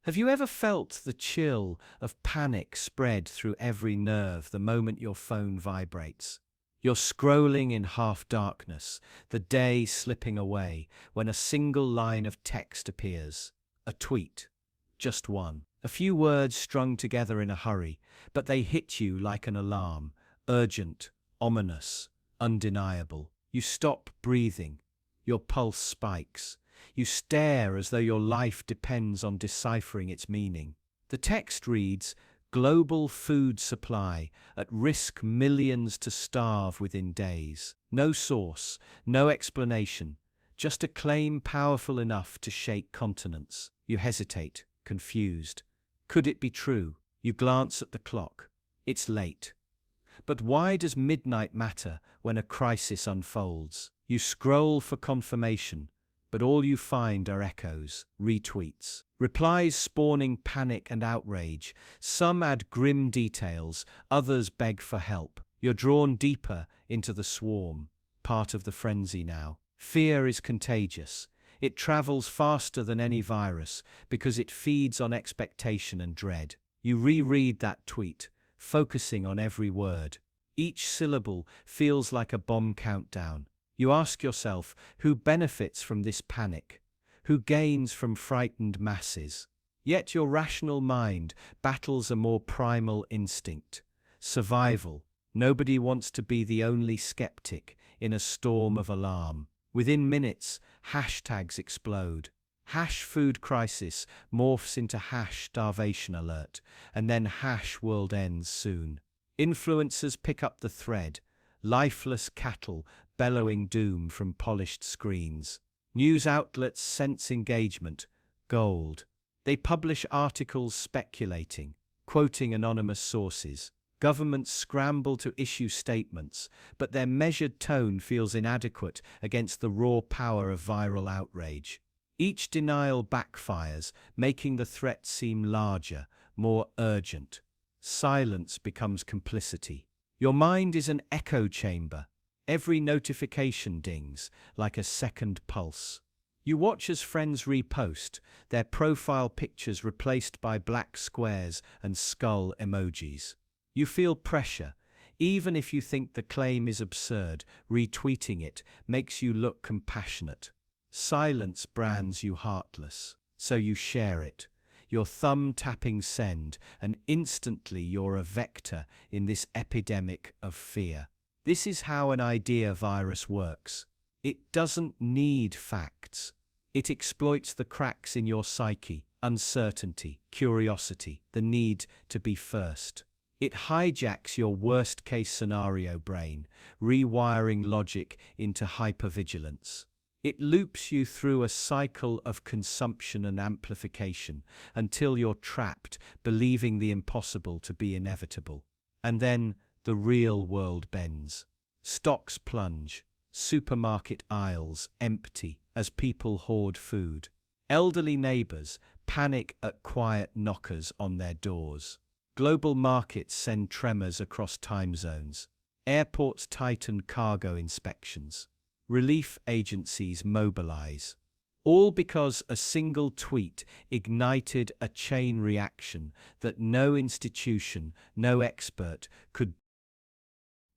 Have you ever felt the chill of panic spread through every nerve the moment your phone vibrates? You're scrolling in half darkness, the day slipping away, when a single line of text appears. A tweet. Just one. A few words strung together in a hurry, but they hit you like an alarm. Urgent, ominous, undeniable. You stop breathing. Your pulse spikes. You stare as though your life depends on deciphering its meaning. The text reads, "Global food supply, at risk millions to starve within days." No source, no explanation, just a claim powerful enough to shake continents. You hesitate, confused. Could it be true? You glance at the clock. It's late. But why does midnight matter when a crisis unfolds? You scroll for confirmation, but all you find are echoes, retweets, replies spawning panic and outrage. Some add grim details, others beg for help. You're drawn deeper into the swarm, part of the frenzy now. Fear is contagious. It travels faster than any virus because it feeds on expectation and dread. You reread that tweet, focusing on every word. Each syllable feels like a bomb countdown. You ask yourself, who benefits from this panic? Who gains from frightened masses? Yet your rational mind battles a more primal instinct. Survival. Nobody wants to be the only skeptic in a storm of alarm. Within minutes, hashtags explode. Hash food crisis morphs into hash starvation alert, and then hash world ends soon. Influencers pick up the thread, lifeless cattle bellowing doom from polished screens. News outlets sense engagement, gold. They publish articles speculating, quoting anonymous sources. Governments scramble to issue statements, but their measured tone feels inadequate against the raw power of viral outrage. Each denial backfires, making the threat seem larger, more urgent. Silence becomes complicity. Your mind is an echo chamber. Every notification dings like a second pulse. You watch as friends repost, their profile pictures replaced by black squares and skull emojis. You feel pressure. Even if you think the claim is absurd, retweeting it makes you look compassionate. Silence brands you heartless, so you share it. Your thumb tapping send, and instantly you're a vector in this epidemic of fear. This is how an idea virus works. It doesn't need facts. It exploits the cracks in your psyche, uncertainty, curiosity, the need to be first. It hijacks your worst-case scenario brain, rewiring logic into hypervigilance. It loops you through a cycle of consumption and amplification until you're trapped, believing the impossible to be inevitable. And then the real world bends. Stocks plunge. Supermarket aisles empty as people hoard food. Elderly neighbors panic at quiet knockers on their doors. Global markets send tremors across time zones. Airports tighten cargo inspections. Relief agencies mobilize. All because a single tweet ignited a chain reaction that no institution, no expert could.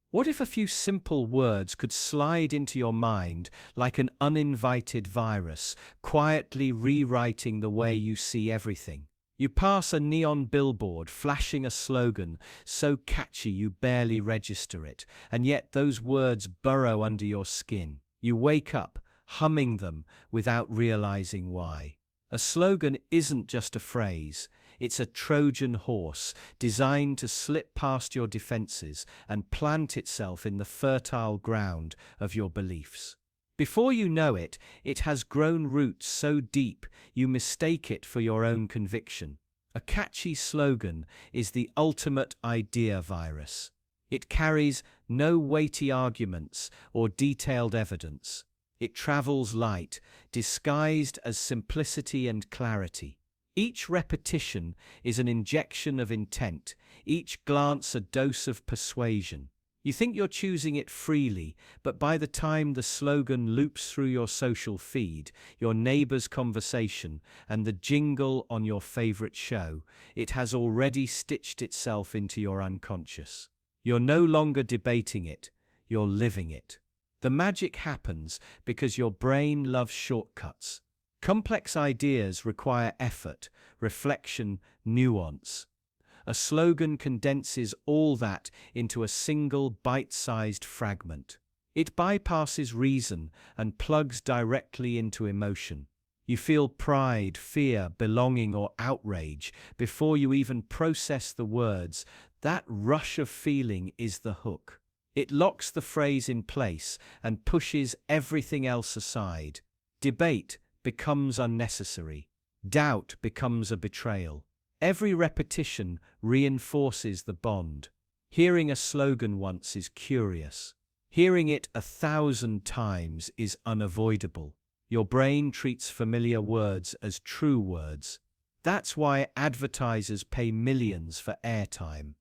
What if a few simple words could slide into your mind like an uninvited virus, quietly rewriting the way you see everything? You pass a neon billboard flashing a slogan so catchy you barely register it, and yet those words burrow under your skin. You wake up, humming them without realizing why. A slogan isn't just a phrase. It's a Trojan horse designed to slip past your defenses and plant itself in the fertile ground of your beliefs. Before you know it, it has grown roots so deep you mistake it for your own conviction. A catchy slogan is the ultimate idea virus. It carries no weighty arguments or detailed evidence. It travels light, disguised as simplicity and clarity. Each repetition is an injection of intent, each glance a dose of persuasion. You think you're choosing it freely, but by the time the slogan loops through your social feed, your neighbor's conversation, and the jingle on your favorite show, it has already stitched itself into your unconscious. You're no longer debating it, you're living it. The magic happens because your brain loves shortcuts. Complex ideas require effort, reflection, nuance. A slogan condenses all that into a single bite-sized fragment. It bypasses reason and plugs directly into emotion. You feel pride, fear, belonging, or outrage before you even process the words. That rush of feeling is the hook. It locks the phrase in place and pushes everything else aside. Debate becomes unnecessary. Doubt becomes a betrayal. Every repetition reinforces the bond. Hearing a slogan once is curious. Hearing it 1,000 times is unavoidable. Your brain treats familiar words as true words. That's why advertisers pay millions for airtime.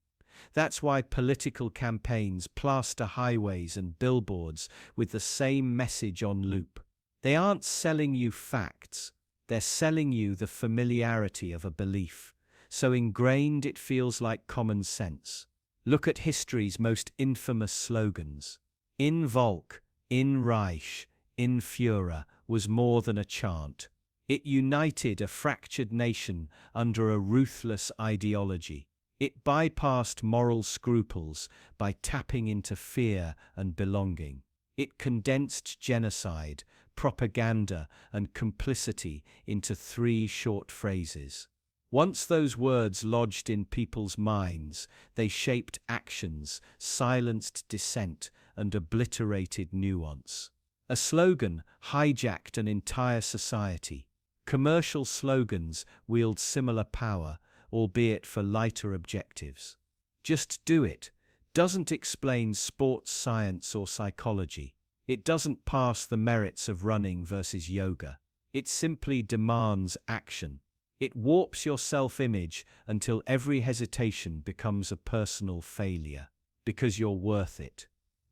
That's why political campaigns plaster highways and billboards with the same message on loop. They aren't selling you facts. They're selling you the familiarity of a belief. So ingrained it feels like common sense. Look at history's most infamous slogans. In Volk, in Reich, in Führer was more than a chant. It united a fractured nation under a ruthless ideology. It bypassed moral scruples by tapping into fear and belonging. It condensed genocide, propaganda, and complicity into 3 short phrases. Once those words lodged in people's minds, they shaped actions, silenced dissent, and obliterated nuance. A slogan hijacked an entire society. Commercial slogans wield similar power, albeit for lighter objectives. Just do it doesn't explain sports science or psychology. It doesn't pass the merits of running versus yoga. It simply demands action. It warps your self-image until every hesitation becomes a personal failure. Because you're worth it.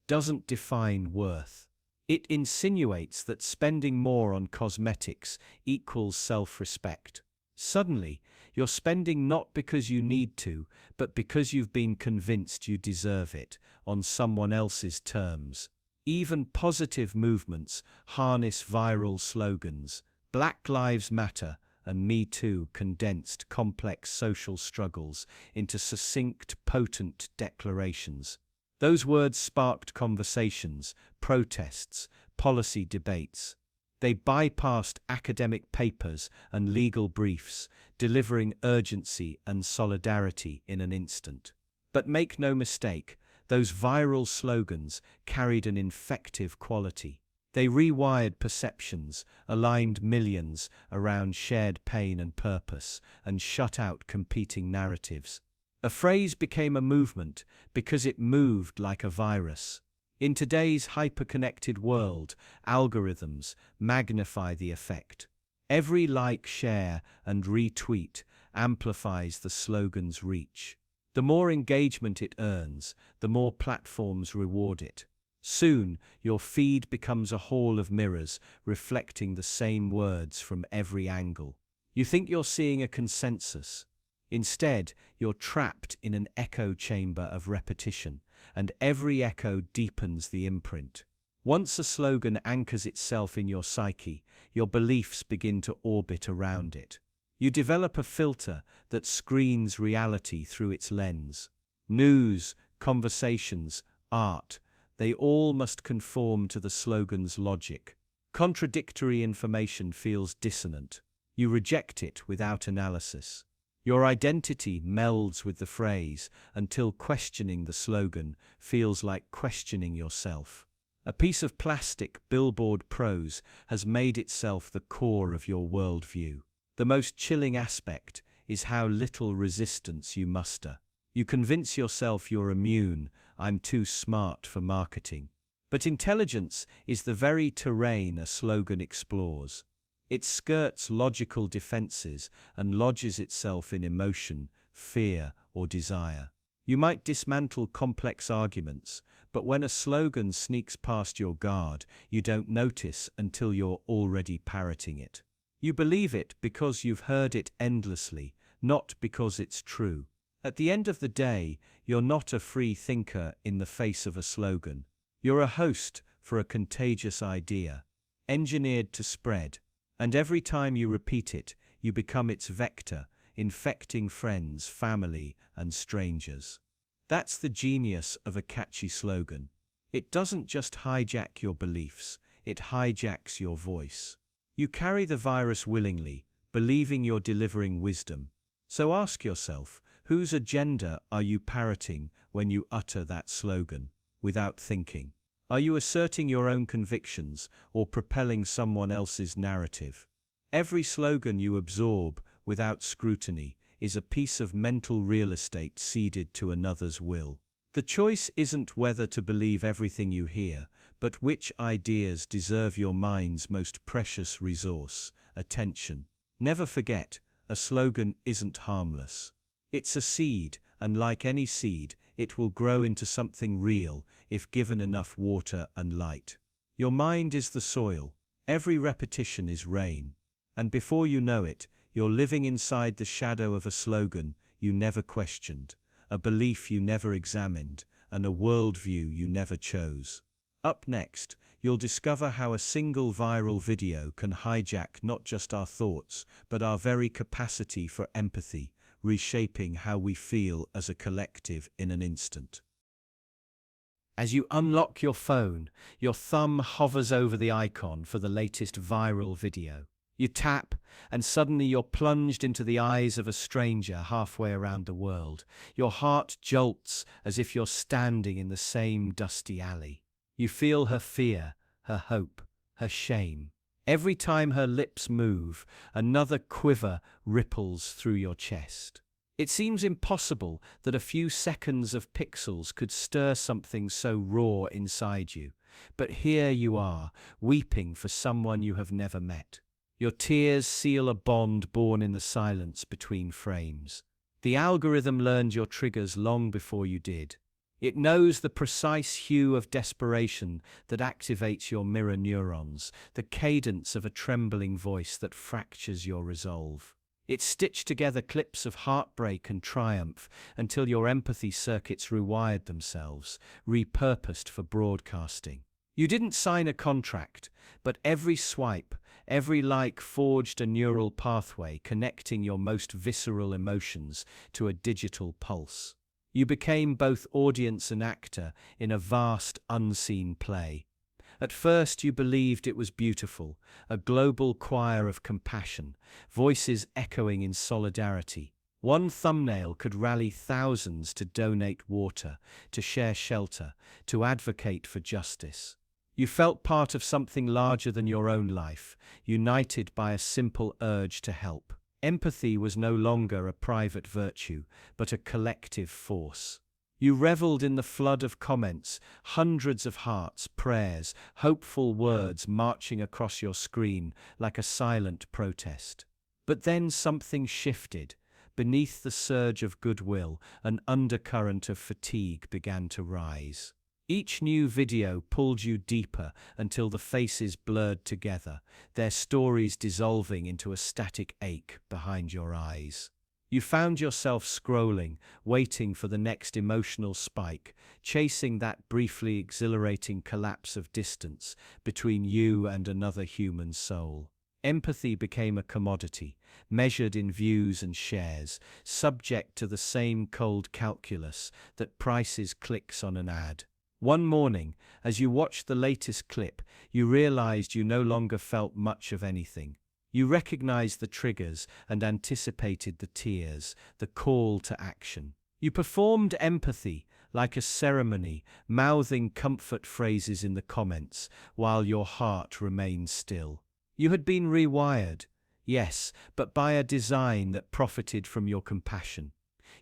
Doesn't define worth. It insinuates that spending more on cosmetics equals self-respect. Suddenly, you're spending not because you need to, but because you've been convinced you deserve it, on someone else's terms. Even positive movements harness viral slogans. Black Lives Matter and Me Too condensed complex social struggles into succinct, potent declarations. Those words sparked conversations, protests, policy debates. They bypassed academic papers and legal briefs, delivering urgency and solidarity in an instant. But make no mistake, those viral slogans carried an infective quality. They rewired perceptions, aligned millions around shared pain and purpose, and shut out competing narratives. A phrase became a movement because it moved like a virus. In today's hyper-connected world, algorithms magnify the effect. Every like, share, and retweet amplifies the slogan's reach. The more engagement it earns, the more platforms reward it. Soon, your feed becomes a hall of mirrors reflecting the same words from every angle. You think you're seeing a consensus. Instead, you're trapped in an echo chamber of repetition, and every echo deepens the imprint. Once a slogan anchors itself in your psyche, your beliefs begin to orbit around it. You develop a filter that screens reality through its lens. News, conversations, art, they all must conform to the slogan's logic. Contradictory information feels dissonant. You reject it without analysis. Your identity melds with the phrase until questioning the slogan feels like questioning yourself. A piece of plastic billboard prose has made itself the core of your worldview. The most chilling aspect is how little resistance you muster. You convince yourself you're immune, I'm too smart for marketing. But intelligence is the very terrain a slogan explores. It skirts logical defenses and lodges itself in emotion, fear, or desire. You might dismantle complex arguments, but when a slogan sneaks past your guard, you don't notice until you're already parroting it. You believe it because you've heard it endlessly, not because it's true. At the end of the day, you're not a free thinker in the face of a slogan. You're a host for a contagious idea, engineered to spread. And every time you repeat it, you become its vector, infecting friends, family, and strangers. That's the genius of a catchy slogan. It doesn't just hijack your beliefs, it hijacks your voice. You carry the virus willingly, believing you're delivering wisdom. So ask yourself, whose agenda are you parroting when you utter that slogan, without thinking? Are you asserting your own convictions or propelling someone else's narrative? Every slogan you absorb, without scrutiny, is a piece of mental real estate ceded to another's will. The choice isn't whether to believe everything you hear, but which ideas deserve your mind's most precious resource, attention. Never forget, a slogan isn't harmless. It's a seed, and like any seed, it will grow into something real if given enough water and light. Your mind is the soil. Every repetition is rain. And before you know it, you're living inside the shadow of a slogan you never questioned, a belief you never examined, and a worldview you never chose. Up next, you'll discover how a single viral video can hijack not just our thoughts, but our very capacity for empathy, reshaping how we feel as a collective in an instant. As you unlock your phone, your thumb hovers over the icon for the latest viral video. You tap, and suddenly you're plunged into the eyes of a stranger halfway around the world. Your heart jolts as if you're standing in the same dusty alley. You feel her fear, her hope, her shame. Every time her lips move, another quiver ripples through your chest. It seems impossible that a few seconds of pixels could stir something so raw inside you. But here you are, weeping for someone you have never met. Your tears seal a bond born in the silence between frames. The algorithm learned your triggers long before you did. It knows the precise hue of desperation that activates your mirror neurons, the cadence of a trembling voice that fractures your resolve. It stitched together clips of heartbreak and triumph until your empathy circuits rewired themselves, repurposed for broadcasting. You didn't sign a contract, but every swipe, every like forged a neural pathway connecting your most visceral emotions to a digital pulse. You became both audience and actor in a vast, unseen play. At first you believed it was beautiful, a global choir of compassion, voices echoing in solidarity. One thumbnail could rally thousands to donate water, to share shelter, to advocate for justice. You felt part of something larger than your own life, united by a simple urge to help. Empathy was no longer a private virtue, but a collective force. You reveled in the flood of comments, hundreds of hearts, prayers, hopeful words marching across your screen like a silent protest. But then something shifted. Beneath the surge of goodwill, an undercurrent of fatigue began to rise. Each new video pulled you deeper until the faces blurred together, their stories dissolving into a static ache behind your eyes. You found yourself scrolling, waiting for the next emotional spike, chasing that briefly exhilarating collapse of distance between you and another human soul. Empathy became a commodity, measured in views and shares, subject to the same cold calculus that prices clicks on an ad. One morning, as you watched the latest clip, you realized you no longer felt much of anything. You recognized the triggers and anticipated the tears, the call to action. You performed empathy like a ceremony, mouthing comfort phrases in the comments while your heart remained still. You had been rewired, yes, but by a design that profited from your compassion.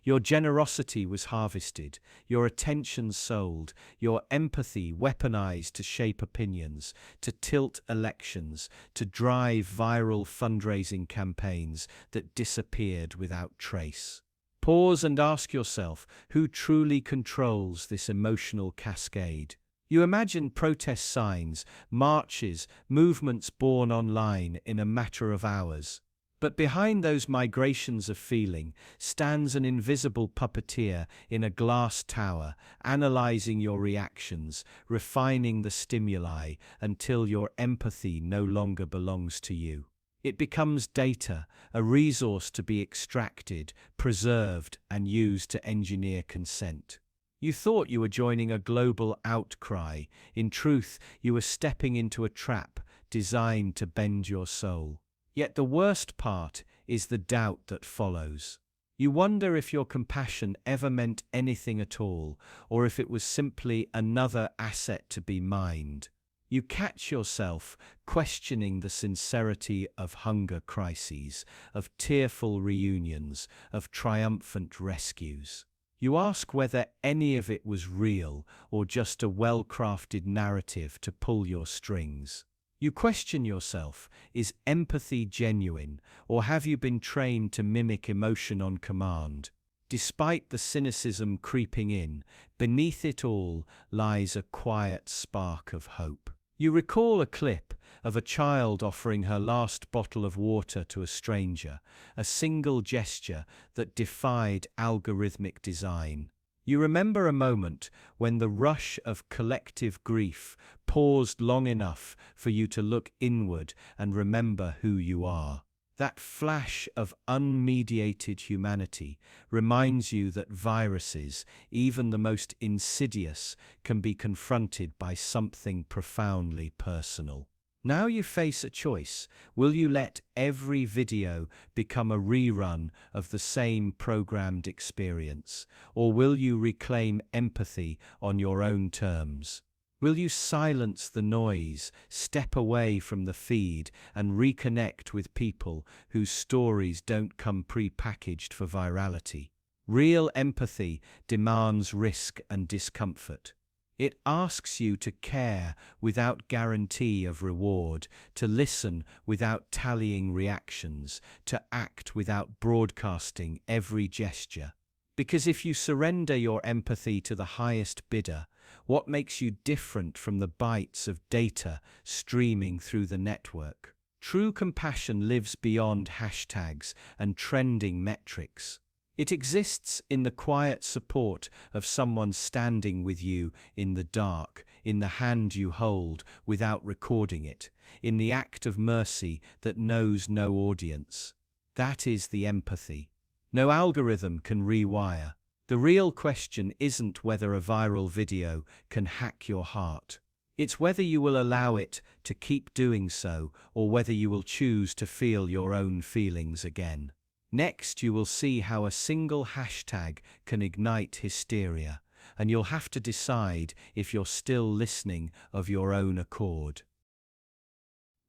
Your generosity was harvested, your attention sold, your empathy weaponized to shape opinions, to tilt elections, to drive viral fundraising campaigns that disappeared without trace. Pause and ask yourself who truly controls this emotional cascade. You imagine protest signs, marches, movements born online in a matter of hours. But behind those migrations of feeling stands an invisible puppeteer in a glass tower, analyzing your reactions, refining the stimuli until your empathy no longer belongs to you. It becomes data, a resource to be extracted, preserved, and used to engineer consent. You thought you were joining a global outcry. In truth, you were stepping into a trap designed to bend your soul. Yet the worst part is the doubt that follows. You wonder if your compassion ever meant anything at all, or if it was simply another asset to be mined. You catch yourself questioning the sincerity of hunger crises, of tearful reunions, of triumphant rescues. You ask whether any of it was real or just a well-crafted narrative to pull your strings. You question yourself, is empathy genuine, or have you been trained to mimic emotion on command? Despite the cynicism creeping in, beneath it all lies a quiet spark of hope. You recall a clip of a child offering her last bottle of water to a stranger, a single gesture that defied algorithmic design. You remember a moment when the rush of collective grief paused long enough for you to look inward and remember who you are. That flash of unmediated humanity reminds you that viruses, even the most insidious, can be confronted by something profoundly personal. Now you face a choice. Will you let every video become a rerun of the same programmed experience, or will you reclaim empathy on your own terms? Will you silence the noise, step away from the feed, and reconnect with people whose stories don't come pre-packaged for virality? Real empathy demands risk and discomfort. It asks you to care without guarantee of reward, to listen without tallying reactions, to act without broadcasting every gesture. Because if you surrender your empathy to the highest bidder, what makes you different from the bytes of data streaming through the network? True compassion lives beyond hashtags and trending metrics. It exists in the quiet support of someone standing with you in the dark, in the hand you hold without recording it, in the act of mercy that knows no audience. That is the empathy. No algorithm can rewire. The real question isn't whether a viral video can hack your heart. It's whether you will allow it to keep doing so, or whether you will choose to feel your own feelings again. Next, you will see how a single hashtag can ignite hysteria, and you'll have to decide if you're still listening of your own accord.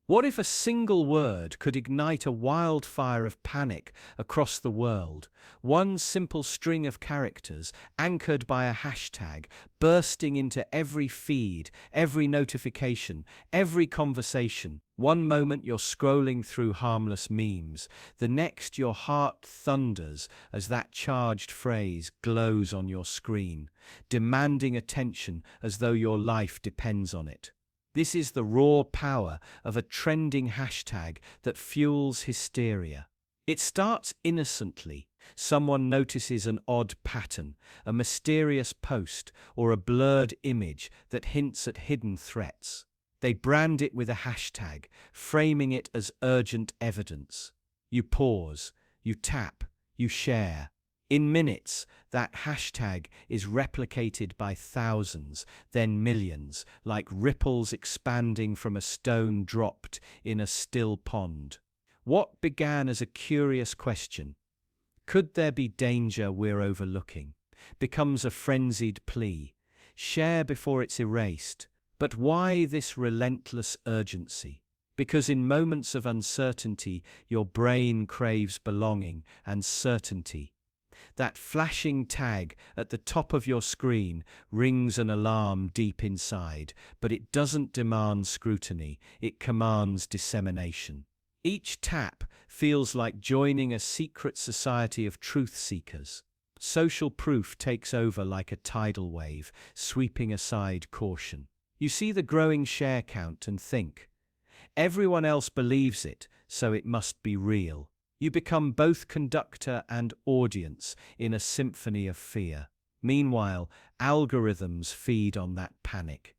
What if a single word could ignite a wildfire of panic across the world? One simple string of characters, anchored by a hashtag, bursting into every feed, every notification, every conversation. One moment you're scrolling through harmless memes, the next your heart thunders as that charged phrase glows on your screen, demanding attention as though your life depends on it. This is the raw power of a trending hashtag that fuels hysteria. It starts innocently. Someone notices an odd pattern, a mysterious post, or a blurred image that hints at hidden threats. They brand it with a hashtag, framing it as urgent evidence. You pause, you tap, you share. In minutes, that hashtag is replicated by thousands, then millions, like ripples expanding from a stone dropped in a still pond. What began as a curious question, could there be danger we're overlooking, becomes a frenzied plea. Share before it's erased. But why this relentless urgency? Because in moments of uncertainty, your brain craves belonging and certainty. That flashing tag at the top of your screen rings an alarm deep inside, but it doesn't demand scrutiny, it commands dissemination. Each tap feels like joining a secret society of truth seekers. Social proof takes over like a tidal wave, sweeping aside caution. You see the growing share count and think, everyone else believes it, so it must be real. You become both conductor and audience in a symphony of fear. Meanwhile, algorithms feed on that panic.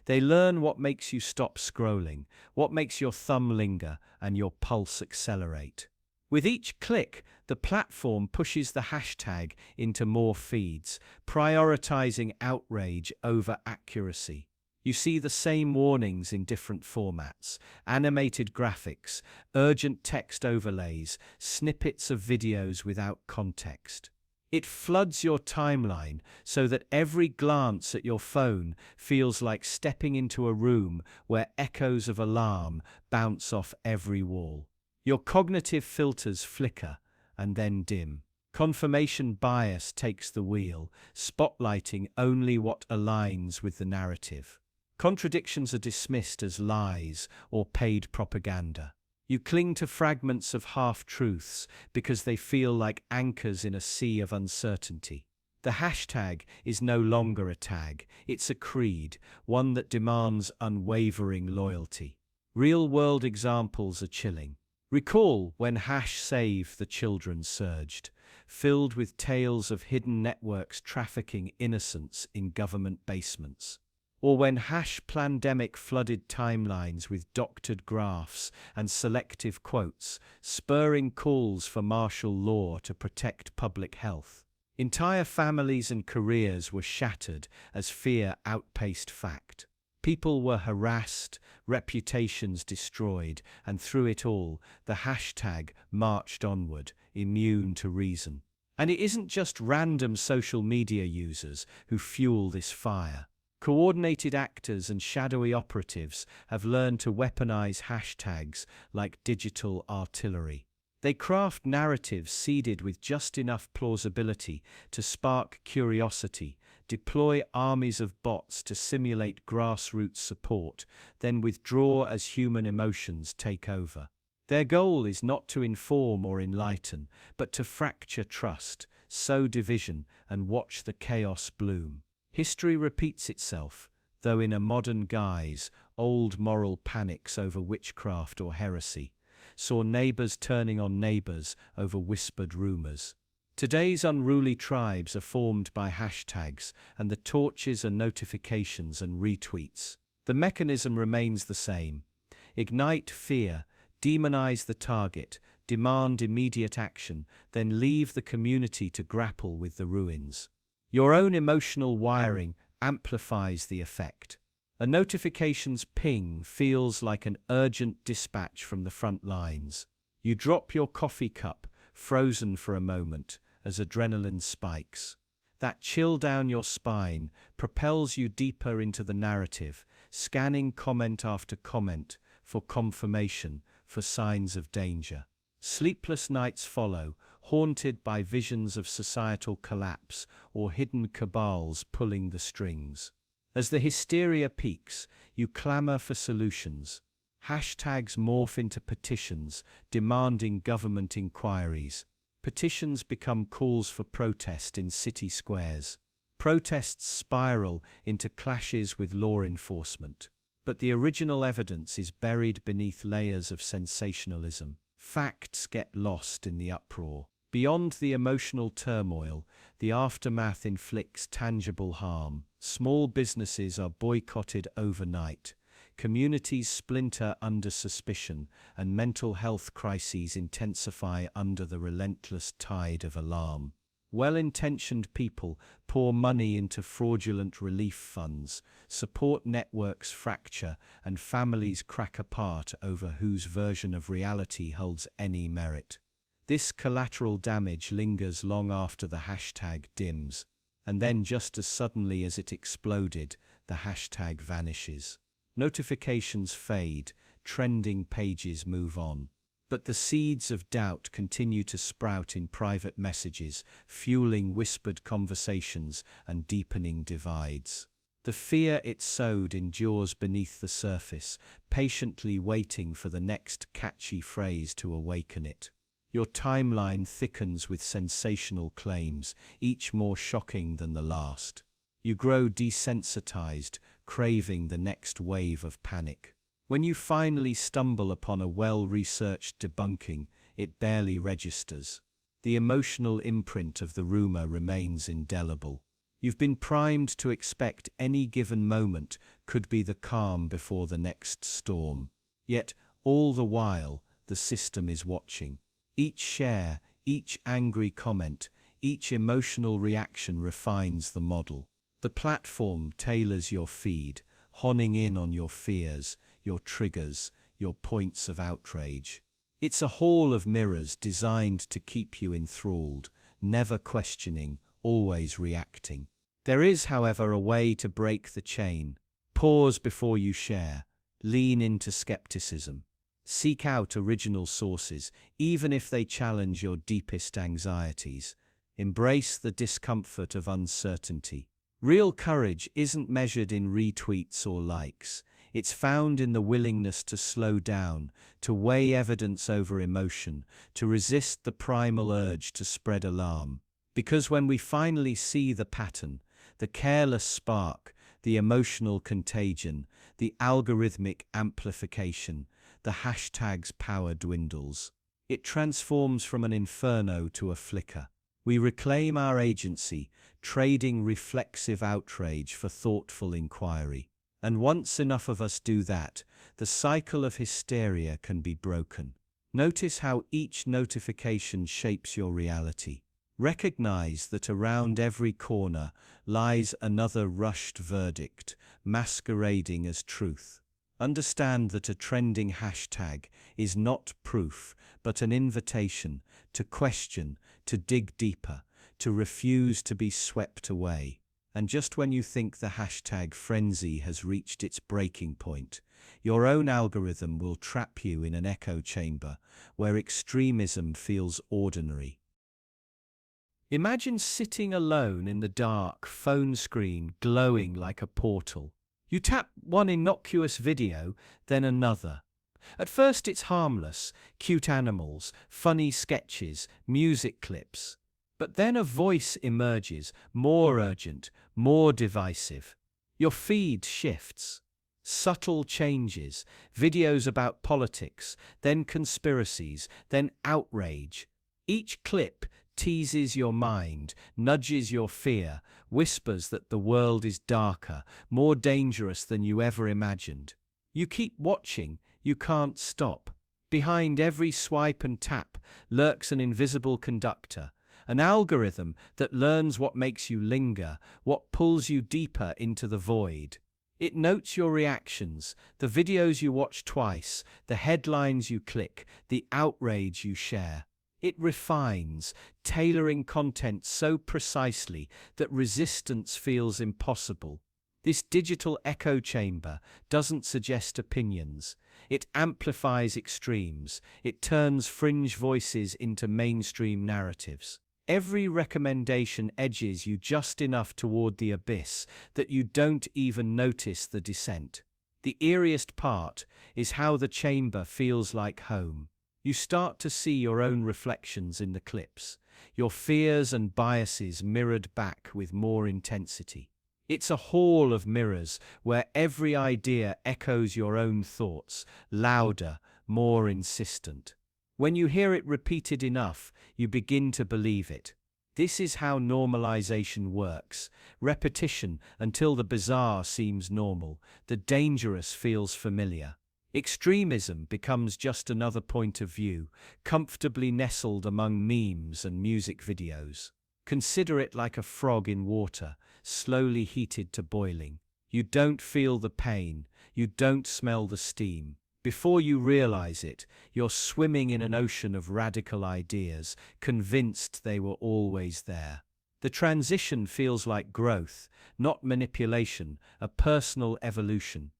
They learn what makes you stop scrolling, what makes your thumb linger, and your pulse accelerate. With each click, the platform pushes the hashtag into more feeds, prioritizing outrage over accuracy. You see the same warnings in different formats: animated graphics, urgent text overlays, snippets of videos without context. It floods your timeline so that every glance at your phone feels like stepping into a room where echoes of alarm bounce off every wall. Your cognitive filters flicker and then dim. Confirmation bias takes the wheel, spotlighting only what aligns with the narrative. Contradictions are dismissed as lies or paid propaganda. You cling to fragments of half-truths because they feel like anchors in a sea of uncertainty. The hashtag is no longer a tag, it's a creed, one that demands unwavering loyalty. Real-world examples are chilling. Recall when #Save the Children surged, filled with tales of hidden networks trafficking innocents in government basements. Or when #Plandemic flooded timelines with doctored graphs and selective quotes, spurring calls for martial law to protect public health. Entire families and careers were shattered as fear outpaced fact. People were harassed, reputations destroyed, and through it all, the hashtag marched onward, immune to reason. And it isn't just random social media users who fuel this fire. Coordinated actors and shadowy operatives have learned to weaponize hashtags like digital artillery. They craft narratives seeded with just enough plausibility to spark curiosity, deploy armies of bots to simulate grassroots support, then withdraw as human emotions take over. Their goal is not to inform or enlighten, but to fracture trust, sow division, and watch the chaos bloom. History repeats itself, though in a modern guise. Old moral panics over witchcraft or heresy saw neighbors turning on neighbors over whispered rumors. Today's unruly tribes are formed by hashtags, and the torches are notifications and retweets. The mechanism remains the same. Ignite fear, demonize the target, demand immediate action, then leave the community to grapple with the ruins. Your own emotional wiring amplifies the effect. A notification's ping feels like an urgent dispatch from the front lines. You drop your coffee cup, frozen for a moment, as adrenaline spikes. That chill down your spine propels you deeper into the narrative, scanning comment after comment for confirmation, for signs of danger. Sleepless nights follow, haunted by visions of societal collapse or hidden cabals pulling the strings. As the hysteria peaks, you clamor for solutions. Hashtags morph into petitions, demanding government inquiries. Petitions become calls for protest in city squares. Protests spiral into clashes with law enforcement. But the original evidence is buried beneath layers of sensationalism. Facts get lost in the uproar. Beyond the emotional turmoil, the aftermath inflicts tangible harm. Small businesses are boycotted overnight. Communities splinter under suspicion, and mental health crises intensify under the relentless tide of alarm. Well-intentioned people pour money into fraudulent relief funds, support networks fracture, and families crack apart over whose version of reality holds any merit. This collateral damage lingers long after the hashtag dims, and then just as suddenly as it exploded, the hashtag vanishes. Notifications fade, trending pages move on. But the seeds of doubt continue to sprout in private messages, fueling whispered conversations and deepening divides. The fear it sowed endures beneath the surface, patiently waiting for the next catchy phrase to awaken it. Your timeline thickens with sensational claims, each more shocking than the last. You grow desensitized, craving the next wave of panic. When you finally stumble upon a well-researched debunking, it barely registers. The emotional imprint of the rumor remains indelible. You've been primed to expect any given moment could be the calm before the next storm. Yet, all the while, the system is watching. Each share, each angry comment, each emotional reaction refines the model. The platform tailors your feed, honing in on your fears, your triggers, your points of outrage. It's a hall of mirrors designed to keep you enthralled, never questioning, always reacting. There is, however, a way to break the chain. Pause before you share. Lean into skepticism. Seek out original sources, even if they challenge your deepest anxieties. Embrace the discomfort of uncertainty. Real courage isn't measured in retweets or likes. It's found in the willingness to slow down, to weigh evidence over emotion, to resist the primal urge to spread alarm. Because when we finally see the pattern, the careless spark, the emotional contagion, the algorithmic amplification, the hashtag's power dwindles. It transforms from an inferno to a flicker. We reclaim our agency, trading reflexive outrage for thoughtful inquiry. And once enough of us do that, the cycle of hysteria can be broken. Notice how each notification shapes your reality. Recognize that around every corner lies another rushed verdict, masquerading as truth. Understand that a trending hashtag is not proof, but an invitation to question, to dig deeper, to refuse to be swept away. And just when you think the hashtag frenzy has reached its breaking point, your own algorithm will trap you in an echo chamber where extremism feels ordinary. Imagine sitting alone in the dark, phone screen glowing like a portal. You tap one innocuous video, then another. At first it's harmless, cute animals, funny sketches, music clips. But then a voice emerges, more urgent, more divisive. Your feed shifts. Subtle changes, videos about politics, then conspiracies, then outrage. Each clip teases your mind, nudges your fear, whispers that the world is darker, more dangerous than you ever imagined. You keep watching, you can't stop. Behind every swipe and tap lurks an invisible conductor, an algorithm that learns what makes you linger, what pulls you deeper into the void. It notes your reactions, the videos you watch twice, the headlines you click, the outrage you share. It refines, tailoring content so precisely that resistance feels impossible. This digital echo chamber doesn't suggest opinions. It amplifies extremes. It turns fringe voices into mainstream narratives. Every recommendation edges you just enough toward the abyss that you don't even notice the descent. The eeriest part is how the chamber feels like home. You start to see your own reflections in the clips, your fears and biases mirrored back with more intensity. It's a hall of mirrors where every idea echoes your own thoughts, louder, more insistent. When you hear it repeated enough, you begin to believe it. This is how normalization works. Repetition until the bizarre seems normal, the dangerous feels familiar. Extremism becomes just another point of view, comfortably nestled among memes and music videos. Consider it like a frog in water, slowly heated to boiling. You don't feel the pain, you don't smell the steam. Before you realize it, you're swimming in an ocean of radical ideas, convinced they were always there. The transition feels like growth, not manipulation, a personal evolution.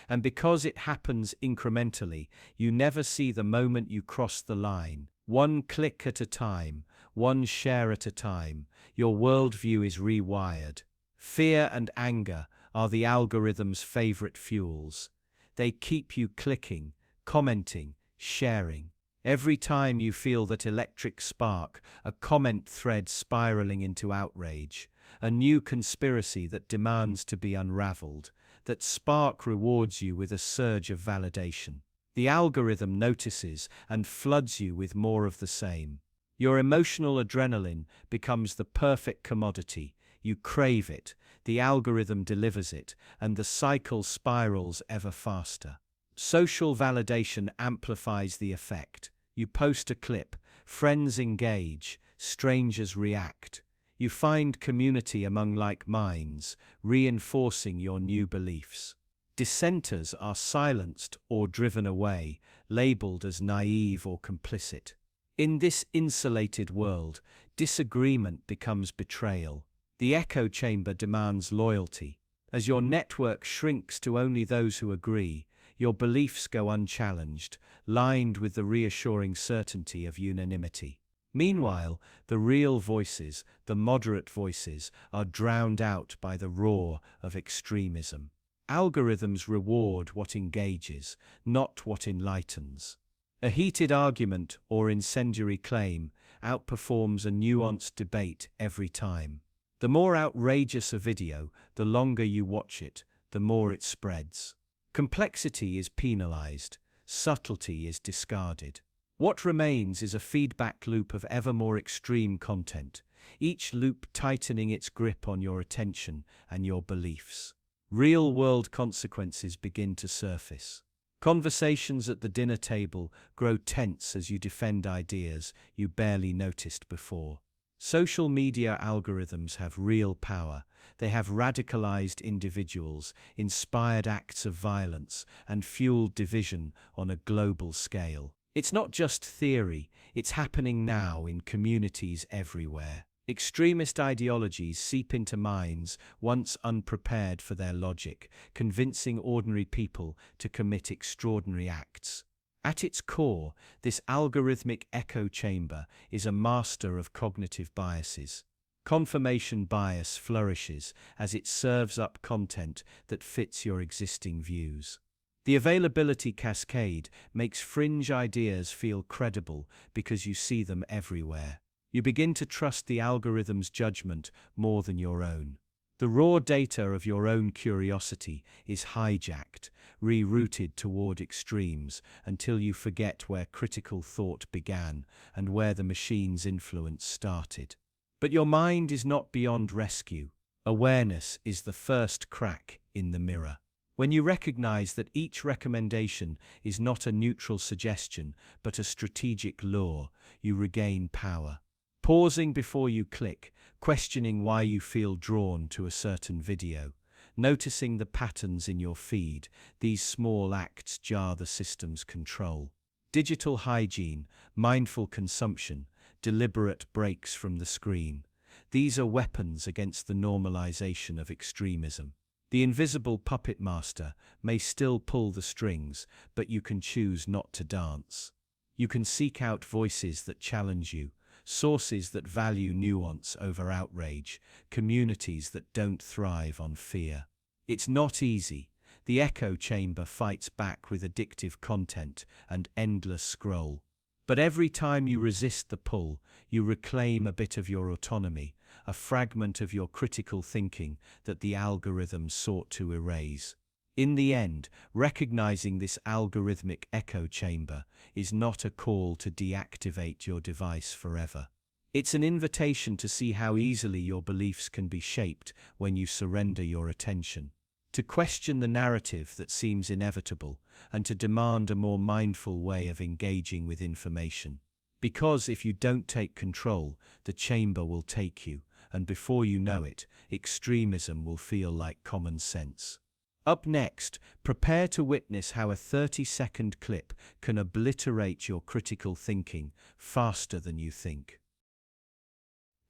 And because it happens incrementally, you never see the moment you cross the line. One click at a time, one share at a time, your worldview is rewired. Fear and anger are the algorithm's favorite fuels. They keep you clicking, commenting, sharing. Every time you feel that electric spark, a comment thread spiraling into outrage, a new conspiracy that demands to be unraveled, that spark rewards you with a surge of validation. The algorithm notices and floods you with more of the same. Your emotional adrenaline becomes the perfect commodity. You crave it, the algorithm delivers it, and the cycle spirals ever faster. Social validation amplifies the effect. You post a clip, friends engage, strangers react. You find community among like minds, reinforcing your new beliefs. Dissenters are silenced or driven away, labeled as naive or complicit. In this insulated world, disagreement becomes betrayal. The echo chamber demands loyalty. As your network shrinks to only those who agree, your beliefs go unchallenged, lined with the reassuring certainty of unanimity. Meanwhile, the real voices, the moderate voices, are drowned out by the roar of extremism. Algorithms reward what engages, not what enlightens. A heated argument or incendiary claim outperforms a nuanced debate every time. The more outrageous a video, the longer you watch it, the more it spreads. Complexity is penalized, subtlety is discarded. What remains is a feedback loop of ever more extreme content, each loop tightening its grip on your attention and your beliefs. Real-world consequences begin to surface. Conversations at the dinner table grow tense as you defend ideas you barely noticed before. Social media algorithms have real power. They have radicalized individuals, inspired acts of violence, and fueled division on a global scale. It's not just theory, it's happening now in communities everywhere. Extremist ideologies seep into minds once unprepared for their logic, convincing ordinary people to commit extraordinary acts. At its core, this algorithmic echo chamber is a master of cognitive biases. Confirmation bias flourishes as it serves up content that fits your existing views. The availability cascade makes fringe ideas feel credible because you see them everywhere. You begin to trust the algorithm's judgment more than your own. The raw data of your own curiosity is hijacked, rerouted toward extremes until you forget where critical thought began and where the machine's influence started. But your mind is not beyond rescue. Awareness is the first crack in the mirror. When you recognize that each recommendation is not a neutral suggestion but a strategic lure, you regain power. Pausing before you click, questioning why you feel drawn to a certain video, noticing the patterns in your feed, these small acts jar the system's control. Digital hygiene, mindful consumption, deliberate breaks from the screen. These are weapons against the normalization of extremism. The invisible puppet master may still pull the strings, but you can choose not to dance. You can seek out voices that challenge you, sources that value nuance over outrage, communities that don't thrive on fear. It's not easy. The echo chamber fights back with addictive content and endless scroll. But every time you resist the pull, you reclaim a bit of your autonomy, a fragment of your critical thinking that the algorithm sought to erase. In the end, recognizing this algorithmic echo chamber is not a call to deactivate your device forever. It's an invitation to see how easily your beliefs can be shaped when you surrender your attention. To question the narrative that seems inevitable, and to demand a more mindful way of engaging with information. Because if you don't take control, the chamber will take you, and before you know it, extremism will feel like common sense. Up next, prepare to witness how a 30-second clip can obliterate your critical thinking faster than you think.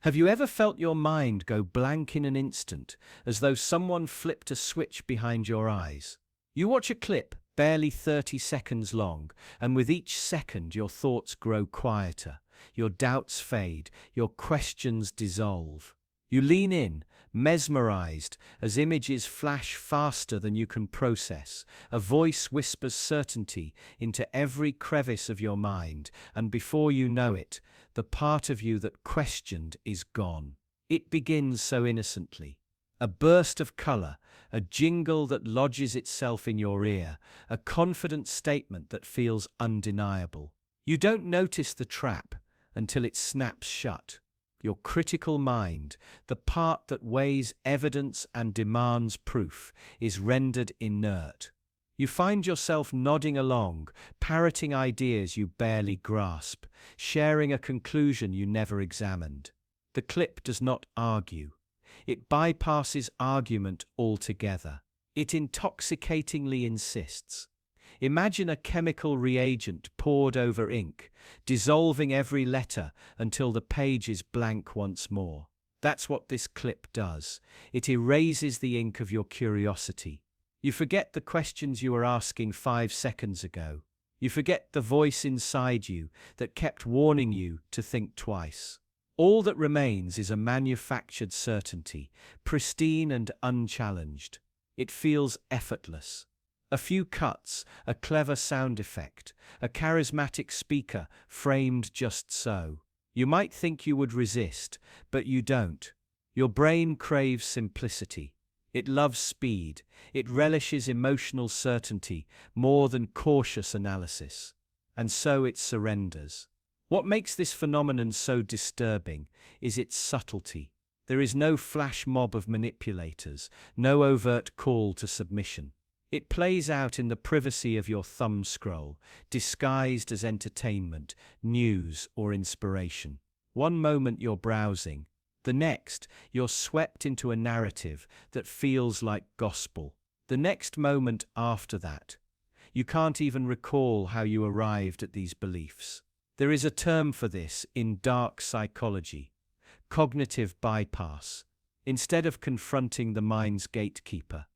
Have you ever felt your mind go blank in an instant, as though someone flipped a switch behind your eyes? You watch a clip, barely 30 seconds long, and with each second your thoughts grow quieter, your doubts fade, your questions dissolve. You lean in, mesmerized, as images flash faster than you can process. A voice whispers certainty into every crevice of your mind, and before you know it, the part of you that questioned is gone. It begins so innocently. A burst of color, a jingle that lodges itself in your ear, a confident statement that feels undeniable. You don't notice the trap until it snaps shut. Your critical mind, the part that weighs evidence and demands proof, is rendered inert. You find yourself nodding along, parroting ideas you barely grasp, sharing a conclusion you never examined. The clip does not argue. It bypasses argument altogether. It intoxicatingly insists. Imagine a chemical reagent poured over ink, dissolving every letter until the page is blank once more. That's what this clip does. It erases the ink of your curiosity. You forget the questions you were asking 5 seconds ago. You forget the voice inside you that kept warning you to think twice. All that remains is a manufactured certainty, pristine and unchallenged. It feels effortless. A few cuts, a clever sound effect, a charismatic speaker framed just so. You might think you would resist, but you don't. Your brain craves simplicity. It loves speed. It relishes emotional certainty more than cautious analysis. And so it surrenders. What makes this phenomenon so disturbing is its subtlety. There is no flash mob of manipulators, no overt call to submission. It plays out in the privacy of your thumb scroll, disguised as entertainment, news, or inspiration. One moment you're browsing, the next you're swept into a narrative that feels like gospel. The next moment after that, you can't even recall how you arrived at these beliefs. There is a term for this in dark psychology: cognitive bypass. Instead of confronting the mind's gatekeeper,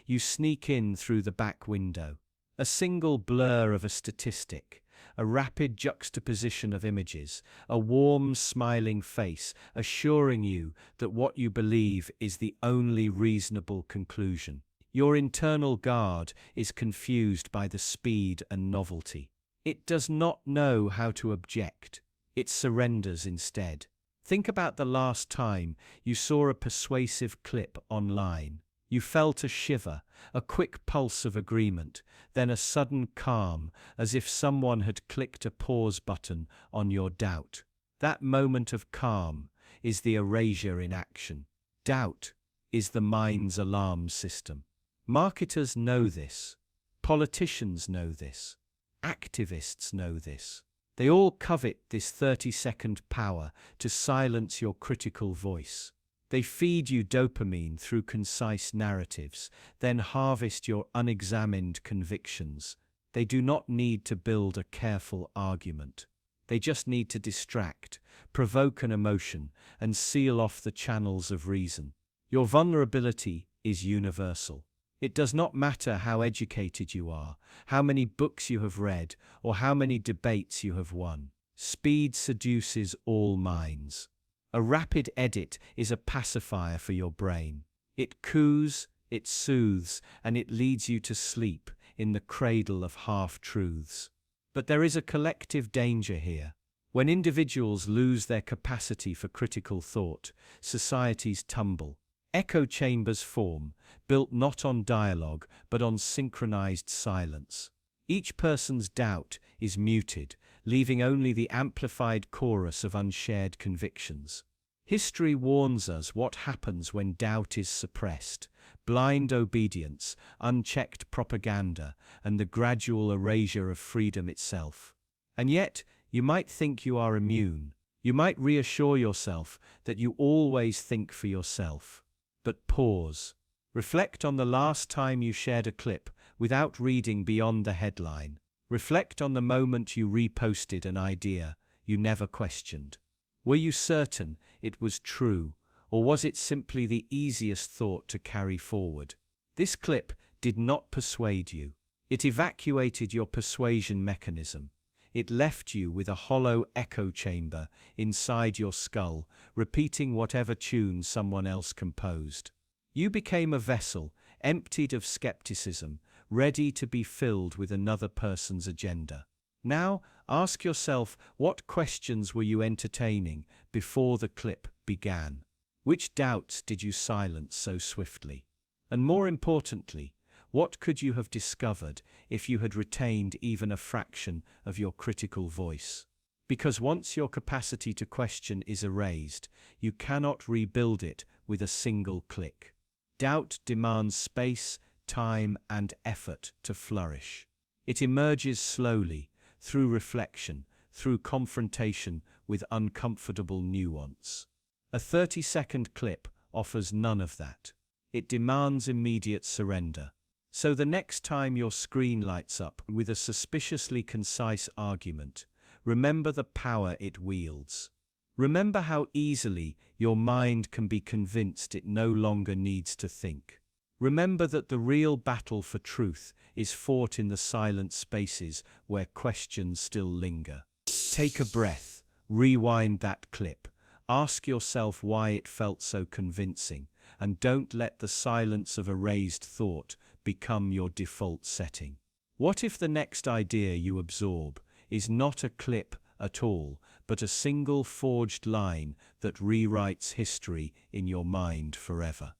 you sneak in through the back window. A single blur of a statistic, a rapid juxtaposition of images, a warm, smiling face assuring you that what you believe is the only reasonable conclusion. Your internal guard is confused by the speed and novelty. It does not know how to object. It surrenders instead. Think about the last time you saw a persuasive clip online. You felt a shiver, a quick pulse of agreement, then a sudden calm, as if someone had clicked a pause button on your doubt. That moment of calm is the erasure in action. Doubt is the mind's alarm system. Marketers know this. Politicians know this. Activists know this. They all covet this 30-second power to silence your critical voice. They feed you dopamine through concise narratives, then harvest your unexamined convictions. They do not need to build a careful argument. They just need to distract, provoke an emotion, and seal off the channels of reason. Your vulnerability is universal. It does not matter how educated you are, how many books you have read, or how many debates you have won. Speed seduces all minds. A rapid edit is a pacifier for your brain. It coos, it soothes, and it leads you to sleep in the cradle of half-truths. But there is a collective danger here. When individuals lose their capacity for critical thought, societies tumble. Echo chambers form, built not on dialogue, but on synchronized silence. Each person's doubt is muted, leaving only the amplified chorus of unshared convictions. History warns us what happens when doubt is suppressed: blind obedience, unchecked propaganda, and the gradual erasure of freedom itself. And yet, you might think you are immune. You might reassure yourself that you always think for yourself. But pause. Reflect on the last time you shared a clip without reading beyond the headline. Reflect on the moment you reposted an idea you never questioned. Were you certain it was true, or was it simply the easiest thought to carry forward? This clip did not persuade you. It evacuated your persuasion mechanism. It left you with a hollow echo chamber inside your skull, repeating whatever tune someone else composed. You became a vessel, emptied of skepticism, ready to be filled with another person's agenda. Now, ask yourself, what questions were you entertaining before the clip began? Which doubts did you silence so swiftly? And more importantly, what could you have discovered if you had retained even a fraction of your critical voice? Because once your capacity to question is erased, you cannot rebuild it with a single click. Doubt demands space, time, and effort to flourish. It emerges slowly, through reflection, through confrontation with uncomfortable nuance. A 30-second clip offers none of that. It demands immediate surrender. So the next time your screen lights up with a suspiciously concise argument, remember the power it wields. Remember how easily your mind can be convinced it no longer needs to think. Remember that the real battle for truth is fought in the silent spaces where questions still linger. Take a breath, rewind that clip, ask yourself why it felt so convincing, and don't let the silence of erased thought become your default setting. What if the next idea you absorb is not a clip at all, but a single forged line that rewrites history in your mind forever?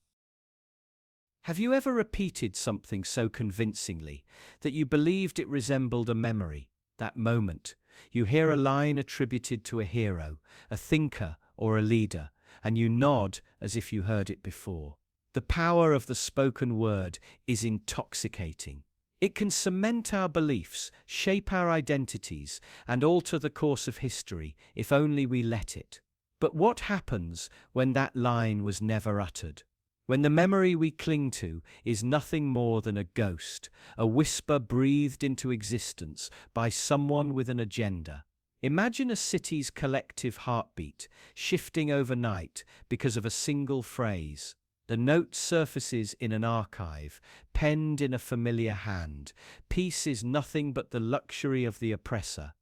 Have you ever repeated something so convincingly that you believed it resembled a memory? That moment, you hear a line attributed to a hero, a thinker, or a leader, and you nod as if you heard it before. The power of the spoken word is intoxicating. It can cement our beliefs, shape our identities, and alter the course of history if only we let it. But what happens when that line was never uttered? When the memory we cling to is nothing more than a ghost, a whisper breathed into existence by someone with an agenda? Imagine a city's collective heartbeat shifting overnight because of a single phrase. The note surfaces in an archive, penned in a familiar hand. Peace is nothing but the luxury of the oppressor.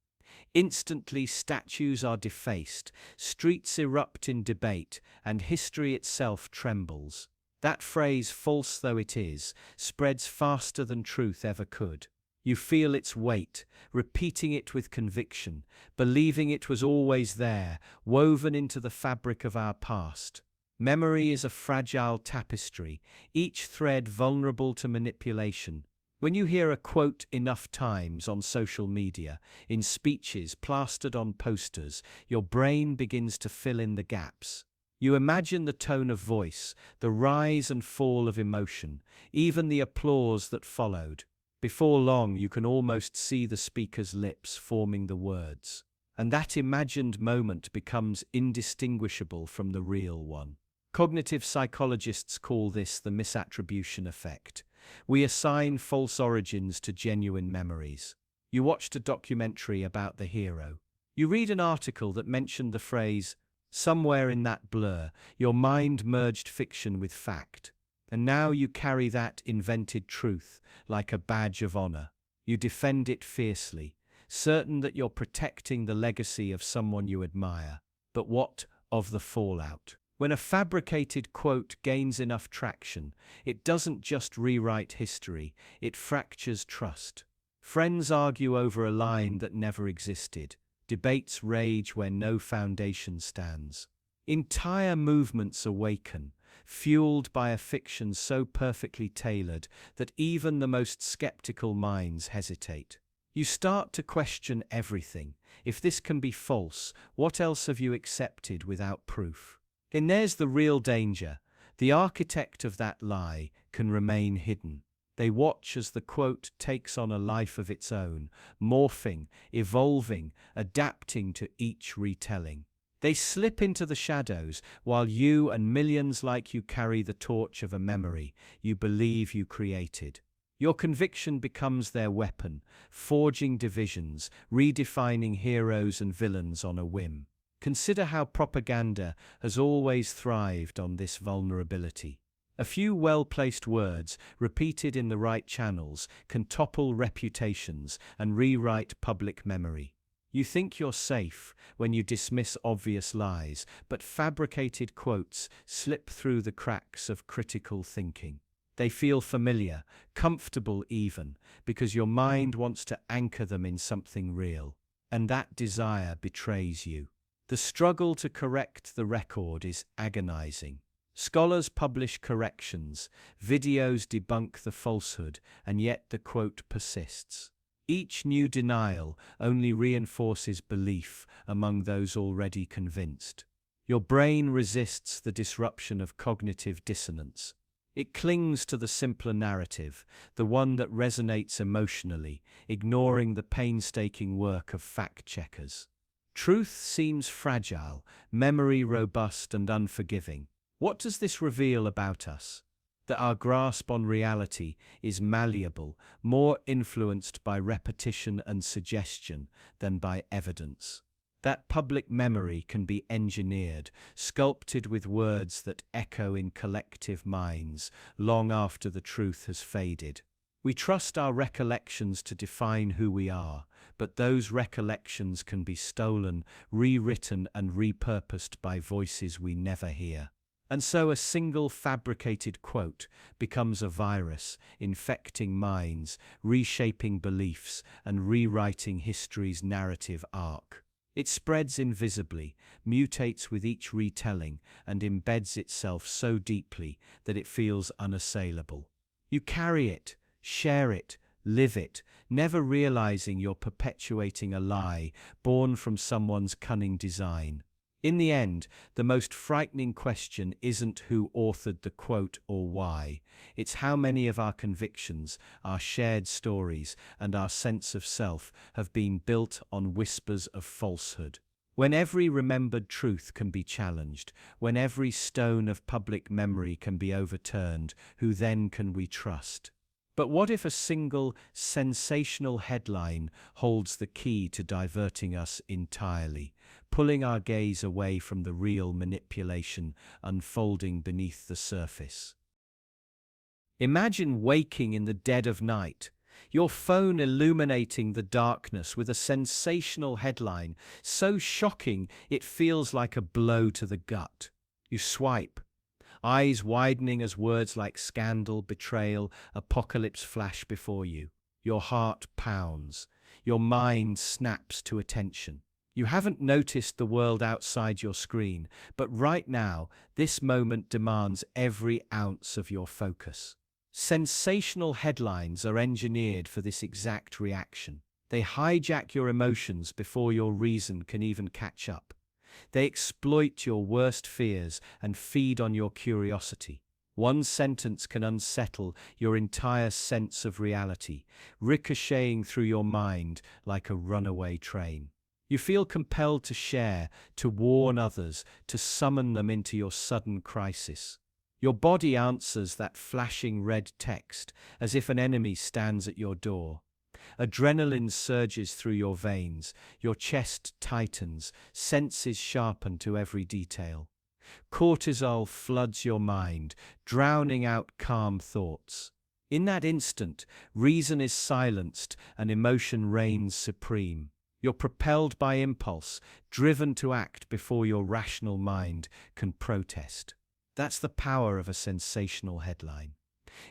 Instantly, statues are defaced, streets erupt in debate, and history itself trembles. That phrase, false though it is, spreads faster than truth ever could. You feel its weight, repeating it with conviction, believing it was always there, woven into the fabric of our past. Memory is a fragile tapestry, each thread vulnerable to manipulation. When you hear a quote enough times on social media, in speeches plastered on posters, your brain begins to fill in the gaps. You imagine the tone of voice, the rise and fall of emotion, even the applause that followed. Before long, you can almost see the speaker's lips forming the words. And that imagined moment becomes indistinguishable from the real one. Cognitive psychologists call this the misattribution effect. We assign false origins to genuine memories. You watched a documentary about the hero. You read an article that mentioned the phrase, somewhere in that blur, your mind merged fiction with fact. And now you carry that invented truth like a badge of honor. You defend it fiercely, certain that you're protecting the legacy of someone you admire. But what of the fallout? When a fabricated quote gains enough traction, it doesn't just rewrite history, it fractures trust. Friends argue over a line that never existed. Debates rage where no foundation stands. Entire movements awaken, fueled by a fiction so perfectly tailored that even the most skeptical minds hesitate. You start to question everything. If this can be false, what else have you accepted without proof? And there's the real danger. The architect of that lie can remain hidden. They watch as the quote takes on a life of its own, morphing, evolving, adapting to each retelling. They slip into the shadows while you and millions like you carry the torch of a memory you believe you created. Your conviction becomes their weapon, forging divisions, redefining heroes and villains on a whim. Consider how propaganda has always thrived on this vulnerability. A few well-placed words, repeated in the right channels, can topple reputations and rewrite public memory. You think you're safe when you dismiss obvious lies, but fabricated quotes slip through the cracks of critical thinking. They feel familiar, comfortable even, because your mind wants to anchor them in something real, and that desire betrays you. The struggle to correct the record is agonizing. Scholars publish corrections, videos debunk the falsehood, and yet the quote persists. Each new denial only reinforces belief among those already convinced. Your brain resists the disruption of cognitive dissonance. It clings to the simpler narrative, the one that resonates emotionally, ignoring the painstaking work of fact-checkers. Truth seems fragile, memory robust and unforgiving. What does this reveal about us? That our grasp on reality is malleable, more influenced by repetition and suggestion than by evidence. That public memory can be engineered, sculpted with words that echo in collective minds long after the truth has faded. We trust our recollections to define who we are, but those recollections can be stolen, rewritten, and repurposed by voices we never hear. And so a single fabricated quote becomes a virus, infecting minds, reshaping beliefs, and rewriting history's narrative arc. It spreads invisibly, mutates with each retelling, and embeds itself so deeply that it feels unassailable. You carry it, share it, live it, never realizing you're perpetuating a lie born from someone's cunning design. In the end, the most frightening question isn't who authored the quote or why. It's how many of our convictions, our shared stories, and our sense of self have been built on whispers of falsehood. When every remembered truth can be challenged, when every stone of public memory can be overturned, who then can we trust? But what if a single, sensational headline holds the key to diverting us entirely, pulling our gaze away from the real manipulation unfolding beneath the surface? Imagine waking in the dead of night, your phone illuminating the darkness with a sensational headline so shocking it feels like a blow to the gut. You swipe, eyes widening as words like scandal, betrayal, apocalypse flash before you. Your heart pounds. Your mind snaps to attention. You haven't noticed the world outside your screen, but right now, this moment demands every ounce of your focus. Sensational headlines are engineered for this exact reaction. They hijack your emotions before your reason can even catch up. They exploit your worst fears and feed on your curiosity. One sentence can unsettle your entire sense of reality, ricocheting through your mind like a runaway train. You feel compelled to share, to warn others, to summon them into your sudden crisis. Your body answers that flashing red text as if an enemy stands at your door. Adrenaline surges through your veins, your chest tightens, senses sharpen to every detail. Cortisol floods your mind, drowning out calm thoughts. In that instant, reason is silenced and emotion reigns supreme. You're propelled by impulse, driven to act before your rational mind can protest. That's the power of a sensational headline.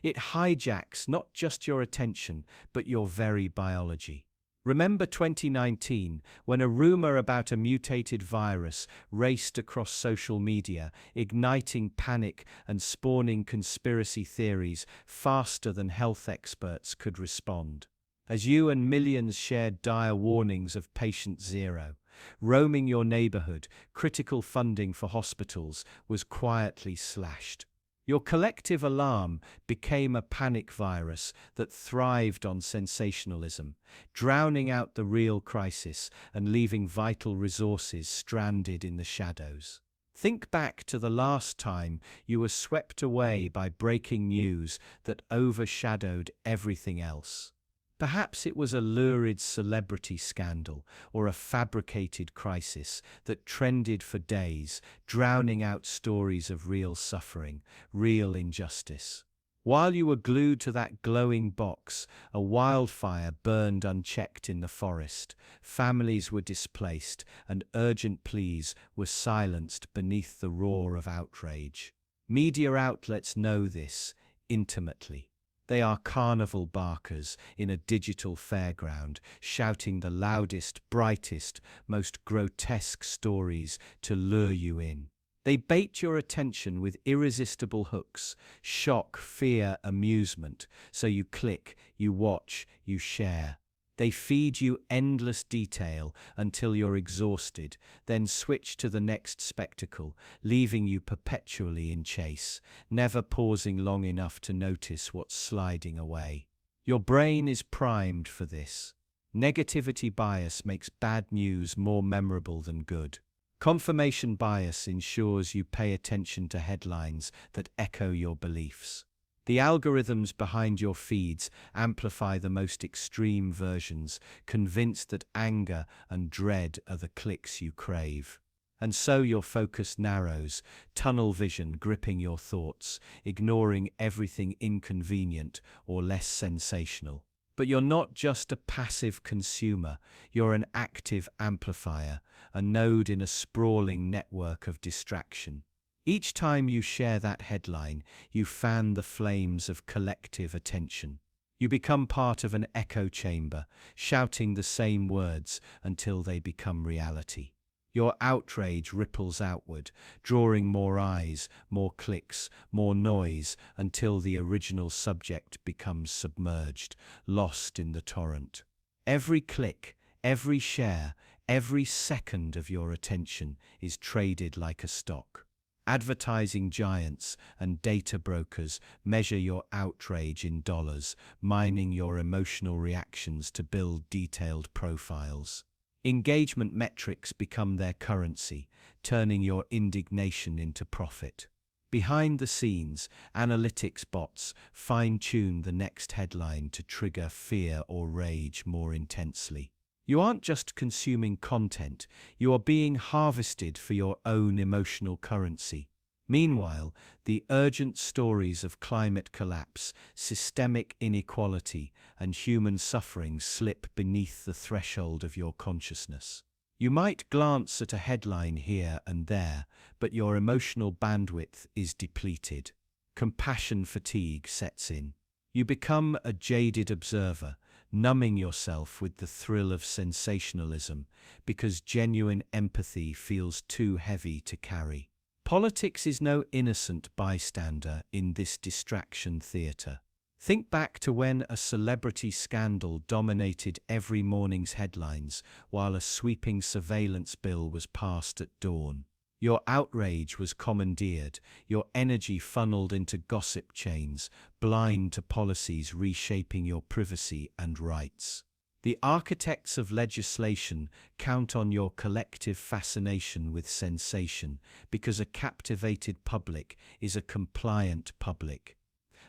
It hijacks not just your attention, but your very biology. Remember 2019, when a rumor about a mutated virus raced across social media, igniting panic and spawning conspiracy theories faster than health experts could respond. As you and millions shared dire warnings of patient zero, roaming your neighborhood, critical funding for hospitals was quietly slashed. Your collective alarm became a panic virus that thrived on sensationalism, drowning out the real crisis and leaving vital resources stranded in the shadows. Think back to the last time you were swept away by breaking news that overshadowed everything else. Perhaps it was a lurid celebrity scandal or a fabricated crisis that trended for days, drowning out stories of real suffering, real injustice. While you were glued to that glowing box, a wildfire burned unchecked in the forest. Families were displaced, and urgent pleas were silenced beneath the roar of outrage. Media outlets know this intimately. They are carnival barkers in a digital fairground, shouting the loudest, brightest, most grotesque stories to lure you in. They bait your attention with irresistible hooks, shock, fear, amusement, so you click, you watch, you share. They feed you endless detail until you're exhausted, then switch to the next spectacle, leaving you perpetually in chase, never pausing long enough to notice what's sliding away. Your brain is primed for this. Negativity bias makes bad news more memorable than good. Confirmation bias ensures you pay attention to headlines that echo your beliefs. The algorithms behind your feeds amplify the most extreme versions, convinced that anger and dread are the clicks you crave. And so your focus narrows, tunnel vision gripping your thoughts, ignoring everything inconvenient or less sensational. But you're not just a passive consumer, you're an active amplifier, a node in a sprawling network of distraction. Each time you share that headline, you fan the flames of collective attention. You become part of an echo chamber, shouting the same words until they become reality. Your outrage ripples outward, drawing more eyes, more clicks, more noise, until the original subject becomes submerged, lost in the torrent. Every click, every share, every second of your attention is traded like a stock. Advertising giants and data brokers measure your outrage in dollars, mining your emotional reactions to build detailed profiles. Engagement metrics become their currency, turning your indignation into profit. Behind the scenes, analytics bots fine-tune the next headline to trigger fear or rage more intensely. You aren't just consuming content, you are being harvested for your own emotional currency. Meanwhile, the urgent stories of climate collapse, systemic inequality, and human suffering slip beneath the threshold of your consciousness. You might glance at a headline here and there, but your emotional bandwidth is depleted. Compassion fatigue sets in. You become a jaded observer, numbing yourself with the thrill of sensationalism because genuine empathy feels too heavy to carry. Politics is no innocent bystander in this distraction theatre. Think back to when a celebrity scandal dominated every morning's headlines while a sweeping surveillance bill was passed at dawn. Your outrage was commandeered, your energy funneled into gossip chains, blind to policies reshaping your privacy and rights. The architects of legislation count on your collective fascination with sensation because a captivated public is a compliant public.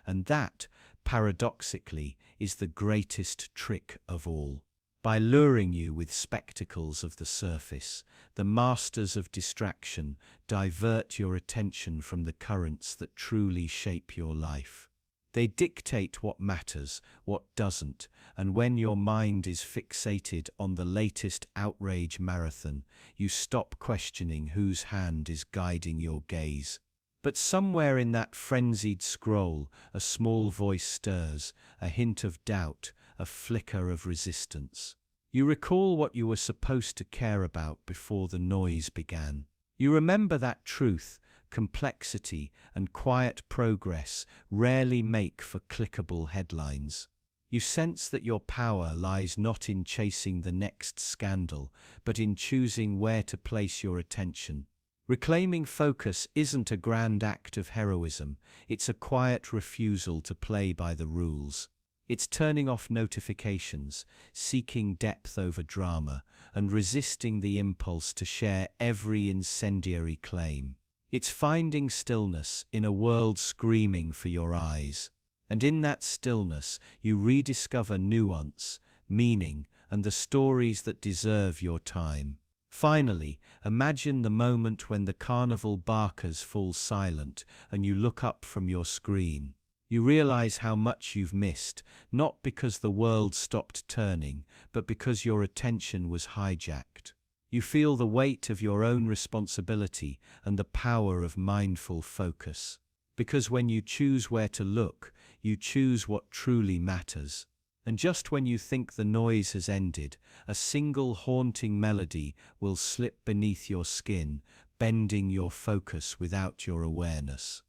And that, paradoxically, is the greatest trick of all. By luring you with spectacles of the surface, the masters of distraction divert your attention from the currents that truly shape your life. They dictate what matters, what doesn't, and when your mind is fixated on the latest outrage marathon, you stop questioning whose hand is guiding your gaze. But somewhere in that frenzied scroll, a small voice stirs, a hint of doubt, a flicker of resistance. You recall what you were supposed to care about before the noise began. You remember that truth, complexity, and quiet progress rarely make for clickable headlines. You sense that your power lies not in chasing the next scandal, but in choosing where to place your attention. Reclaiming focus isn't a grand act of heroism, it's a quiet refusal to play by the rules. It's turning off notifications, seeking depth over drama, and resisting the impulse to share every incendiary claim. It's finding stillness in a world screaming for your eyes. And in that stillness, you rediscover nuance, meaning, and the stories that deserve your time. Finally, imagine the moment when the carnival barkers fall silent and you look up from your screen. You realize how much you've missed, not because the world stopped turning, but because your attention was hijacked. You feel the weight of your own responsibility and the power of mindful focus. Because when you choose where to look, you choose what truly matters. And just when you think the noise has ended, a single haunting melody will slip beneath your skin, bending your focus without your awareness.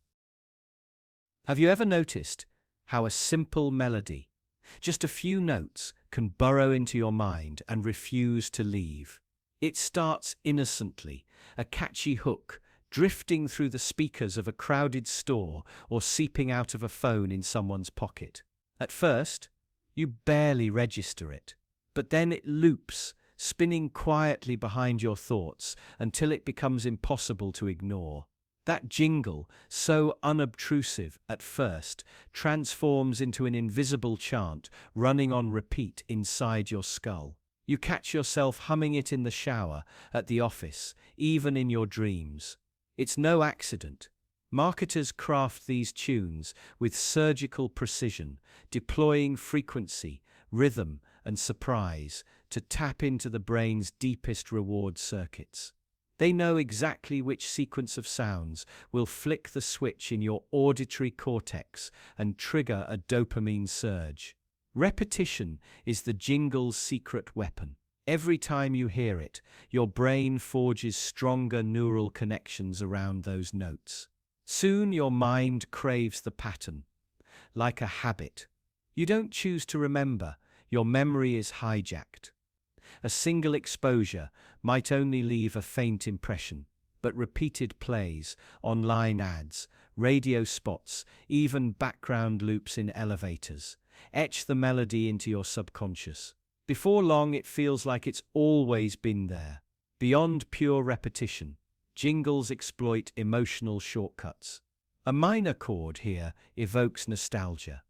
Have you ever noticed how a simple melody, just a few notes, can burrow into your mind and refuse to leave? It starts innocently, a catchy hook, drifting through the speakers of a crowded store or seeping out of a phone in someone's pocket. At first, you barely register it, but then it loops, spinning quietly behind your thoughts until it becomes impossible to ignore. That jingle, so unobtrusive at first, transforms into an invisible chant running on repeat inside your skull. You catch yourself humming it in the shower, at the office, even in your dreams. It's no accident. Marketers craft these tunes with surgical precision, deploying frequency, rhythm, and surprise to tap into the brain's deepest reward circuits. They know exactly which sequence of sounds will flick the switch in your auditory cortex and trigger a dopamine surge. Repetition is the jingle's secret weapon. Every time you hear it, your brain forges stronger neural connections around those notes. Soon your mind craves the pattern, like a habit. You don't choose to remember, your memory is hijacked. A single exposure might only leave a faint impression, but repeated plays, online ads, radio spots, even background loops in elevators, etch the melody into your subconscious. Before long, it feels like it's always been there. Beyond pure repetition, jingles exploit emotional shortcuts. A minor chord here evokes nostalgia.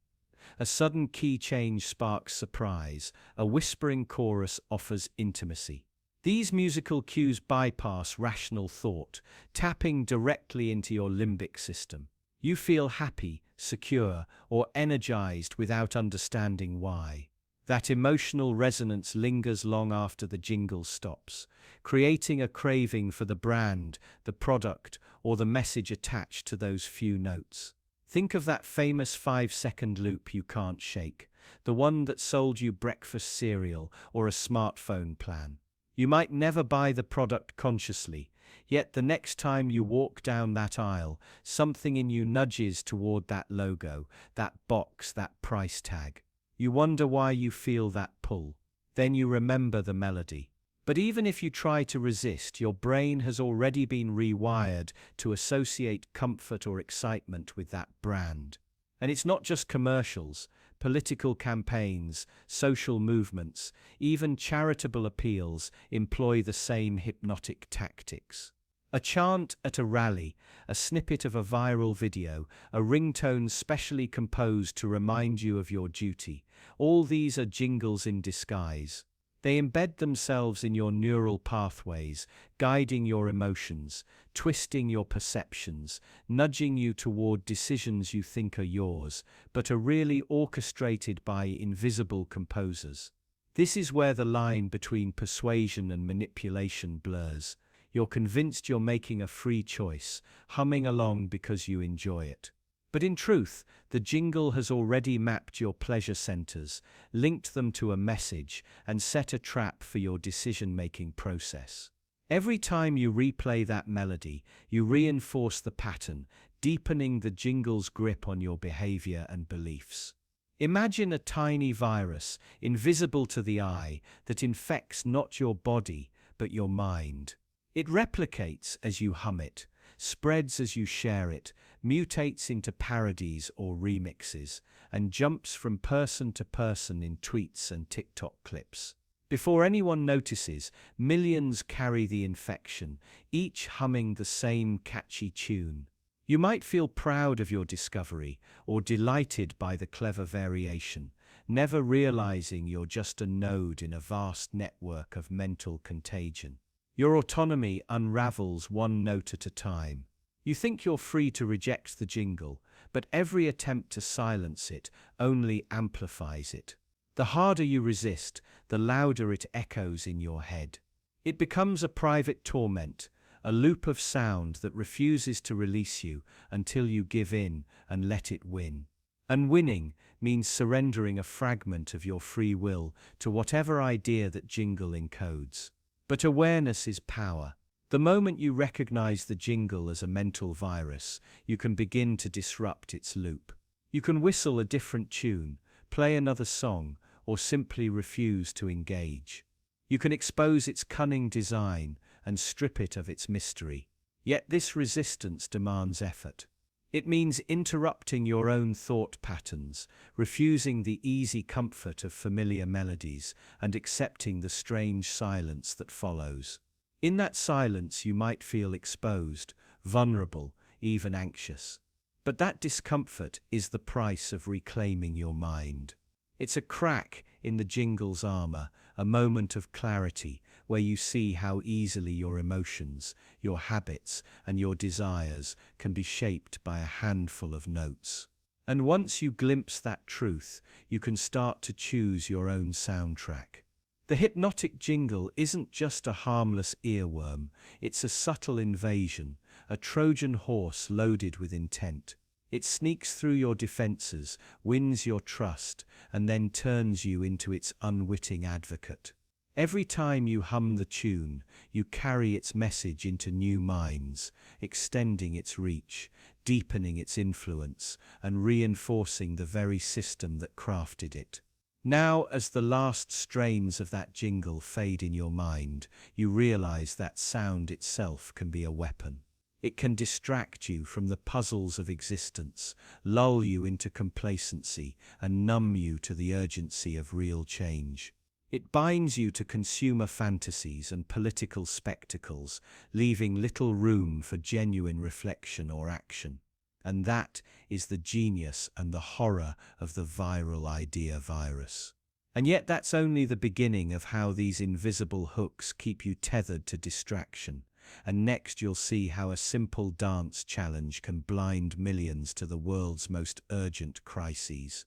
A sudden key change sparks surprise. A whispering chorus offers intimacy. These musical cues bypass rational thought, tapping directly into your limbic system. You feel happy, secure, or energized without understanding why. That emotional resonance lingers long after the jingle stops, creating a craving for the brand, the product, or the message attached to those few notes. Think of that famous 5-second loop you can't shake, the one that sold you breakfast cereal or a smartphone plan. You might never buy the product consciously, yet the next time you walk down that aisle, something in you nudges toward that logo, that box, that price tag. You wonder why you feel that pull. Then you remember the melody. But even if you try to resist, your brain has already been rewired to associate comfort or excitement with that brand. And it's not just commercials, political campaigns, social movements, even charitable appeals employ the same hypnotic tactics. A chant at a rally, a snippet of a viral video, a ringtone specially composed to remind you of your duty. All these are jingles in disguise. They embed themselves in your neural pathways, guiding your emotions, twisting your perceptions, nudging you toward decisions you think are yours, but are really orchestrated by invisible composers. This is where the line between persuasion and manipulation blurs. You're convinced you're making a free choice, humming along because you enjoy it. But in truth, the jingle has already mapped your pleasure centers, linked them to a message, and set a trap for your decision-making process. Every time you replay that melody, you reinforce the pattern, deepening the jingle's grip on your behavior and beliefs. Imagine a tiny virus, invisible to the eye, that infects not your body, but your mind. It replicates as you hum it, spreads as you share it, mutates into parodies or remixes, and jumps from person to person in tweets and TikTok clips. Before anyone notices, millions carry the infection, each humming the same catchy tune. You might feel proud of your discovery or delighted by the clever variation, never realizing you're just a node in a vast network of mental contagion. Your autonomy unravels one note at a time. You think you're free to reject the jingle, but every attempt to silence it only amplifies it. The harder you resist, the louder it echoes in your head. It becomes a private torment, a loop of sound that refuses to release you until you give in and let it win. And winning means surrendering a fragment of your free will to whatever idea that jingle encodes. But awareness is power. The moment you recognize the jingle as a mental virus, you can begin to disrupt its loop. You can whistle a different tune, play another song, or simply refuse to engage. You can expose its cunning design and strip it of its mystery. Yet this resistance demands effort. It means interrupting your own thought patterns, refusing the easy comfort of familiar melodies, and accepting the strange silence that follows. In that silence, you might feel exposed, vulnerable, even anxious. But that discomfort is the price of reclaiming your mind. It's a crack in the jingle's armor, a moment of clarity where you see how easily your emotions, your habits, and your desires can be shaped by a handful of notes. And once you glimpse that truth, you can start to choose your own soundtrack. The hypnotic jingle isn't just a harmless earworm, it's a subtle invasion, a Trojan horse loaded with intent. It sneaks through your defenses, wins your trust, and then turns you into its unwitting advocate. Every time you hum the tune, you carry its message into new minds, extending its reach, deepening its influence, and reinforcing the very system that crafted it. Now, as the last strains of that jingle fade in your mind, you realize that sound itself can be a weapon. It can distract you from the puzzles of existence, lull you into complacency, and numb you to the urgency of real change. It binds you to consumer fantasies and political spectacles, leaving little room for genuine reflection or action. And that is the genius and the horror of the viral idea virus. And yet that's only the beginning of how these invisible hooks keep you tethered to distraction. And next you'll see how a simple dance challenge can blind millions to the world's most urgent crises.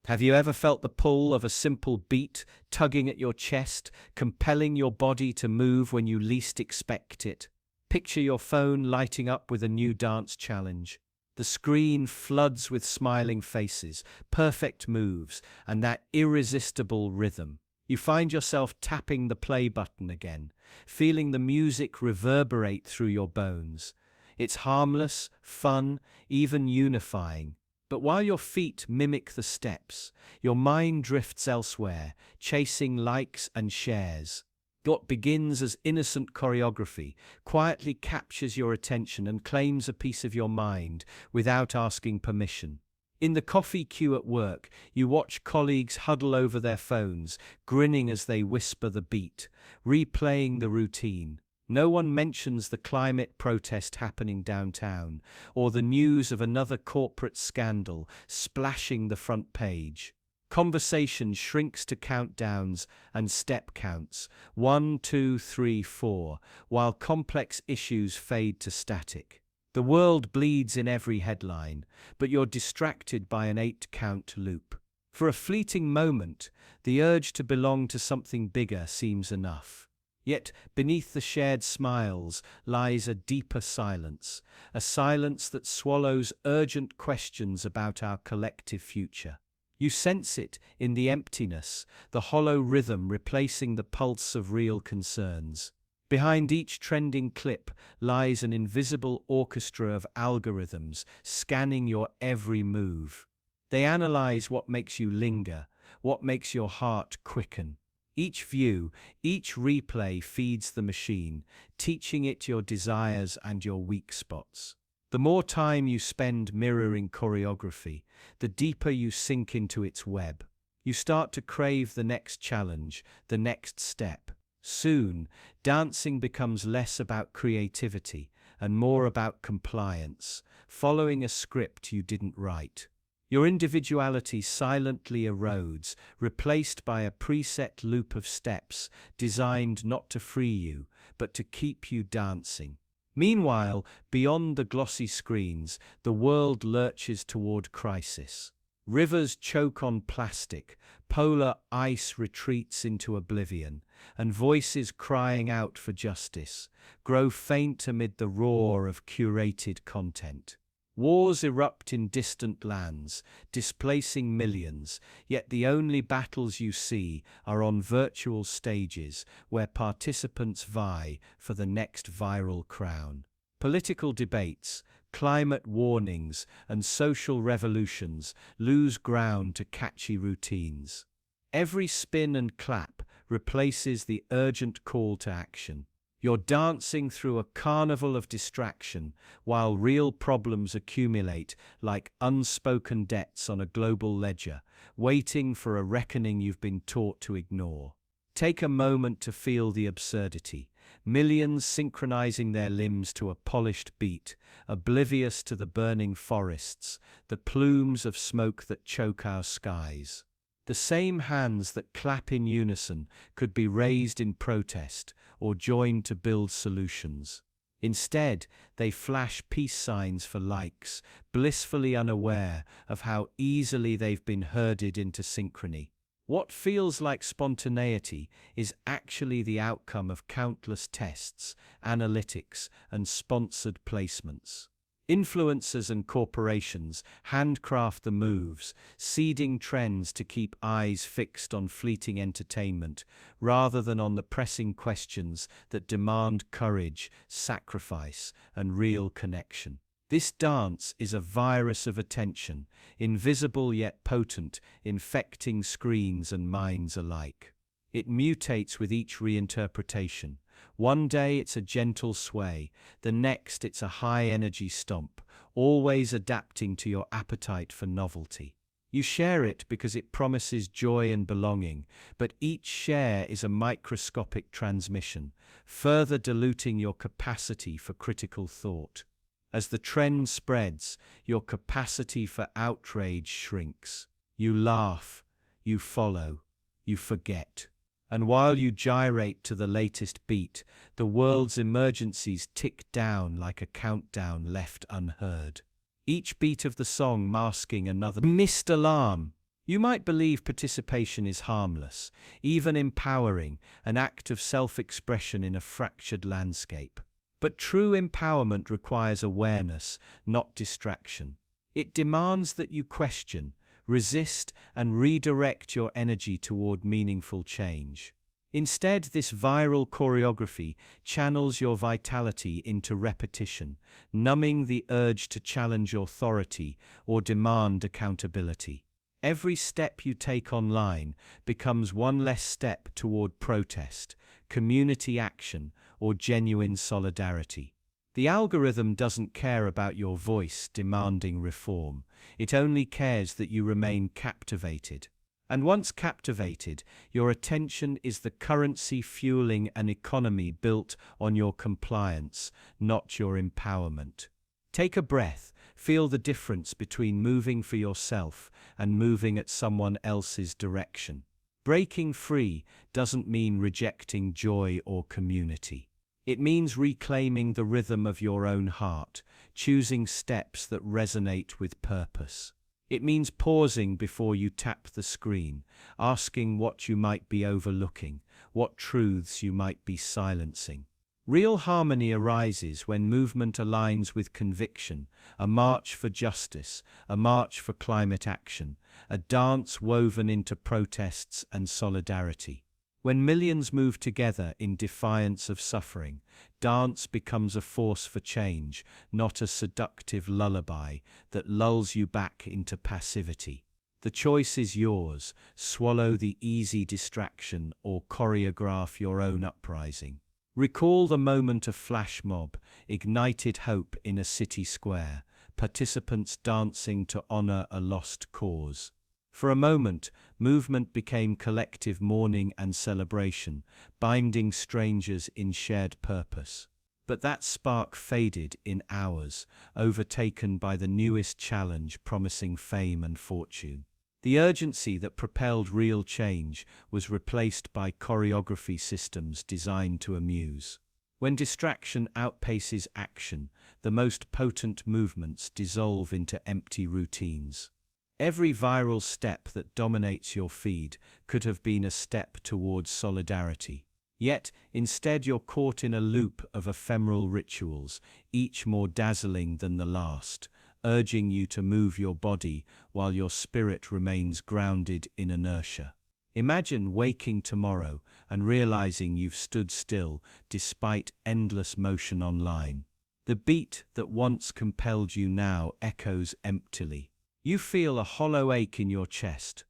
Have you ever felt the pull of a simple beat tugging at your chest, compelling your body to move when you least expect it? Picture your phone lighting up with a new dance challenge. The screen floods with smiling faces, perfect moves, and that irresistible rhythm. You find yourself tapping the play button again, feeling the music reverberate through your bones. It's harmless, fun, even unifying. But while your feet mimic the steps, your mind drifts elsewhere, chasing likes and shares. What begins as innocent choreography quietly captures your attention and claims a piece of your mind without asking permission. In the coffee queue at work, you watch colleagues huddle over their phones, grinning as they whisper the beat, replaying the routine. No one mentions the climate protest happening downtown, or the news of another corporate scandal splashing the front page. Conversation shrinks to countdowns and step counts, 1, 2, 3, 4, while complex issues fade to static. The world bleeds in every headline, but you're distracted by an 8-count loop. For a fleeting moment, the urge to belong to something bigger seems enough. Yet beneath the shared smiles lies a deeper silence, a silence that swallows urgent questions about our collective future. You sense it in the emptiness, the hollow rhythm replacing the pulse of real concerns. Behind each trending clip lies an invisible orchestra of algorithms scanning your every move. They analyze what makes you linger, what makes your heart quicken. Each view, each replay feeds the machine, teaching it your desires and your weak spots. The more time you spend mirroring choreography, the deeper you sink into its web. You start to crave the next challenge, the next step. Soon, dancing becomes less about creativity and more about compliance, following a script you didn't write. Your individuality silently erodes, replaced by a preset loop of steps designed not to free you, but to keep you dancing. Meanwhile, beyond the glossy screens, the world lurches toward crisis. Rivers choke on plastic, polar ice retreats into oblivion, and voices crying out for justice grow faint amid the roar of curated content. Wars erupt in distant lands, displacing millions, yet the only battles you see are on virtual stages where participants vie for the next viral crown. Political debates, climate warnings, and social revolutions lose ground to catchy routines. Every spin and clap replaces the urgent call to action. You're dancing through a carnival of distraction while real problems accumulate like unspoken debts on a global ledger, waiting for a reckoning you've been taught to ignore. Take a moment to feel the absurdity. Millions synchronizing their limbs to a polished beat, oblivious to the burning forests, the plumes of smoke that choke our skies. The same hands that clap in unison could be raised in protest or joined to build solutions. Instead, they flash peace signs for likes, blissfully unaware of how easily they've been herded into synchrony. What feels like spontaneity is actually the outcome of countless tests, analytics, and sponsored placements. Influencers and corporations handcraft the moves, seeding trends to keep eyes fixed on fleeting entertainment rather than on the pressing questions that demand courage, sacrifice, and real connection. This dance is a virus of attention, invisible yet potent, infecting screens and minds alike. It mutates with each reinterpretation. One day it's a gentle sway, the next it's a high-energy stomp, always adapting to your appetite for novelty. You share it because it promises joy and belonging, but each share is a microscopic transmission, further diluting your capacity for critical thought. As the trend spreads, your capacity for outrage shrinks. You laugh, you follow, you forget. And while you gyrate to the latest beat, the world's emergencies tick down like a countdown left unheard. Each beat of the song masking another missed alarm. You might believe participation is harmless, even empowering, an act of self-expression in a fractured landscape. But true empowerment requires awareness, not distraction. It demands that you question, resist, and redirect your energy toward meaningful change. Instead, this viral choreography channels your vitality into repetition, numbing the urge to challenge authority or demand accountability. Every step you take online becomes one less step toward protest, community action, or genuine solidarity. The algorithm doesn't care about your voice demanding reform. It only cares that you remain captivated. And once captivated, your attention is the currency fueling an economy built on your compliance, not your empowerment. Take a breath, feel the difference between moving for yourself and moving at someone else's direction. Breaking free doesn't mean rejecting joy or community. It means reclaiming the rhythm of your own heart, choosing steps that resonate with purpose. It means pausing before you tap the screen, asking what you might be overlooking, what truths you might be silencing. Real harmony arises when movement aligns with conviction, a march for justice, a march for climate action, a dance woven into protests and solidarity. When millions move together in defiance of suffering, dance becomes a force for change, not a seductive lullaby that lulls you back into passivity. The choice is yours: swallow the easy distraction or choreograph your own uprising. Recall the moment of flash mob, ignited hope in a city square, participants dancing to honor a lost cause. For a moment, movement became collective mourning and celebration, binding strangers in shared purpose. But that spark faded in hours, overtaken by the newest challenge promising fame and fortune. The urgency that propelled real change was replaced by choreography systems designed to amuse. When distraction outpaces action, the most potent movements dissolve into empty routines. Every viral step that dominates your feed could have been a step towards solidarity. Yet, instead you're caught in a loop of ephemeral rituals, each more dazzling than the last, urging you to move your body while your spirit remains grounded in inertia. Imagine waking tomorrow and realizing you've stood still despite endless motion online. The beat that once compelled you now echoes emptily. You feel a hollow ache in your chest,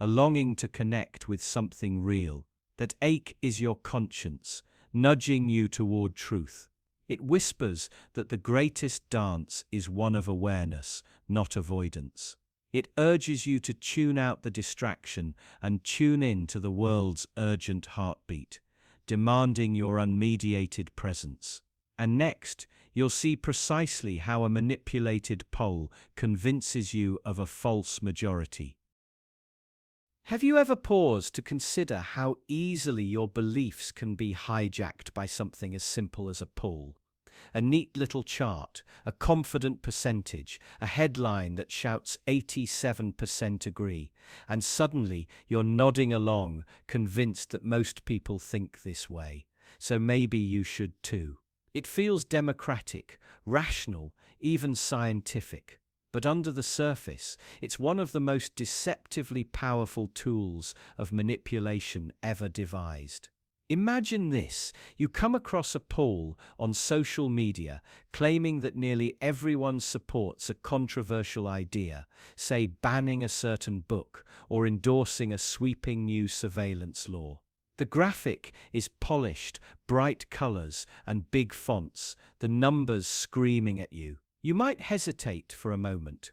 a longing to connect with something real. That ache is your conscience, nudging you toward truth. It whispers that the greatest dance is one of awareness, not avoidance. It urges you to tune out the distraction and tune in to the world's urgent heartbeat, demanding your unmediated presence. And next, you'll see precisely how a manipulated poll convinces you of a false majority. Have you ever paused to consider how easily your beliefs can be hijacked by something as simple as a poll? A neat little chart, a confident percentage, a headline that shouts 87% agree, and suddenly you're nodding along, convinced that most people think this way, so maybe you should too. It feels democratic, rational, even scientific. But under the surface, it's one of the most deceptively powerful tools of manipulation ever devised. Imagine this: you come across a poll on social media claiming that nearly everyone supports a controversial idea, say banning a certain book or endorsing a sweeping new surveillance law. The graphic is polished, bright colors and big fonts, the numbers screaming at you. You might hesitate for a moment,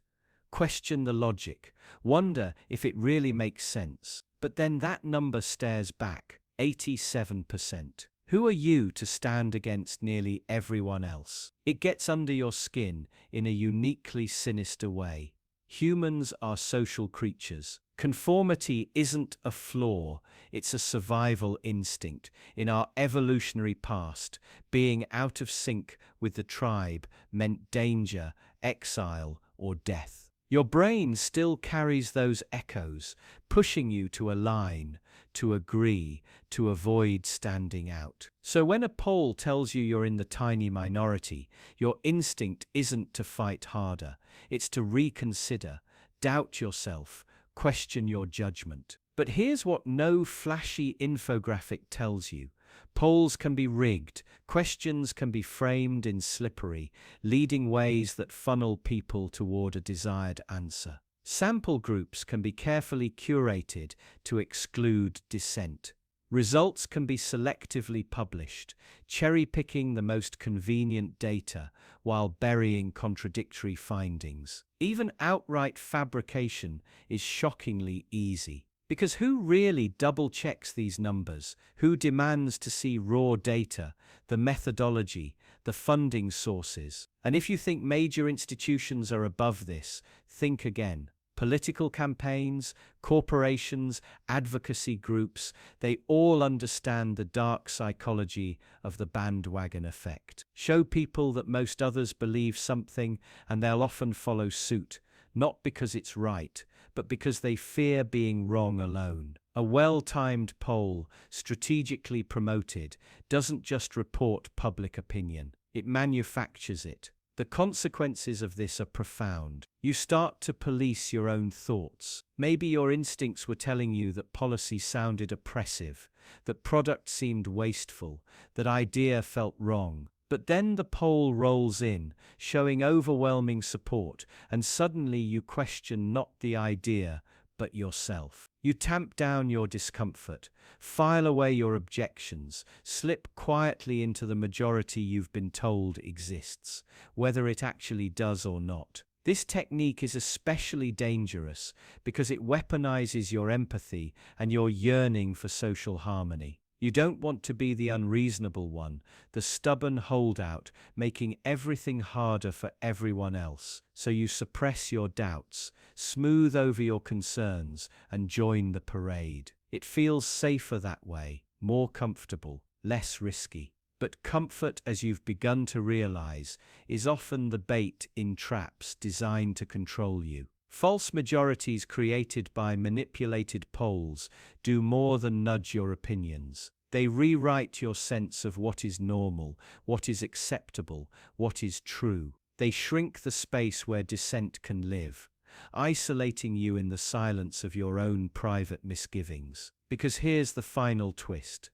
question the logic, wonder if it really makes sense. But then that number stares back, 87%. Who are you to stand against nearly everyone else? It gets under your skin in a uniquely sinister way. Humans are social creatures. Conformity isn't a flaw, it's a survival instinct. In our evolutionary past, being out of sync with the tribe meant danger, exile, or death. Your brain still carries those echoes, pushing you to align, to agree, to avoid standing out. So when a poll tells you you're in the tiny minority, your instinct isn't to fight harder, it's to reconsider, doubt yourself, question your judgment. But here's what no flashy infographic tells you. Polls can be rigged, questions can be framed in slippery, leading ways that funnel people toward a desired answer. Sample groups can be carefully curated to exclude dissent. Results can be selectively published, cherry-picking the most convenient data while burying contradictory findings. Even outright fabrication is shockingly easy. Because who really double-checks these numbers? Who demands to see raw data, the methodology, the funding sources? And if you think major institutions are above this, think again. Political campaigns, corporations, advocacy groups, they all understand the dark psychology of the bandwagon effect. Show people that most others believe something, and they'll often follow suit, not because it's right, but because they fear being wrong alone. A well-timed poll, strategically promoted, doesn't just report public opinion, it manufactures it. The consequences of this are profound. You start to police your own thoughts. Maybe your instincts were telling you that policy sounded oppressive, that product seemed wasteful, that idea felt wrong. But then the poll rolls in, showing overwhelming support, and suddenly you question not the idea, but yourself. You tamp down your discomfort, file away your objections, slip quietly into the majority you've been told exists, whether it actually does or not. This technique is especially dangerous because it weaponizes your empathy and your yearning for social harmony. You don't want to be the unreasonable one, the stubborn holdout, making everything harder for everyone else. So you suppress your doubts, smooth over your concerns, and join the parade. It feels safer that way, more comfortable, less risky. But comfort, as you've begun to realize, is often the bait in traps designed to control you. False majorities created by manipulated polls do more than nudge your opinions. They rewrite your sense of what is normal, what is acceptable, what is true. They shrink the space where dissent can live, isolating you in the silence of your own private misgivings. Because here's the final twist.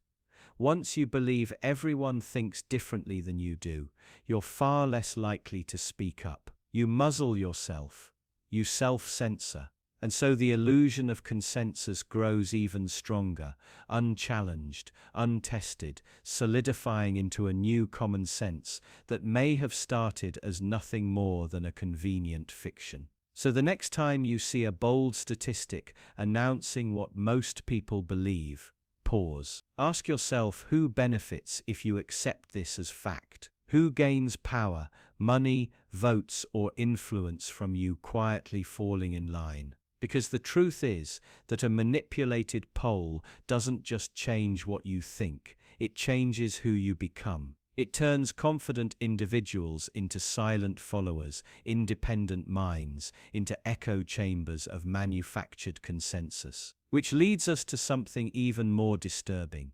Once you believe everyone thinks differently than you do, you're far less likely to speak up. You muzzle yourself. You self-censor. And so the illusion of consensus grows even stronger, unchallenged, untested, solidifying into a new common sense that may have started as nothing more than a convenient fiction. So the next time you see a bold statistic announcing what most people believe, pause. Ask yourself who benefits if you accept this as fact. Who gains power, money, votes, or influence from you quietly falling in line? Because the truth is that a manipulated poll doesn't just change what you think, it changes who you become. It turns confident individuals into silent followers, independent minds, into echo chambers of manufactured consensus. Which leads us to something even more disturbing.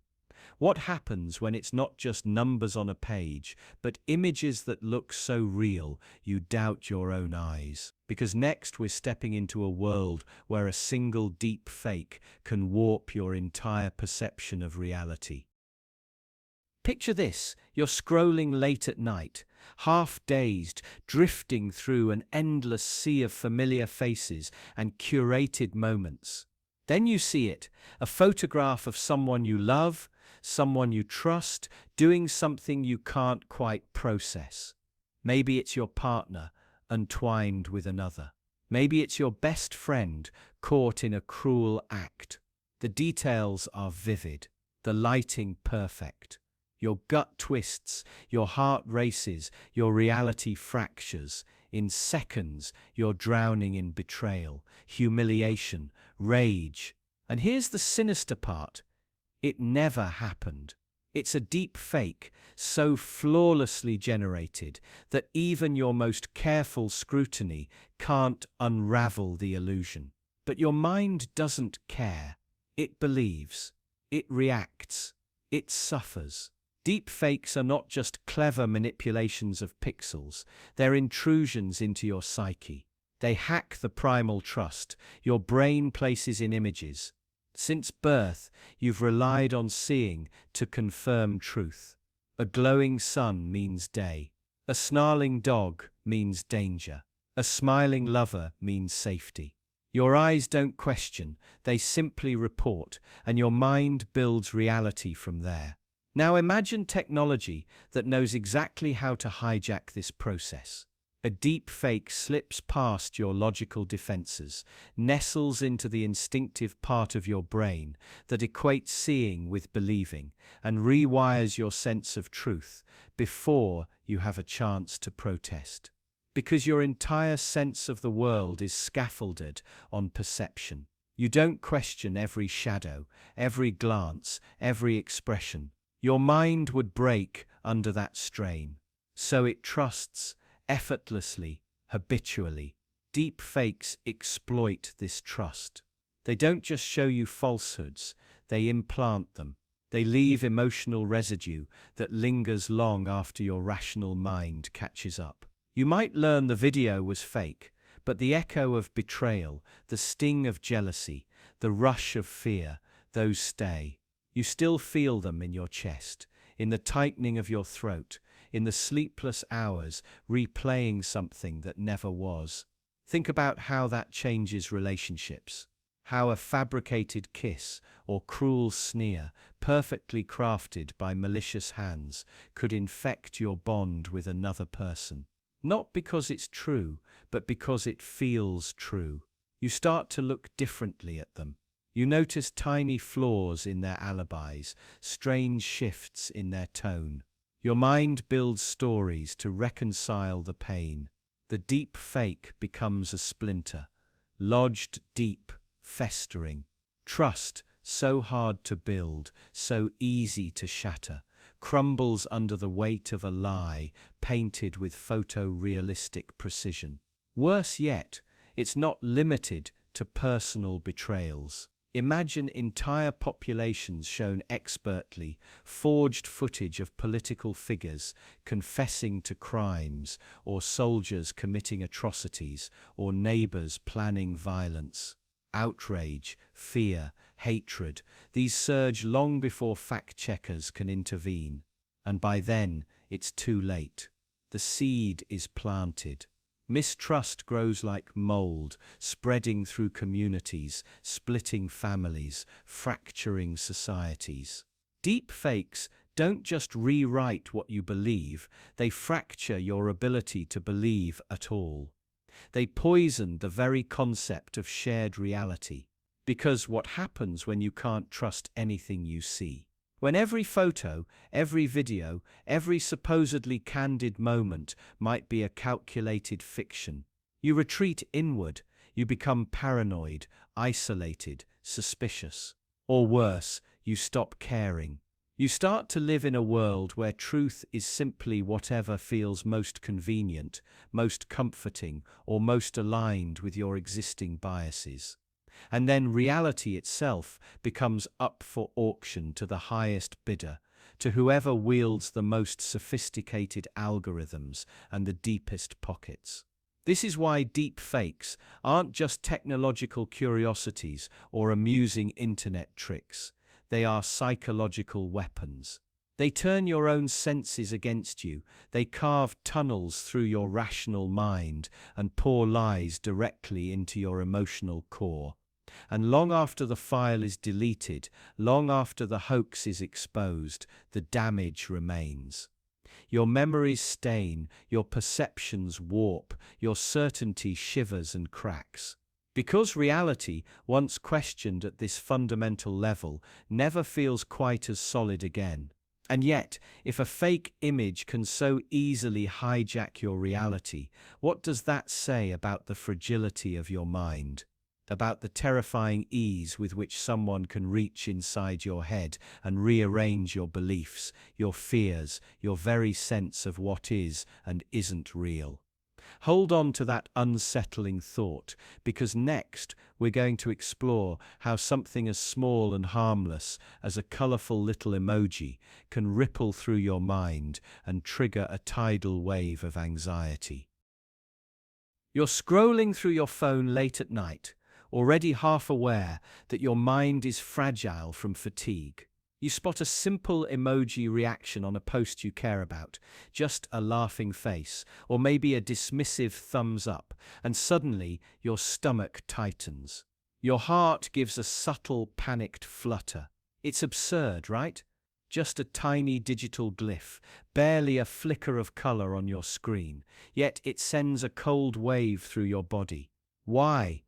What happens when it's not just numbers on a page, but images that look so real you doubt your own eyes? Because next we're stepping into a world where a single deep fake can warp your entire perception of reality. Picture this, you're scrolling late at night, half dazed, drifting through an endless sea of familiar faces and curated moments. Then you see it, a photograph of someone you love, someone you trust, doing something you can't quite process. Maybe it's your partner, entwined with another. Maybe it's your best friend, caught in a cruel act. The details are vivid, the lighting perfect. Your gut twists, your heart races, your reality fractures. In seconds, you're drowning in betrayal, humiliation, rage. And here's the sinister part. It never happened. It's a deep fake, so flawlessly generated that even your most careful scrutiny can't unravel the illusion. But your mind doesn't care. It believes. It reacts. It suffers. Deep fakes are not just clever manipulations of pixels, they're intrusions into your psyche. They hack the primal trust your brain places in images. Since birth, you've relied on seeing to confirm truth. A glowing sun means day. A snarling dog means danger. A smiling lover means safety. Your eyes don't question, they simply report, and your mind builds reality from there. Now imagine technology that knows exactly how to hijack this process. A deep fake slips past your logical defenses, nestles into the instinctive part of your brain that equates seeing with believing, and rewires your sense of truth before you have a chance to protest. Because your entire sense of the world is scaffolded on perception. You don't question every shadow, every glance, every expression. Your mind would break under that strain. So it trusts, effortlessly, habitually. Deep fakes exploit this trust. They don't just show you falsehoods, they implant them. They leave emotional residue that lingers long after your rational mind catches up. You might learn the video was fake, but the echo of betrayal, the sting of jealousy, the rush of fear, those stay. You still feel them in your chest, in the tightening of your throat, in the sleepless hours replaying something that never was. Think about how that changes relationships. How a fabricated kiss or cruel sneer, perfectly crafted by malicious hands, could infect your bond with another person. Not because it's true, but because it feels true. You start to look differently at them. You notice tiny flaws in their alibis, strange shifts in their tone. Your mind builds stories to reconcile the pain. The deep fake becomes a splinter, lodged deep, festering. Trust, so hard to build, so easy to shatter, crumbles under the weight of a lie painted with photorealistic precision. Worse yet, it's not limited to personal betrayals. Imagine entire populations shown expertly, forged footage of political figures confessing to crimes, or soldiers committing atrocities, or neighbors planning violence. Outrage, fear, hatred, these surge long before fact-checkers can intervene. And by then, it's too late. The seed is planted. Mistrust grows like mold, spreading through communities, splitting families, fracturing societies. Deepfakes don't just rewrite what you believe, they fracture your ability to believe at all. They poison the very concept of shared reality. Because what happens when you can't trust anything you see? When every photo, every video, every supposedly candid moment might be a calculated fiction, you retreat inward, you become paranoid, isolated, suspicious. Or worse, you stop caring. You start to live in a world where truth is simply whatever feels most convenient, most comforting, or most aligned with your existing biases. And then reality itself becomes up for auction to the highest bidder, to whoever wields the most sophisticated algorithms and the deepest pockets. This is why deep fakes aren't just technological curiosities or amusing internet tricks. They are psychological weapons. They turn your own senses against you. They carve tunnels through your rational mind and pour lies directly into your emotional core. And long after the file is deleted, long after the hoax is exposed, the damage remains. Your memories stain, your perceptions warp, your certainty shivers and cracks. Because reality, once questioned at this fundamental level, never feels quite as solid again. And yet, if a fake image can so easily hijack your reality, what does that say about the fragility of your mind? About the terrifying ease with which someone can reach inside your head and rearrange your beliefs, your fears, your very sense of what is and isn't real. Hold on to that unsettling thought, because next we're going to explore how something as small and harmless as a colorful little emoji can ripple through your mind and trigger a tidal wave of anxiety. You're scrolling through your phone late at night, already half aware that your mind is fragile from fatigue. You spot a simple emoji reaction on a post you care about, just a laughing face, or maybe a dismissive thumbs up, and suddenly your stomach tightens. Your heart gives a subtle, panicked flutter. It's absurd, right? Just a tiny digital glyph, barely a flicker of color on your screen, yet it sends a cold wave through your body. Why?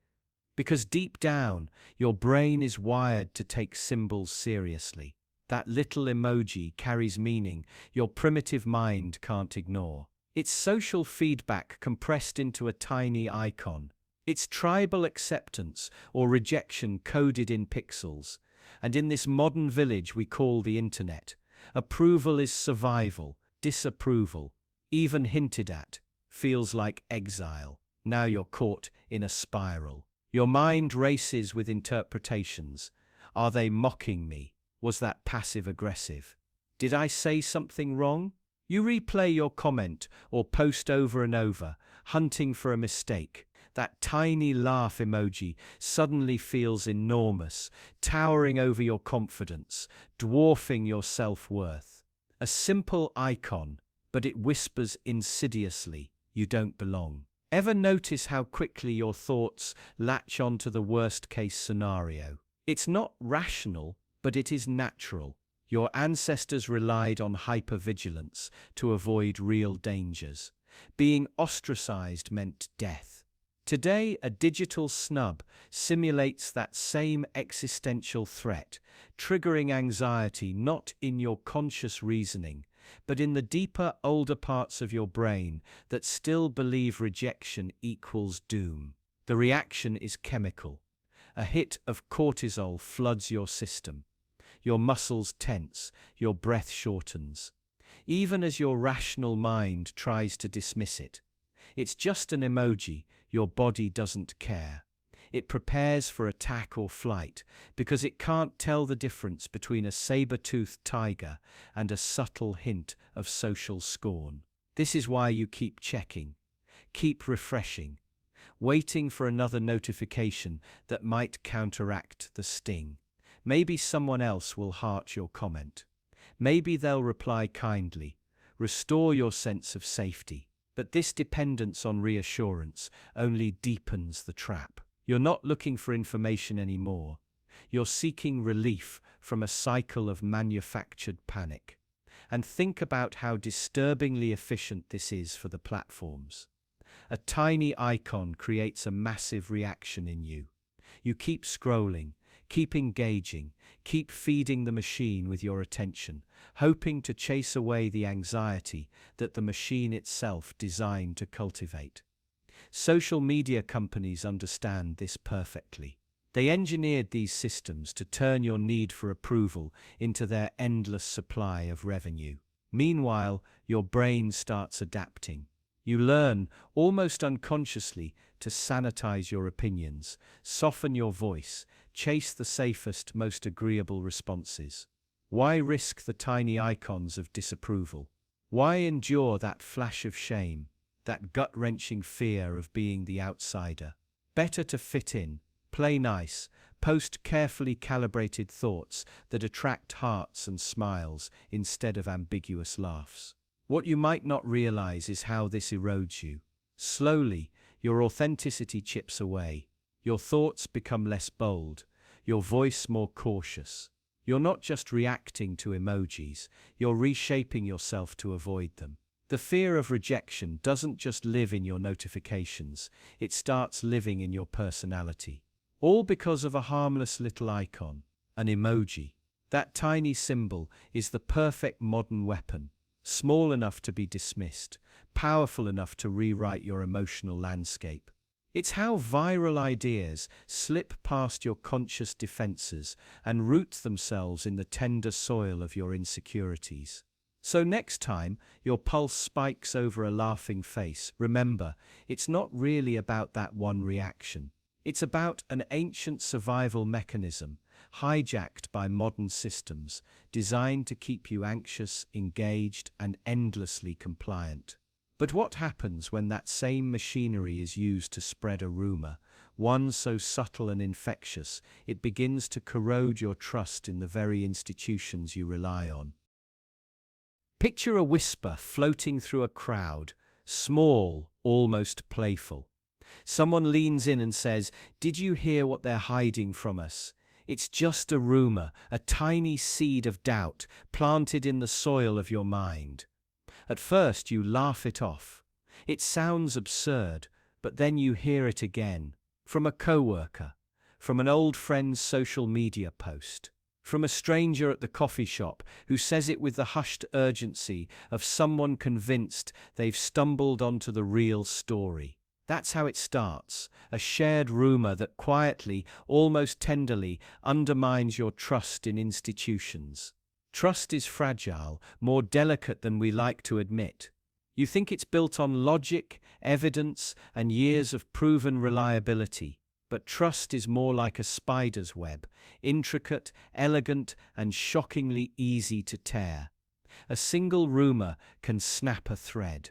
Because deep down, your brain is wired to take symbols seriously. That little emoji carries meaning your primitive mind can't ignore. It's social feedback compressed into a tiny icon. It's tribal acceptance or rejection coded in pixels. And in this modern village we call the internet, approval is survival, disapproval, even hinted at, feels like exile. Now you're caught in a spiral. Your mind races with interpretations. Are they mocking me? Was that passive-aggressive? Did I say something wrong? You replay your comment or post over and over, hunting for a mistake. That tiny laugh emoji suddenly feels enormous, towering over your confidence, dwarfing your self-worth. A simple icon, but it whispers insidiously, you don't belong. Ever notice how quickly your thoughts latch onto the worst-case scenario? It's not rational, but it is natural. Your ancestors relied on hypervigilance to avoid real dangers. Being ostracized meant death. Today, a digital snub simulates that same existential threat, triggering anxiety not in your conscious reasoning, but in the deeper, older parts of your brain that still believe rejection equals doom. The reaction is chemical. A hit of cortisol floods your system. Your muscles tense, your breath shortens. Even as your rational mind tries to dismiss it. It's just an emoji, your body doesn't care. It prepares for attack or flight because it can't tell the difference between a saber-toothed tiger and a subtle hint of social scorn. This is why you keep checking, keep refreshing, waiting for another notification that might counteract the sting. Maybe someone else will heart your comment. Maybe they'll reply kindly, restore your sense of safety. But this dependence on reassurance only deepens the trap. You're not looking for information anymore. You're seeking relief from a cycle of manufactured panic. And think about how disturbingly efficient this is for the platforms. A tiny icon creates a massive reaction in you. You keep scrolling, keep engaging, keep feeding the machine with your attention, hoping to chase away the anxiety that the machine itself designed to cultivate. Social media companies understand this perfectly. They engineered these systems to turn your need for approval into their endless supply of revenue. Meanwhile, your brain starts adapting. You learn, almost unconsciously, to sanitize your opinions, soften your voice, chase the safest, most agreeable responses. Why risk the tiny icons of disapproval? Why endure that flash of shame, that gut-wrenching fear of being the outsider? Better to fit in, play nice, post carefully calibrated thoughts that attract hearts and smiles instead of ambiguous laughs. What you might not realize is how this erodes you. Slowly, your authenticity chips away. Your thoughts become less bold, your voice more cautious. You're not just reacting to emojis, you're reshaping yourself to avoid them. The fear of rejection doesn't just live in your notifications, it starts living in your personality. All because of a harmless little icon, an emoji. That tiny symbol is the perfect modern weapon. Small enough to be dismissed, powerful enough to rewrite your emotional landscape. It's how viral ideas slip past your conscious defenses and root themselves in the tender soil of your insecurities. So next time your pulse spikes over a laughing face, remember, it's not really about that one reaction. It's about an ancient survival mechanism, hijacked by modern systems, designed to keep you anxious, engaged, and endlessly compliant. But what happens when that same machinery is used to spread a rumor, one so subtle and infectious, it begins to corrode your trust in the very institutions you rely on? Picture a whisper floating through a crowd, small, almost playful. Someone leans in and says, "Did you hear what they're hiding from us?" It's just a rumor, a tiny seed of doubt planted in the soil of your mind. At first you laugh it off. It sounds absurd, but then you hear it again. From a coworker, from an old friend's social media post, from a stranger at the coffee shop who says it with the hushed urgency of someone convinced they've stumbled onto the real story. That's how it starts, a shared rumor that quietly, almost tenderly, undermines your trust in institutions. Trust is fragile, more delicate than we like to admit. You think it's built on logic, evidence, and years of proven reliability. But trust is more like a spider's web, intricate, elegant, and shockingly easy to tear. A single rumor can snap a thread.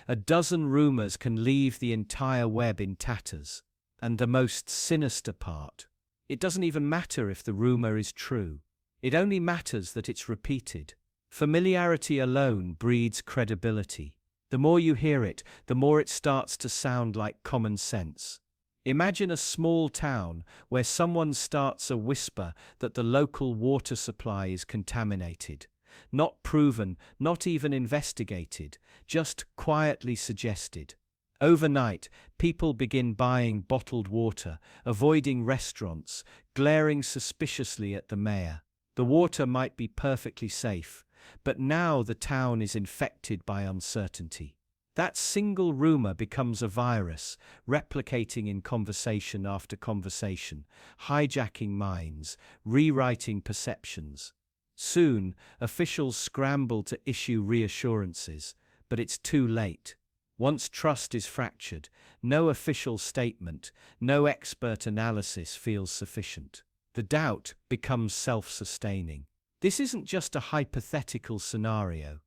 A dozen rumors can leave the entire web in tatters. And the most sinister part, it doesn't even matter if the rumor is true. It only matters that it's repeated. Familiarity alone breeds credibility. The more you hear it, the more it starts to sound like common sense. Imagine a small town where someone starts a whisper that the local water supply is contaminated. Not proven, not even investigated, just quietly suggested. Overnight, people begin buying bottled water, avoiding restaurants, glaring suspiciously at the mayor. The water might be perfectly safe, but now the town is infected by uncertainty. That single rumor becomes a virus, replicating in conversation after conversation, hijacking minds, rewriting perceptions. Soon, officials scramble to issue reassurances, but it's too late. Once trust is fractured, no official statement, no expert analysis feels sufficient. The doubt becomes self-sustaining. This isn't just a hypothetical scenario.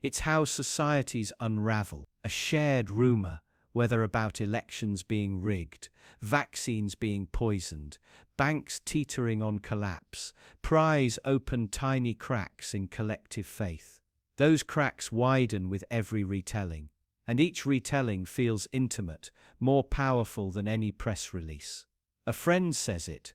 It's how societies unravel. A shared rumor, whether about elections being rigged, vaccines being poisoned, banks teetering on collapse, pries open tiny cracks in collective faith. Those cracks widen with every retelling, and each retelling feels intimate, more powerful than any press release. A friend says it,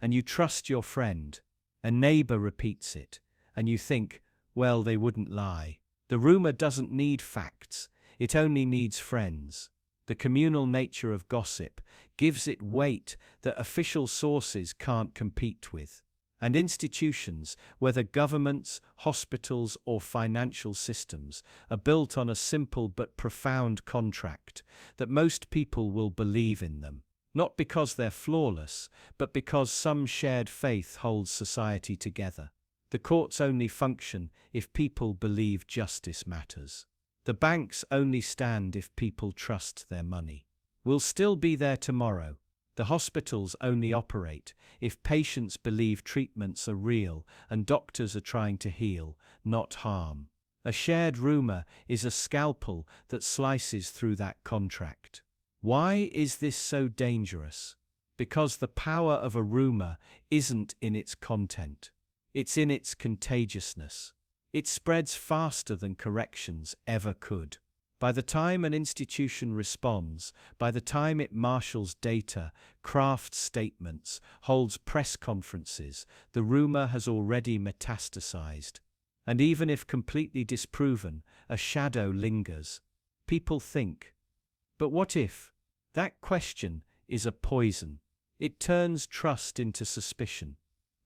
and you trust your friend. A neighbor repeats it, and you think, well, they wouldn't lie. The rumor doesn't need facts, it only needs friends. The communal nature of gossip gives it weight that official sources can't compete with. And institutions, whether governments, hospitals, or financial systems, are built on a simple but profound contract that most people will believe in them. Not because they're flawless, but because some shared faith holds society together. The courts only function if people believe justice matters. The banks only stand if people trust their money. We'll still be there tomorrow. The hospitals only operate if patients believe treatments are real and doctors are trying to heal, not harm. A shared rumor is a scalpel that slices through that contract. Why is this so dangerous? Because the power of a rumor isn't in its content. It's in its contagiousness. It spreads faster than corrections ever could. By the time an institution responds, by the time it marshals data, crafts statements, holds press conferences, the rumor has already metastasized. And even if completely disproven, a shadow lingers. People think, but what if? That question is a poison. It turns trust into suspicion,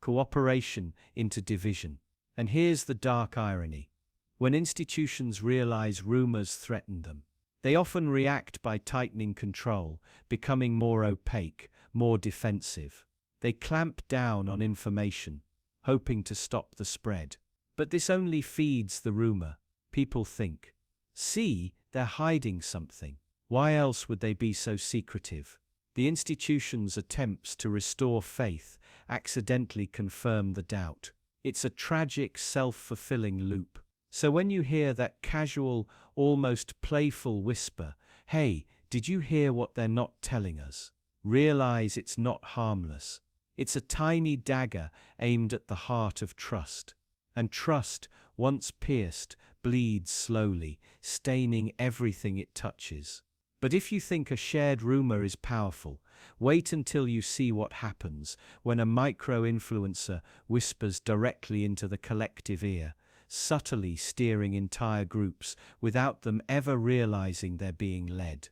cooperation into division. And here's the dark irony. When institutions realize rumors threaten them, they often react by tightening control, becoming more opaque, more defensive. They clamp down on information, hoping to stop the spread. But this only feeds the rumor. People think, see, they're hiding something. Why else would they be so secretive? The institution's attempts to restore faith accidentally confirm the doubt. It's a tragic, self-fulfilling loop. So when you hear that casual, almost playful whisper, hey, did you hear what they're not telling us? Realize it's not harmless. It's a tiny dagger aimed at the heart of trust. And trust, once pierced, bleeds slowly, staining everything it touches. But if you think a shared rumor is powerful, wait until you see what happens when a micro-influencer whispers directly into the collective ear, subtly steering entire groups without them ever realizing they're being led.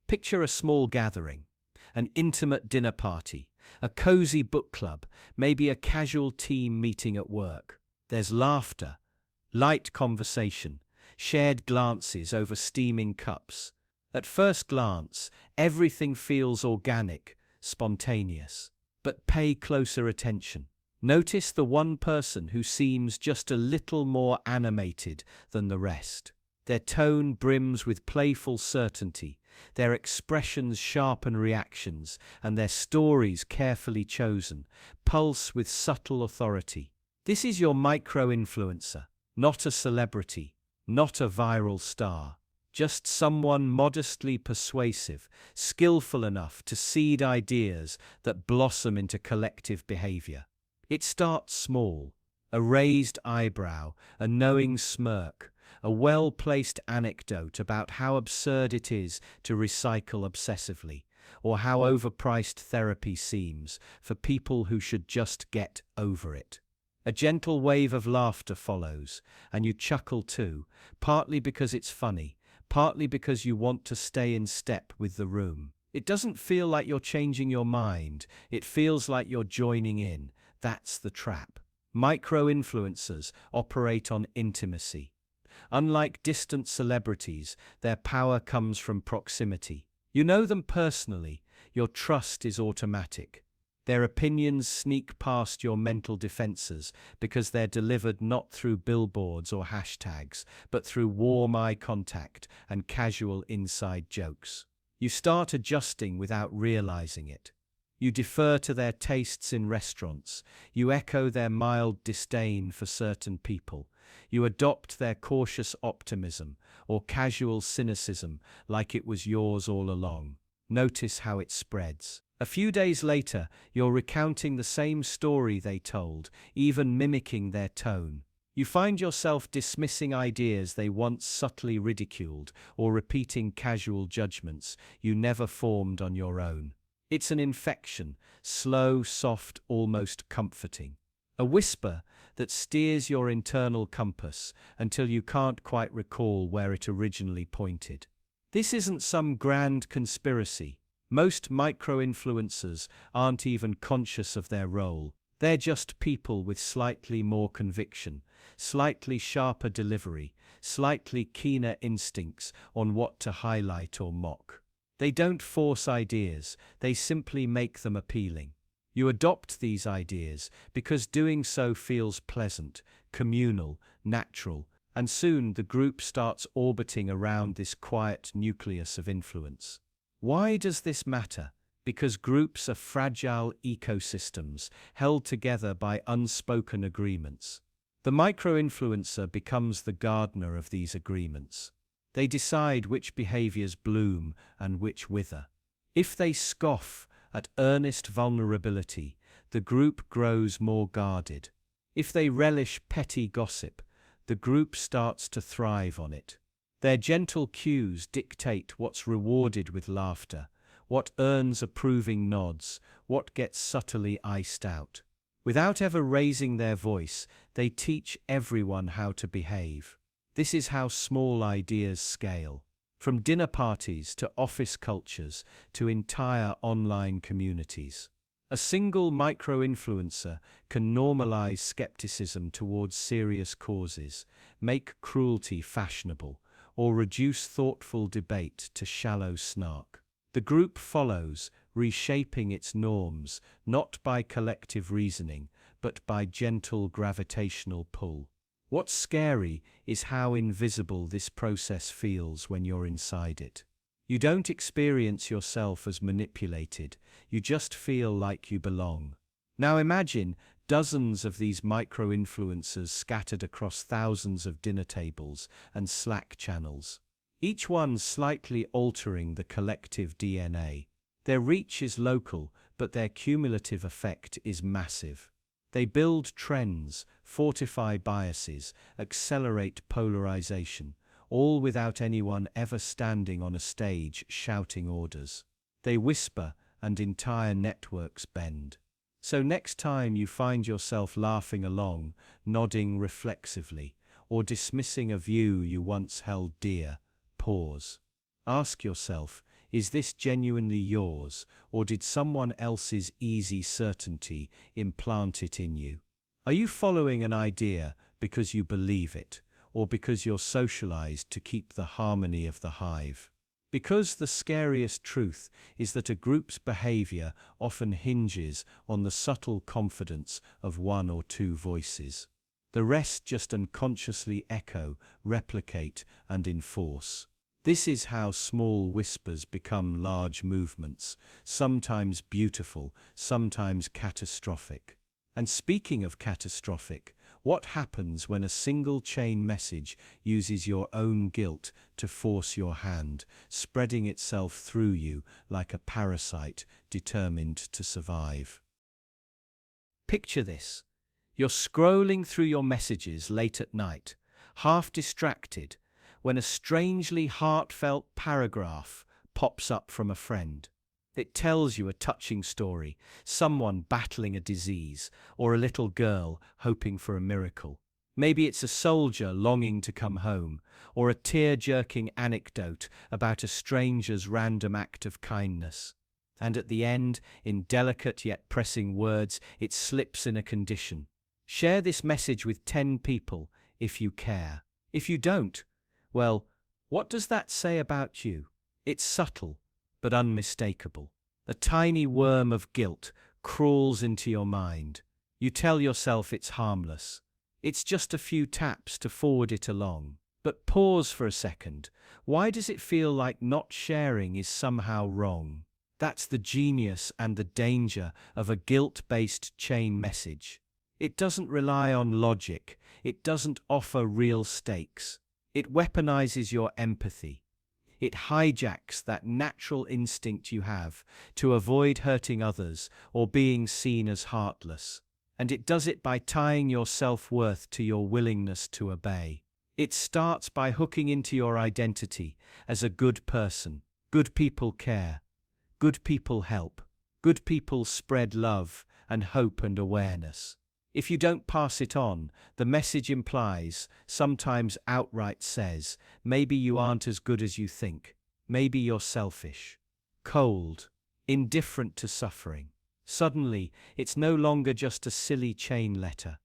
Picture a small gathering, an intimate dinner party, a cozy book club, maybe a casual team meeting at work. There's laughter, light conversation, shared glances over steaming cups. At first glance, everything feels organic, spontaneous. But pay closer attention. Notice the one person who seems just a little more animated than the rest. Their tone brims with playful certainty, their expressions sharpen reactions, and their stories carefully chosen, pulse with subtle authority. This is your micro-influencer, not a celebrity, not a viral star, just someone modestly persuasive, skillful enough to seed ideas that blossom into collective behavior. It starts small, a raised eyebrow, a knowing smirk, a well-placed anecdote about how absurd it is to recycle obsessively, or how overpriced therapy seems for people who should just get over it. A gentle wave of laughter follows, and you chuckle too, partly because it's funny, partly because you want to stay in step with the room. It doesn't feel like you're changing your mind, it feels like you're joining in. That's the trap. Micro-influencers operate on intimacy. Unlike distant celebrities, their power comes from proximity. You know them personally, your trust is automatic. Their opinions sneak past your mental defenses because they're delivered not through billboards or hashtags, but through warm eye contact and casual inside jokes. You start adjusting without realizing it. You defer to their tastes in restaurants. You echo their mild disdain for certain people. You adopt their cautious optimism or casual cynicism like it was yours all along. Notice how it spreads. A few days later, you're recounting the same story they told, even mimicking their tone. You find yourself dismissing ideas they once subtly ridiculed or repeating casual judgments you never formed on your own. It's an infection, slow, soft, almost comforting. A whisper that steers your internal compass until you can't quite recall where it originally pointed. This isn't some grand conspiracy. Most micro-influencers aren't even conscious of their role. They're just people with slightly more conviction, slightly sharper delivery, slightly keener instincts on what to highlight or mock. They don't force ideas, they simply make them appealing. You adopt these ideas because doing so feels pleasant, communal, natural, and soon the group starts orbiting around this quiet nucleus of influence. Why does this matter? Because groups are fragile ecosystems held together by unspoken agreements. The micro-influencer becomes the gardener of these agreements. They decide which behaviors bloom and which wither. If they scoff at earnest vulnerability, the group grows more guarded. If they relish petty gossip, the group starts to thrive on it. Their gentle cues dictate what's rewarded with laughter, what earns approving nods, what gets subtly iced out. Without ever raising their voice, they teach everyone how to behave. This is how small ideas scale. From dinner parties to office cultures to entire online communities. A single micro-influencer can normalize skepticism towards serious causes, make cruelty fashionable, or reduce thoughtful debate to shallow snark. The group follows, reshaping its norms, not by collective reasoning, but by gentle gravitational pull. What's scary is how invisible this process feels when you're inside it. You don't experience yourself as manipulated, you just feel like you belong. Now imagine dozens of these micro-influencers scattered across thousands of dinner tables and Slack channels, each one slightly altering the collective DNA. Their reach is local, but their cumulative effect is massive. They build trends, fortify biases, accelerate polarization, all without anyone ever standing on a stage shouting orders. They whisper, and entire networks bend. So next time you find yourself laughing along, nodding reflexively, or dismissing a view you once held dear, pause. Ask yourself, is this genuinely yours, or did someone else's easy certainty implant it in you? Are you following an idea because you believe it, or because you're socialized to keep the harmony of the hive? Because the scariest truth is that a group's behavior often hinges on the subtle confidence of one or two voices. The rest just unconsciously echo, replicate, and enforce. This is how small whispers become large movements, sometimes beautiful, sometimes catastrophic. And speaking of catastrophic, what happens when a single chain message uses your own guilt to force your hand, spreading itself through you like a parasite determined to survive? Picture this. You're scrolling through your messages late at night, half distracted, when a strangely heartfelt paragraph pops up from a friend. It tells you a touching story, someone battling a disease, or a little girl hoping for a miracle. Maybe it's a soldier longing to come home, or a tear-jerking anecdote about a stranger's random act of kindness. And at the end, in delicate yet pressing words, it slips in a condition. Share this message with 10 people if you care. If you don't, well, what does that say about you? It's subtle, but unmistakable. A tiny worm of guilt crawls into your mind. You tell yourself it's harmless. It's just a few taps to forward it along. But pause for a second. Why does it feel like not sharing is somehow wrong? That's the genius and the danger of a guilt-based chain message. It doesn't rely on logic. It doesn't offer real stakes. It weaponizes your empathy. It hijacks that natural instinct you have to avoid hurting others or being seen as heartless. And it does it by tying your self-worth to your willingness to obey. It starts by hooking into your identity as a good person. Good people care. Good people help. Good people spread love and hope and awareness. If you don't pass it on, the message implies, sometimes outright says, maybe you aren't as good as you think. Maybe you're selfish, cold, indifferent to suffering. Suddenly, it's no longer just a silly chain letter.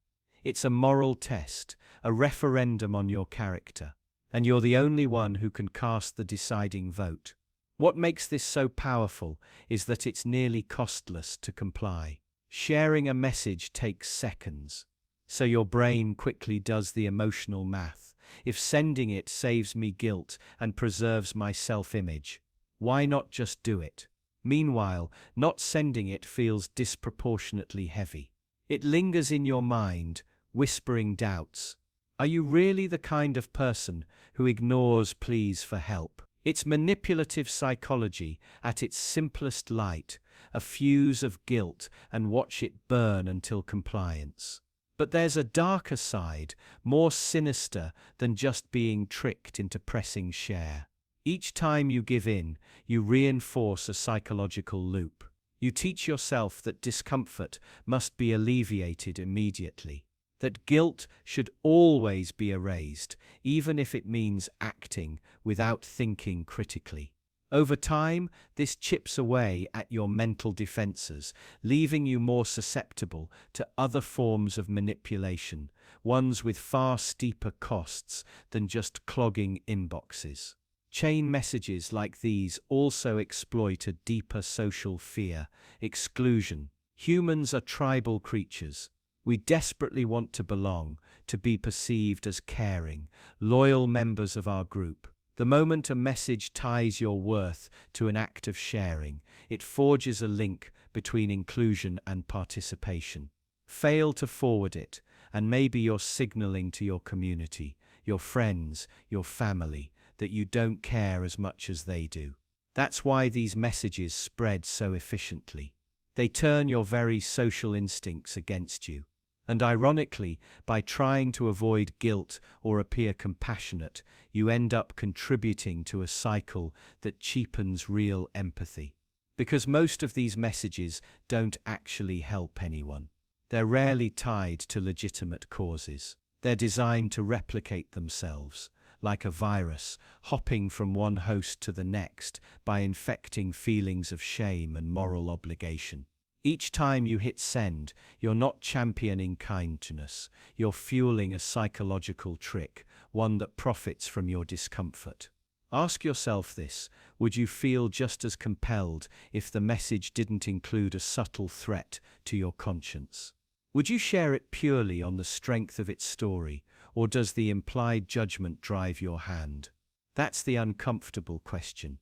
It's a moral test, a referendum on your character. And you're the only one who can cast the deciding vote. What makes this so powerful is that it's nearly costless to comply. Sharing a message takes seconds, so your brain quickly does the emotional math. If sending it saves me guilt and preserves my self-image, why not just do it? Meanwhile, not sending it feels disproportionately heavy. It lingers in your mind, whispering doubts. Are you really the kind of person who ignores pleas for help? It's manipulative psychology at its simplest light, a fuse of guilt and watch it burn until compliance. But there's a darker side, more sinister than just being tricked into pressing share. Each time you give in, you reinforce a psychological loop. You teach yourself that discomfort must be alleviated immediately, that guilt should always be erased, even if it means acting without thinking critically. Over time, this chips away at your mental defenses, leaving you more susceptible to other forms of manipulation, ones with far steeper costs than just clogging inboxes. Chain messages like these also exploit a deeper social fear, exclusion. Humans are tribal creatures. We desperately want to belong, to be perceived as caring, loyal members of our group. The moment a message ties your worth to an act of sharing, it forges a link between inclusion and participation. Fail to forward it, and maybe you're signaling to your community, your friends, your family, that you don't care as much as they do. That's why these messages spread so efficiently. They turn your very social instincts against you. And ironically, by trying to avoid guilt or appear compassionate, you end up contributing to a cycle that cheapens real empathy. Because most of these messages don't actually help anyone. They're rarely tied to legitimate causes. They're designed to replicate themselves, like a virus, hopping from one host to the next by infecting feelings of shame and moral obligation. Each time you hit send, you're not championing kindness, you're fueling a psychological trick, one that profits from your discomfort. Ask yourself this: would you feel just as compelled if the message didn't include a subtle threat to your conscience? Would you share it purely on the strength of its story, or does the implied judgment drive your hand? That's the uncomfortable question.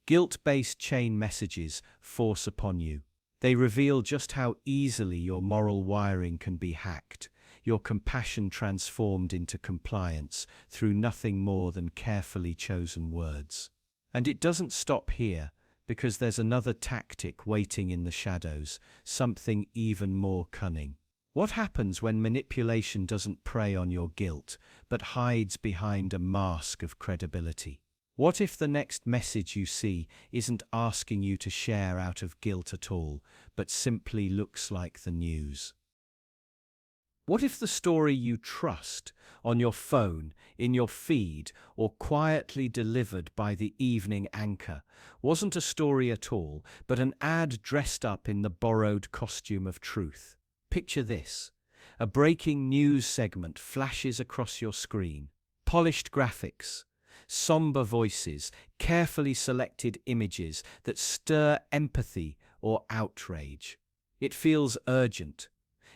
Guilt-based chain messages force upon you. They reveal just how easily your moral wiring can be hacked, your compassion transformed into compliance through nothing more than carefully chosen words. And it doesn't stop here, because there's another tactic waiting in the shadows, something even more cunning. What happens when manipulation doesn't prey on your guilt, but hides behind a mask of credibility? What if the next message you see isn't asking you to share out of guilt at all, but simply looks like the news? What if the story you trust, on your phone, in your feed, or quietly delivered by the evening anchor, wasn't a story at all, but an ad dressed up in the borrowed costume of truth? Picture this. A breaking news segment flashes across your screen. Polished graphics, somber voices, carefully selected images that stir empathy or outrage. It feels urgent.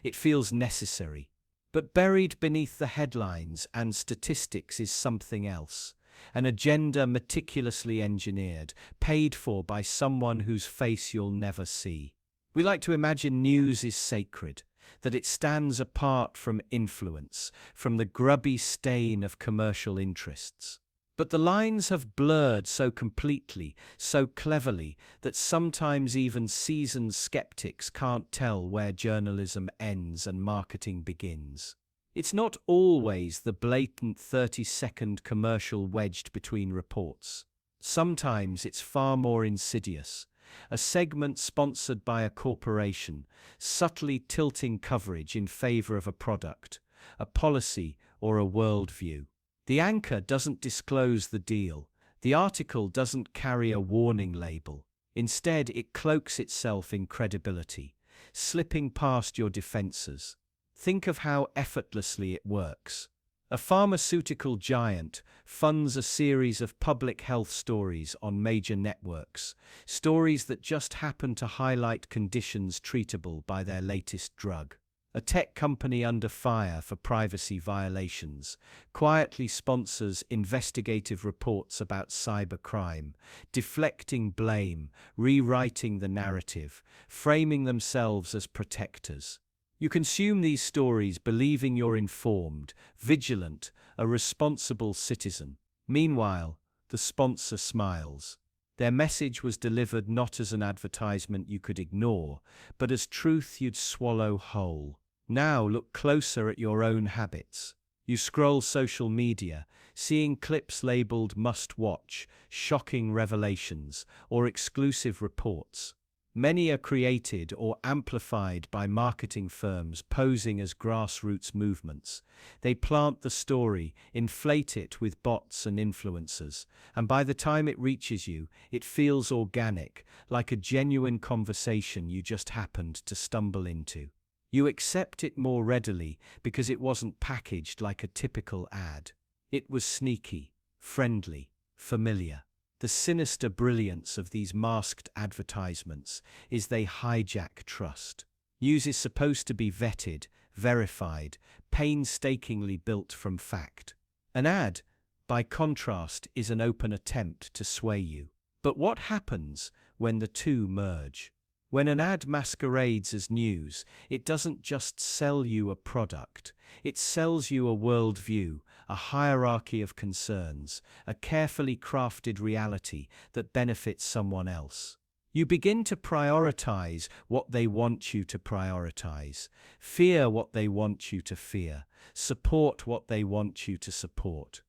It feels necessary. But buried beneath the headlines and statistics is something else. An agenda meticulously engineered, paid for by someone whose face you'll never see. We like to imagine news is sacred, that it stands apart from influence, from the grubby stain of commercial interests. But the lines have blurred so completely, so cleverly, that sometimes even seasoned skeptics can't tell where journalism ends and marketing begins. It's not always the blatant 30-second commercial wedged between reports. Sometimes it's far more insidious. A segment sponsored by a corporation, subtly tilting coverage in favor of a product, a policy, or a worldview. The anchor doesn't disclose the deal. The article doesn't carry a warning label. Instead, it cloaks itself in credibility, slipping past your defenses. Think of how effortlessly it works. A pharmaceutical giant funds a series of public health stories on major networks, stories that just happen to highlight conditions treatable by their latest drug. A tech company under fire for privacy violations quietly sponsors investigative reports about cybercrime, deflecting blame, rewriting the narrative, framing themselves as protectors. You consume these stories believing you're informed, vigilant, a responsible citizen. Meanwhile, the sponsor smiles. Their message was delivered not as an advertisement you could ignore, but as truth you'd swallow whole. Now look closer at your own habits. You scroll social media, seeing clips labeled must watch, shocking revelations, or exclusive reports. Many are created or amplified by marketing firms posing as grassroots movements. They plant the story, inflate it with bots and influencers, and by the time it reaches you, it feels organic, like a genuine conversation you just happened to stumble into. You accept it more readily because it wasn't packaged like a typical ad. It was sneaky, friendly, familiar. The sinister brilliance of these masked advertisements is they hijack trust. News is supposed to be vetted, verified, painstakingly built from fact. An ad, by contrast, is an open attempt to sway you. But what happens when the two merge? When an ad masquerades as news, it doesn't just sell you a product. It sells you a worldview, a hierarchy of concerns, a carefully crafted reality that benefits someone else. You begin to prioritize what they want you to prioritize, fear what they want you to fear, support what they want you to support.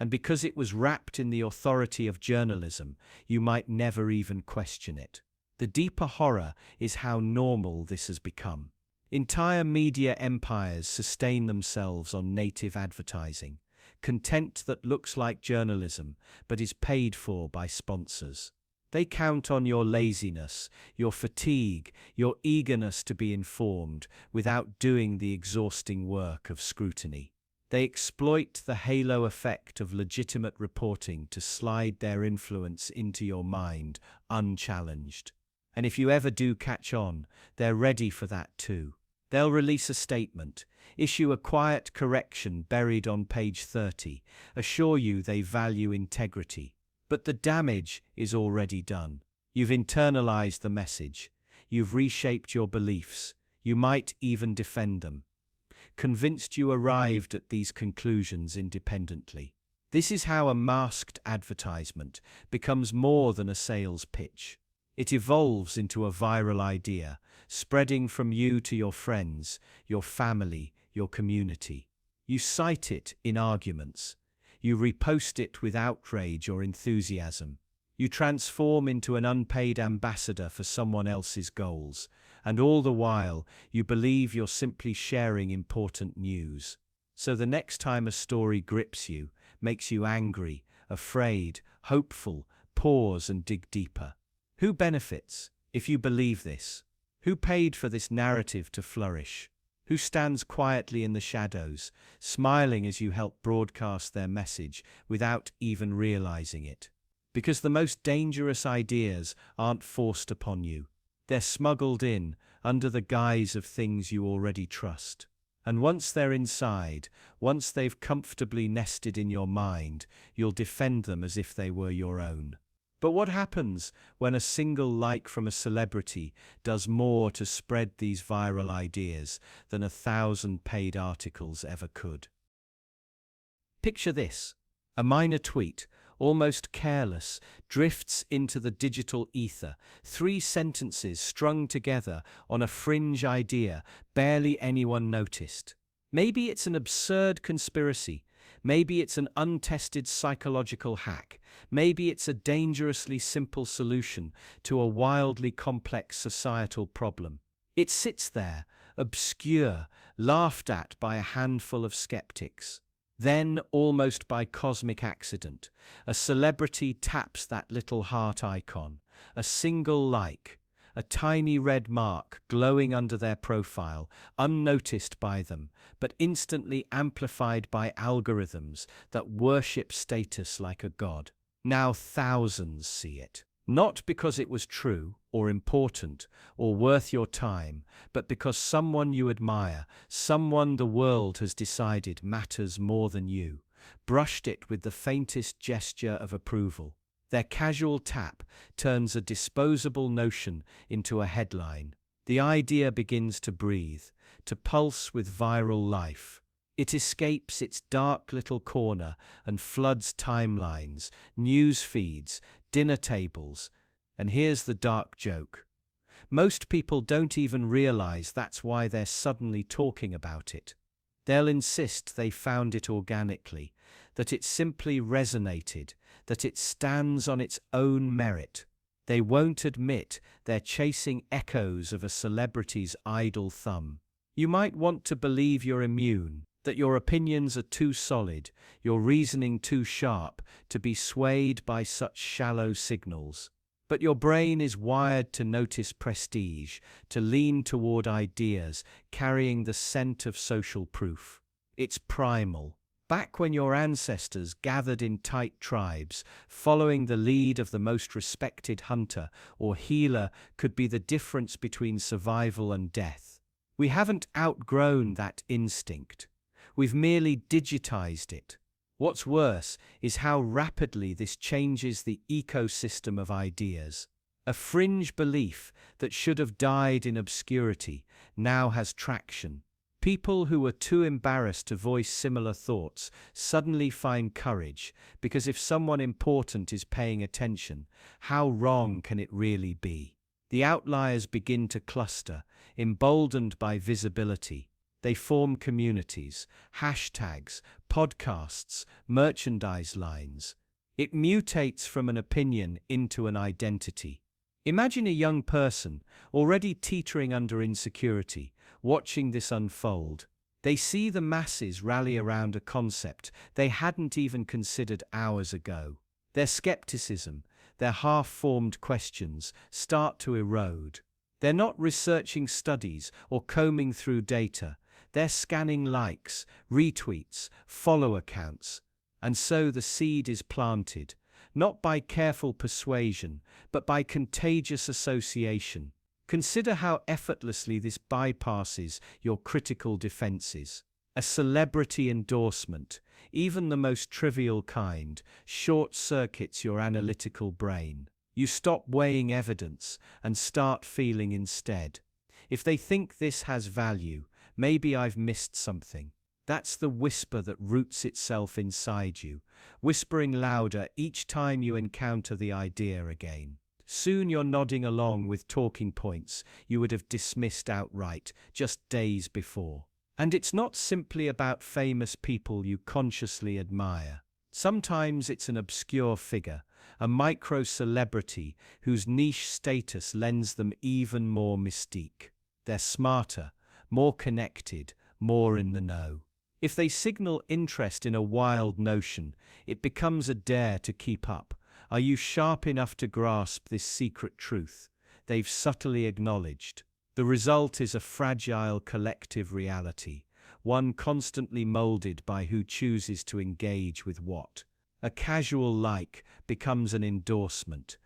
And because it was wrapped in the authority of journalism, you might never even question it. The deeper horror is how normal this has become. Entire media empires sustain themselves on native advertising, content that looks like journalism but is paid for by sponsors. They count on your laziness, your fatigue, your eagerness to be informed without doing the exhausting work of scrutiny. They exploit the halo effect of legitimate reporting to slide their influence into your mind unchallenged. And if you ever do catch on, they're ready for that too. They'll release a statement, issue a quiet correction buried on page 30, assure you they value integrity. But the damage is already done. You've internalized the message. You've reshaped your beliefs. You might even defend them. Convinced you arrived at these conclusions independently. This is how a masked advertisement becomes more than a sales pitch. It evolves into a viral idea, spreading from you to your friends, your family, your community. You cite it in arguments. You repost it with outrage or enthusiasm. You transform into an unpaid ambassador for someone else's goals, and all the while, you believe you're simply sharing important news. So the next time a story grips you, makes you angry, afraid, hopeful, pause and dig deeper. Who benefits if you believe this? Who paid for this narrative to flourish? Who stands quietly in the shadows, smiling as you help broadcast their message without even realizing it? Because the most dangerous ideas aren't forced upon you. They're smuggled in under the guise of things you already trust. And once they're inside, once they've comfortably nested in your mind, you'll defend them as if they were your own. But what happens when a single like from a celebrity does more to spread these viral ideas than 1,000 paid articles ever could? Picture this. A minor tweet, almost careless, drifts into the digital ether. 3 sentences strung together on a fringe idea barely anyone noticed. Maybe it's an absurd conspiracy. Maybe it's an untested psychological hack. Maybe it's a dangerously simple solution to a wildly complex societal problem. It sits there, obscure, laughed at by a handful of skeptics. Then, almost by cosmic accident, a celebrity taps that little heart icon, a single like, a tiny red mark glowing under their profile, unnoticed by them, but instantly amplified by algorithms that worship status like a god. Now thousands see it. Not because it was true, or important, or worth your time, but because someone you admire, someone the world has decided matters more than you, brushed it with the faintest gesture of approval. Their casual tap turns a disposable notion into a headline. The idea begins to breathe, to pulse with viral life. It escapes its dark little corner and floods timelines, news feeds, dinner tables. And here's the dark joke. Most people don't even realize that's why they're suddenly talking about it. They'll insist they found it organically, that it simply resonated, that it stands on its own merit. They won't admit they're chasing echoes of a celebrity's idle thumb. You might want to believe you're immune, that your opinions are too solid, your reasoning too sharp to be swayed by such shallow signals. But your brain is wired to notice prestige, to lean toward ideas carrying the scent of social proof. It's primal. Back when your ancestors gathered in tight tribes, following the lead of the most respected hunter or healer could be the difference between survival and death. We haven't outgrown that instinct. We've merely digitized it. What's worse is how rapidly this changes the ecosystem of ideas. A fringe belief that should have died in obscurity now has traction. People who were too embarrassed to voice similar thoughts suddenly find courage, because if someone important is paying attention, how wrong can it really be? The outliers begin to cluster, emboldened by visibility. They form communities, hashtags, podcasts, merchandise lines. It mutates from an opinion into an identity. Imagine a young person, already teetering under insecurity, watching this unfold. They see the masses rally around a concept they hadn't even considered hours ago. Their skepticism, their half-formed questions, start to erode. They're not researching studies or combing through data. They're scanning likes, retweets, follower counts. And so the seed is planted, not by careful persuasion, but by contagious association. Consider how effortlessly this bypasses your critical defenses. A celebrity endorsement, even the most trivial kind, short-circuits your analytical brain. You stop weighing evidence and start feeling instead. If they think this has value, maybe I've missed something. That's the whisper that roots itself inside you, whispering louder each time you encounter the idea again. Soon you're nodding along with talking points you would have dismissed outright just days before. And it's not simply about famous people you consciously admire. Sometimes it's an obscure figure, a micro-celebrity whose niche status lends them even more mystique. They're smarter, more connected, more in the know. If they signal interest in a wild notion, it becomes a dare to keep up. Are you sharp enough to grasp this secret truth they've subtly acknowledged? The result is a fragile collective reality, one constantly molded by who chooses to engage with what. A casual like becomes an endorsement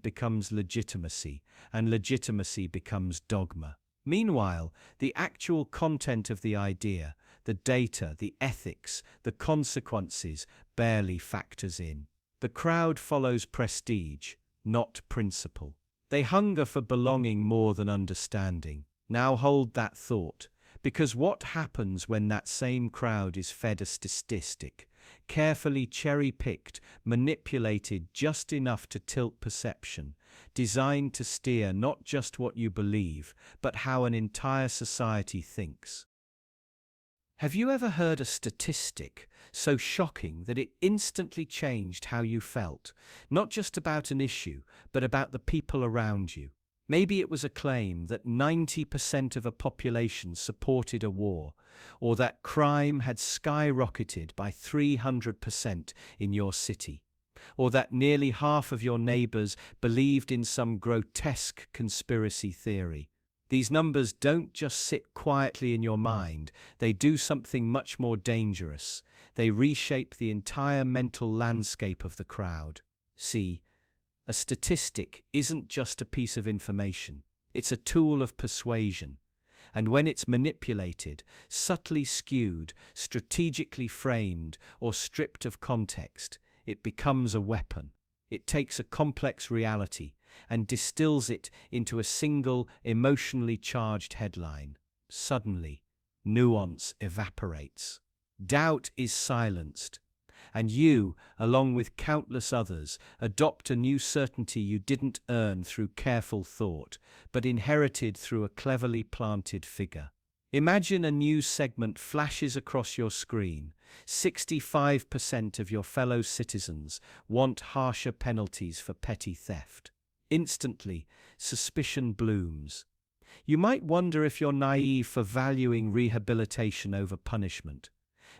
becomes legitimacy, and legitimacy becomes dogma. Meanwhile, the actual content of the idea, the data, the ethics, the consequences barely factors in. The crowd follows prestige, not principle. They hunger for belonging more than understanding. Now hold that thought, because what happens when that same crowd is fed a statistic, carefully cherry-picked, manipulated just enough to tilt perception, designed to steer not just what you believe, but how an entire society thinks? Have you ever heard a statistic so shocking that it instantly changed how you felt, not just about an issue, but about the people around you? Maybe it was a claim that 90% of a population supported a war, or that crime had skyrocketed by 300% in your city, or that nearly half of your neighbors believed in some grotesque conspiracy theory. These numbers don't just sit quietly in your mind, they do something much more dangerous. They reshape the entire mental landscape of the crowd. See, a statistic isn't just a piece of information, it's a tool of persuasion. And when it's manipulated, subtly skewed, strategically framed, or stripped of context, it becomes a weapon. It takes a complex reality and distills it into a single, emotionally charged headline. Suddenly, nuance evaporates. Doubt is silenced. And you, along with countless others, adopt a new certainty you didn't earn through careful thought, but inherited through a cleverly planted figure. Imagine a news segment flashes across your screen. 65% of your fellow citizens want harsher penalties for petty theft. Instantly, suspicion blooms. You might wonder if you're naive for valuing rehabilitation over punishment.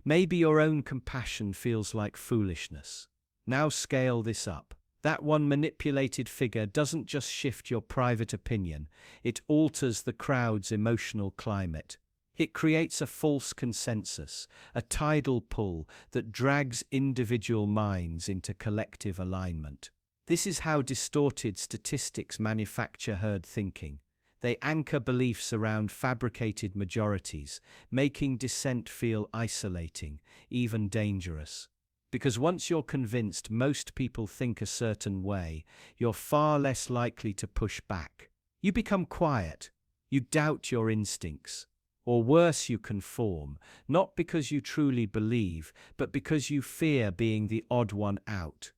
Maybe your own compassion feels like foolishness. Now scale this up. That one manipulated figure doesn't just shift your private opinion, it alters the crowd's emotional climate. It creates a false consensus, a tidal pull that drags individual minds into collective alignment. This is how distorted statistics manufacture herd thinking. They anchor beliefs around fabricated majorities, making dissent feel isolating, even dangerous. Because once you're convinced most people think a certain way, you're far less likely to push back. You become quiet. You doubt your instincts. Or worse, you conform, not because you truly believe, but because you fear being the odd one out.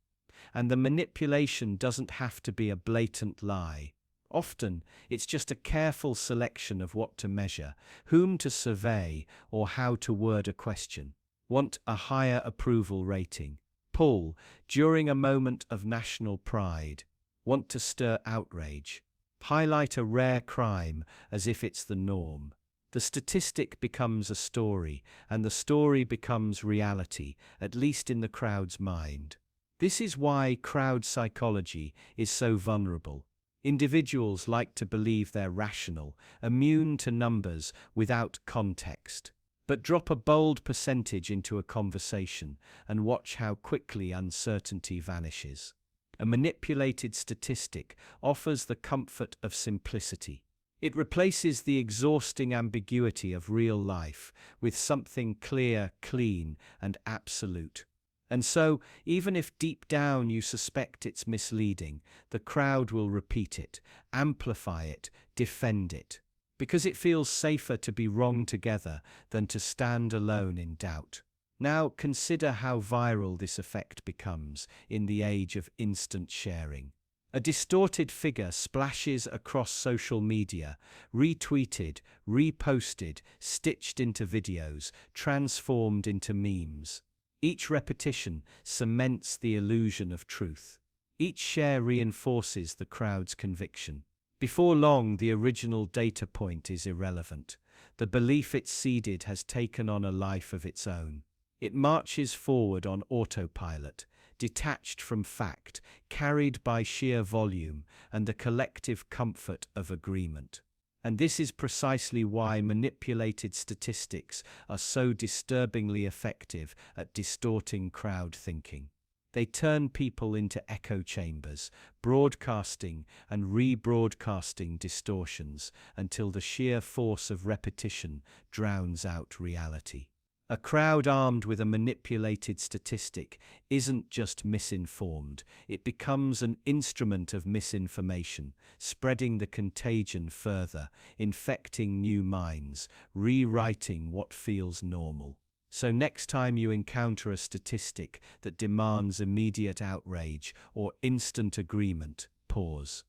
And the manipulation doesn't have to be a blatant lie. Often, it's just a careful selection of what to measure, whom to survey, or how to word a question. Want a higher approval rating? Pull during a moment of national pride. Want to stir outrage? Highlight a rare crime as if it's the norm. The statistic becomes a story, and the story becomes reality, at least in the crowd's mind. This is why crowd psychology is so vulnerable. Individuals like to believe they're rational, immune to numbers without context. But drop a bold percentage into a conversation and watch how quickly uncertainty vanishes. A manipulated statistic offers the comfort of simplicity. It replaces the exhausting ambiguity of real life with something clear, clean, and absolute. And so, even if deep down you suspect it's misleading, the crowd will repeat it, amplify it, defend it. Because it feels safer to be wrong together than to stand alone in doubt. Now consider how viral this effect becomes in the age of instant sharing. A distorted figure splashes across social media, retweeted, reposted, stitched into videos, transformed into memes. Each repetition cements the illusion of truth. Each share reinforces the crowd's conviction. Before long, the original data point is irrelevant. The belief it seeded has taken on a life of its own. It marches forward on autopilot, detached from fact, carried by sheer volume and the collective comfort of agreement. And this is precisely why manipulated statistics are so disturbingly effective at distorting crowd thinking. They turn people into echo chambers, broadcasting and rebroadcasting distortions until the sheer force of repetition drowns out reality. A crowd armed with a manipulated statistic isn't just misinformed, it becomes an instrument of misinformation, spreading the contagion further, infecting new minds, rewriting what feels normal. So next time you encounter a statistic that demands immediate outrage or instant agreement, pause.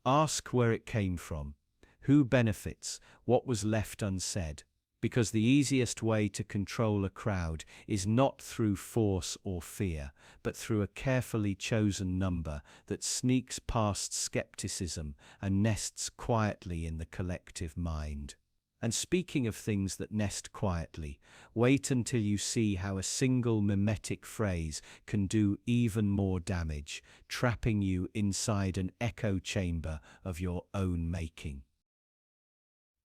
Ask where it came from, who benefits, what was left unsaid. Because the easiest way to control a crowd is not through force or fear, but through a carefully chosen number that sneaks past skepticism and nests quietly in the collective mind. And speaking of things that nest quietly, wait until you see how a single memetic phrase can do even more damage, trapping you inside an echo chamber of your own making.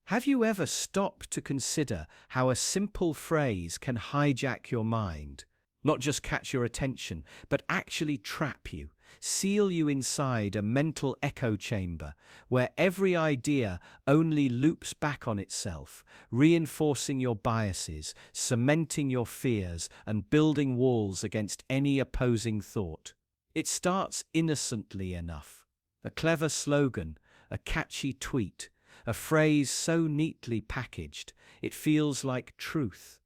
Have you ever stopped to consider how a simple phrase can hijack your mind? Not just catch your attention, but actually trap you, seal you inside a mental echo chamber where every idea only loops back on itself, reinforcing your biases, cementing your fears, and building walls against any opposing thought. It starts innocently enough. A clever slogan, a catchy tweet, a phrase so neatly packaged, it feels like truth.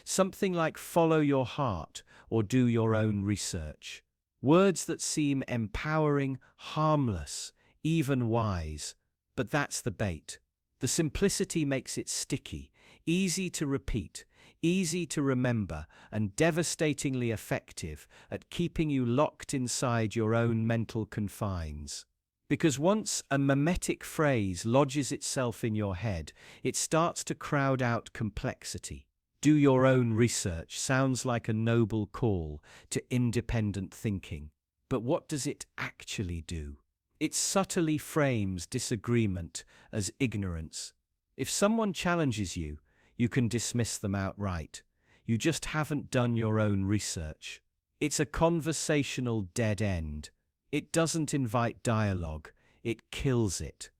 Something like follow your heart or do your own research. Words that seem empowering, harmless, even wise. But that's the bait. The simplicity makes it sticky, easy to repeat, easy to remember, and devastatingly effective at keeping you locked inside your own mental confines. Because once a memetic phrase lodges itself in your head, it starts to crowd out complexity. Do your own research sounds like a noble call to independent thinking. But what does it actually do? It subtly frames disagreement as ignorance. If someone challenges you, you can dismiss them outright. You just haven't done your own research. It's a conversational dead end. It doesn't invite dialogue, it kills it.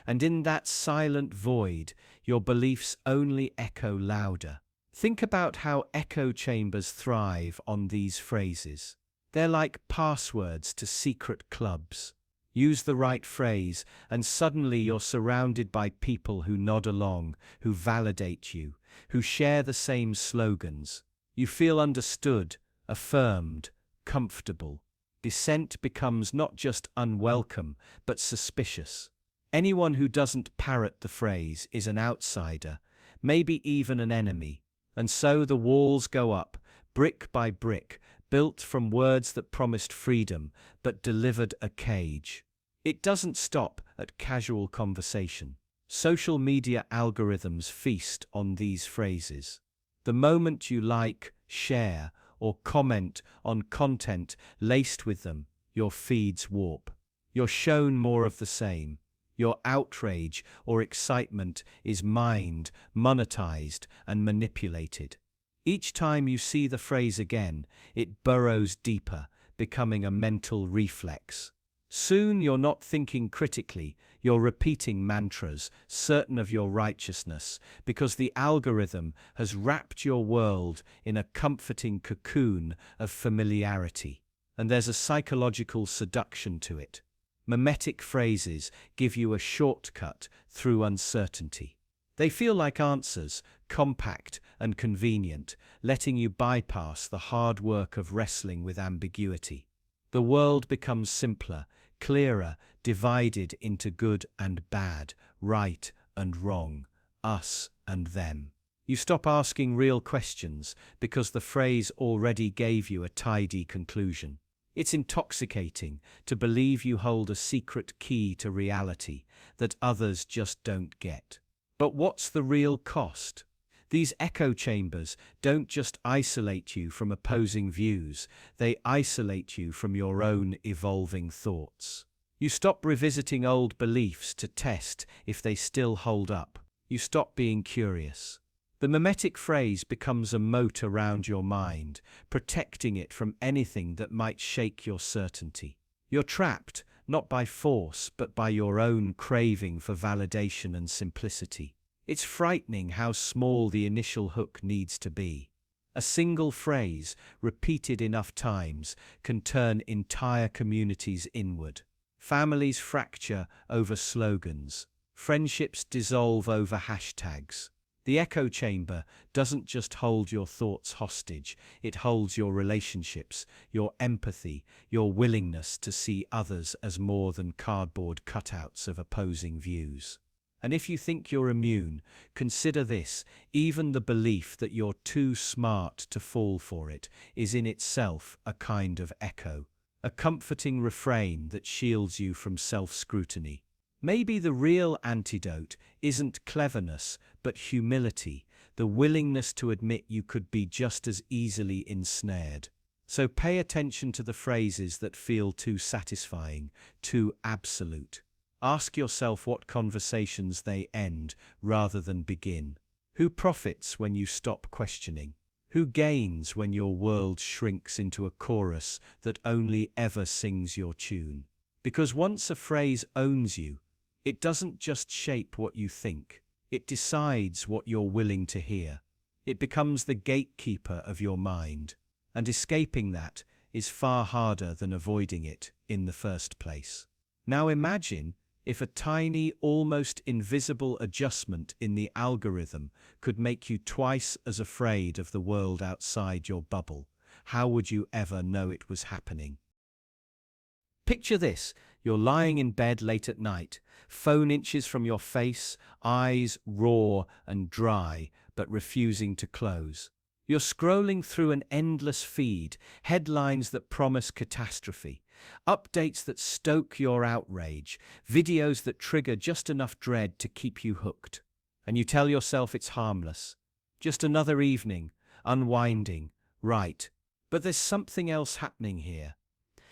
And in that silent void, your beliefs only echo louder. Think about how echo chambers thrive on these phrases. They're like passwords to secret clubs. Use the right phrase, and suddenly you're surrounded by people who nod along, who validate you, who share the same slogans. You feel understood, affirmed, comfortable. Dissent becomes not just unwelcome, but suspicious. Anyone who doesn't parrot the phrase is an outsider, maybe even an enemy. And so the walls go up, brick by brick, built from words that promised freedom, but delivered a cage. It doesn't stop at casual conversation. Social media algorithms feast on these phrases. The moment you like, share, or comment on content laced with them, your feeds warp. You're shown more of the same. Your outrage or excitement is mined, monetized, and manipulated. Each time you see the phrase again, it burrows deeper, becoming a mental reflex. Soon you're not thinking critically, you're repeating mantras, certain of your righteousness, because the algorithm has wrapped your world in a comforting cocoon of familiarity. And there's a psychological seduction to it. Memetic phrases give you a shortcut through uncertainty. They feel like answers, compact and convenient, letting you bypass the hard work of wrestling with ambiguity. The world becomes simpler, clearer, divided into good and bad, right and wrong, us and them. You stop asking real questions because the phrase already gave you a tidy conclusion. It's intoxicating to believe you hold a secret key to reality that others just don't get. But what's the real cost? These echo chambers don't just isolate you from opposing views, they isolate you from your own evolving thoughts. You stop revisiting old beliefs to test if they still hold up. You stop being curious. The memetic phrase becomes a moat around your mind, protecting it from anything that might shake your certainty. You're trapped, not by force, but by your own craving for validation and simplicity. It's frightening how small the initial hook needs to be. A single phrase, repeated enough times, can turn entire communities inward. Families fracture over slogans. Friendships dissolve over hashtags. The echo chamber doesn't just hold your thoughts hostage, it holds your relationships, your empathy, your willingness to see others as more than cardboard cutouts of opposing views. And if you think you're immune, consider this: even the belief that you're too smart to fall for it is in itself a kind of echo, a comforting refrain that shields you from self-scrutiny. Maybe the real antidote isn't cleverness, but humility, the willingness to admit you could be just as easily ensnared. So pay attention to the phrases that feel too satisfying, too absolute. Ask yourself what conversations they end rather than begin. Who profits when you stop questioning? Who gains when your world shrinks into a chorus that only ever sings your tune? Because once a phrase owns you, it doesn't just shape what you think, it decides what you're willing to hear. It becomes the gatekeeper of your mind, and escaping that is far harder than avoiding it in the first place. Now imagine if a tiny, almost invisible adjustment in the algorithm could make you twice as afraid of the world outside your bubble. How would you ever know it was happening? Picture this: you're lying in bed late at night, phone inches from your face, eyes raw and dry, but refusing to close. You're scrolling through an endless feed, headlines that promise catastrophe, updates that stoke your outrage, videos that trigger just enough dread to keep you hooked. And you tell yourself it's harmless. Just another evening, unwinding, right. But there's something else happening here.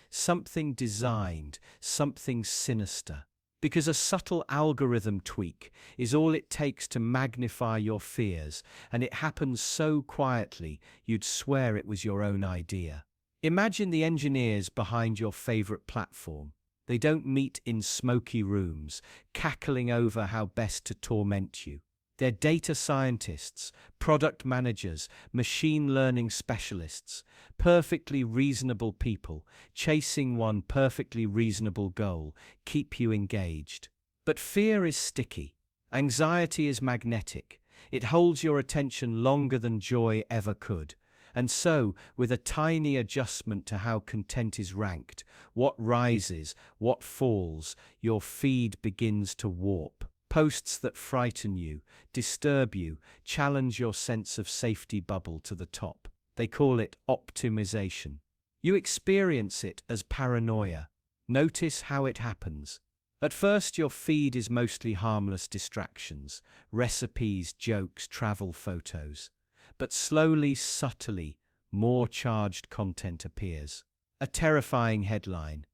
Something designed, something sinister. Because a subtle algorithm tweak is all it takes to magnify your fears, and it happens so quietly you'd swear it was your own idea. Imagine the engineers behind your favorite platform. They don't meet in smoky rooms, cackling over how best to torment you. They're data scientists, product managers, machine learning specialists, perfectly reasonable people, chasing one perfectly reasonable goal: keep you engaged. But fear is sticky. Anxiety is magnetic. It holds your attention longer than joy ever could. And so, with a tiny adjustment to how content is ranked, what rises, what falls, your feed begins to warp. Posts that frighten you, disturb you, challenge your sense of safety bubble to the top. They call it optimization. You experience it as paranoia. Notice how it happens. At first, your feed is mostly harmless distractions, recipes, jokes, travel photos. But slowly, subtly, more charged content appears. A terrifying headline,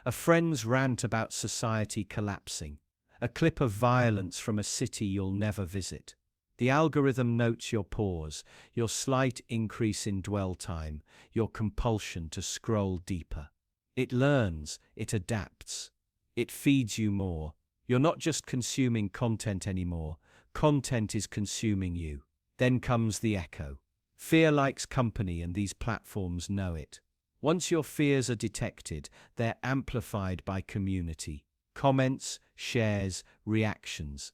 a friend's rant about society collapsing, a clip of violence from a city you'll never visit. The algorithm notes your pause, your slight increase in dwell time, your compulsion to scroll deeper. It learns, it adapts, it feeds you more. You're not just consuming content anymore, content is consuming you. Then comes the echo. Fear likes company, and these platforms know it. Once your fears are detected, they're amplified by community. Comments, shares, reactions.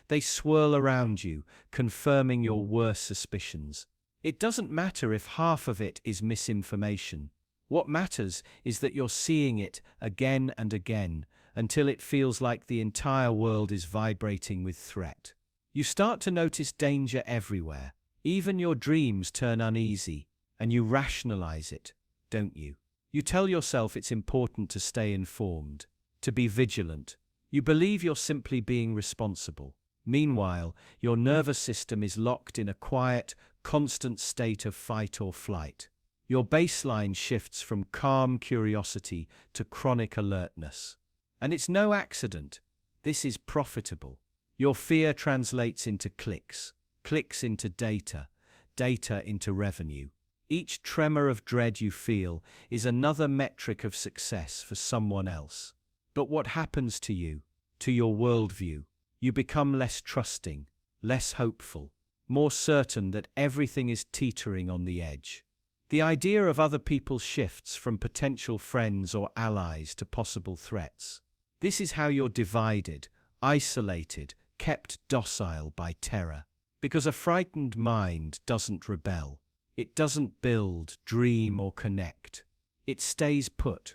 They swirl around you, confirming your worst suspicions. It doesn't matter if half of it is misinformation. What matters is that you're seeing it again and again, until it feels like the entire world is vibrating with threat. You start to notice danger everywhere. Even your dreams turn uneasy, and you rationalize it, don't you? You tell yourself it's important to stay informed, to be vigilant. You believe you're simply being responsible. Meanwhile, your nervous system is locked in a quiet, constant state of fight or flight. Your baseline shifts from calm curiosity to chronic alertness. And it's no accident. This is profitable. Your fear translates into clicks, clicks into data, data into revenue. Each tremor of dread you feel is another metric of success for someone else. But what happens to you, to your worldview? You become less trusting, less hopeful, more certain that everything is teetering on the edge. The idea of other people shifts from potential friends or allies to possible threats. This is how you're divided, isolated, kept docile by terror. Because a frightened mind doesn't rebel. It doesn't build, dream, or connect. It stays put.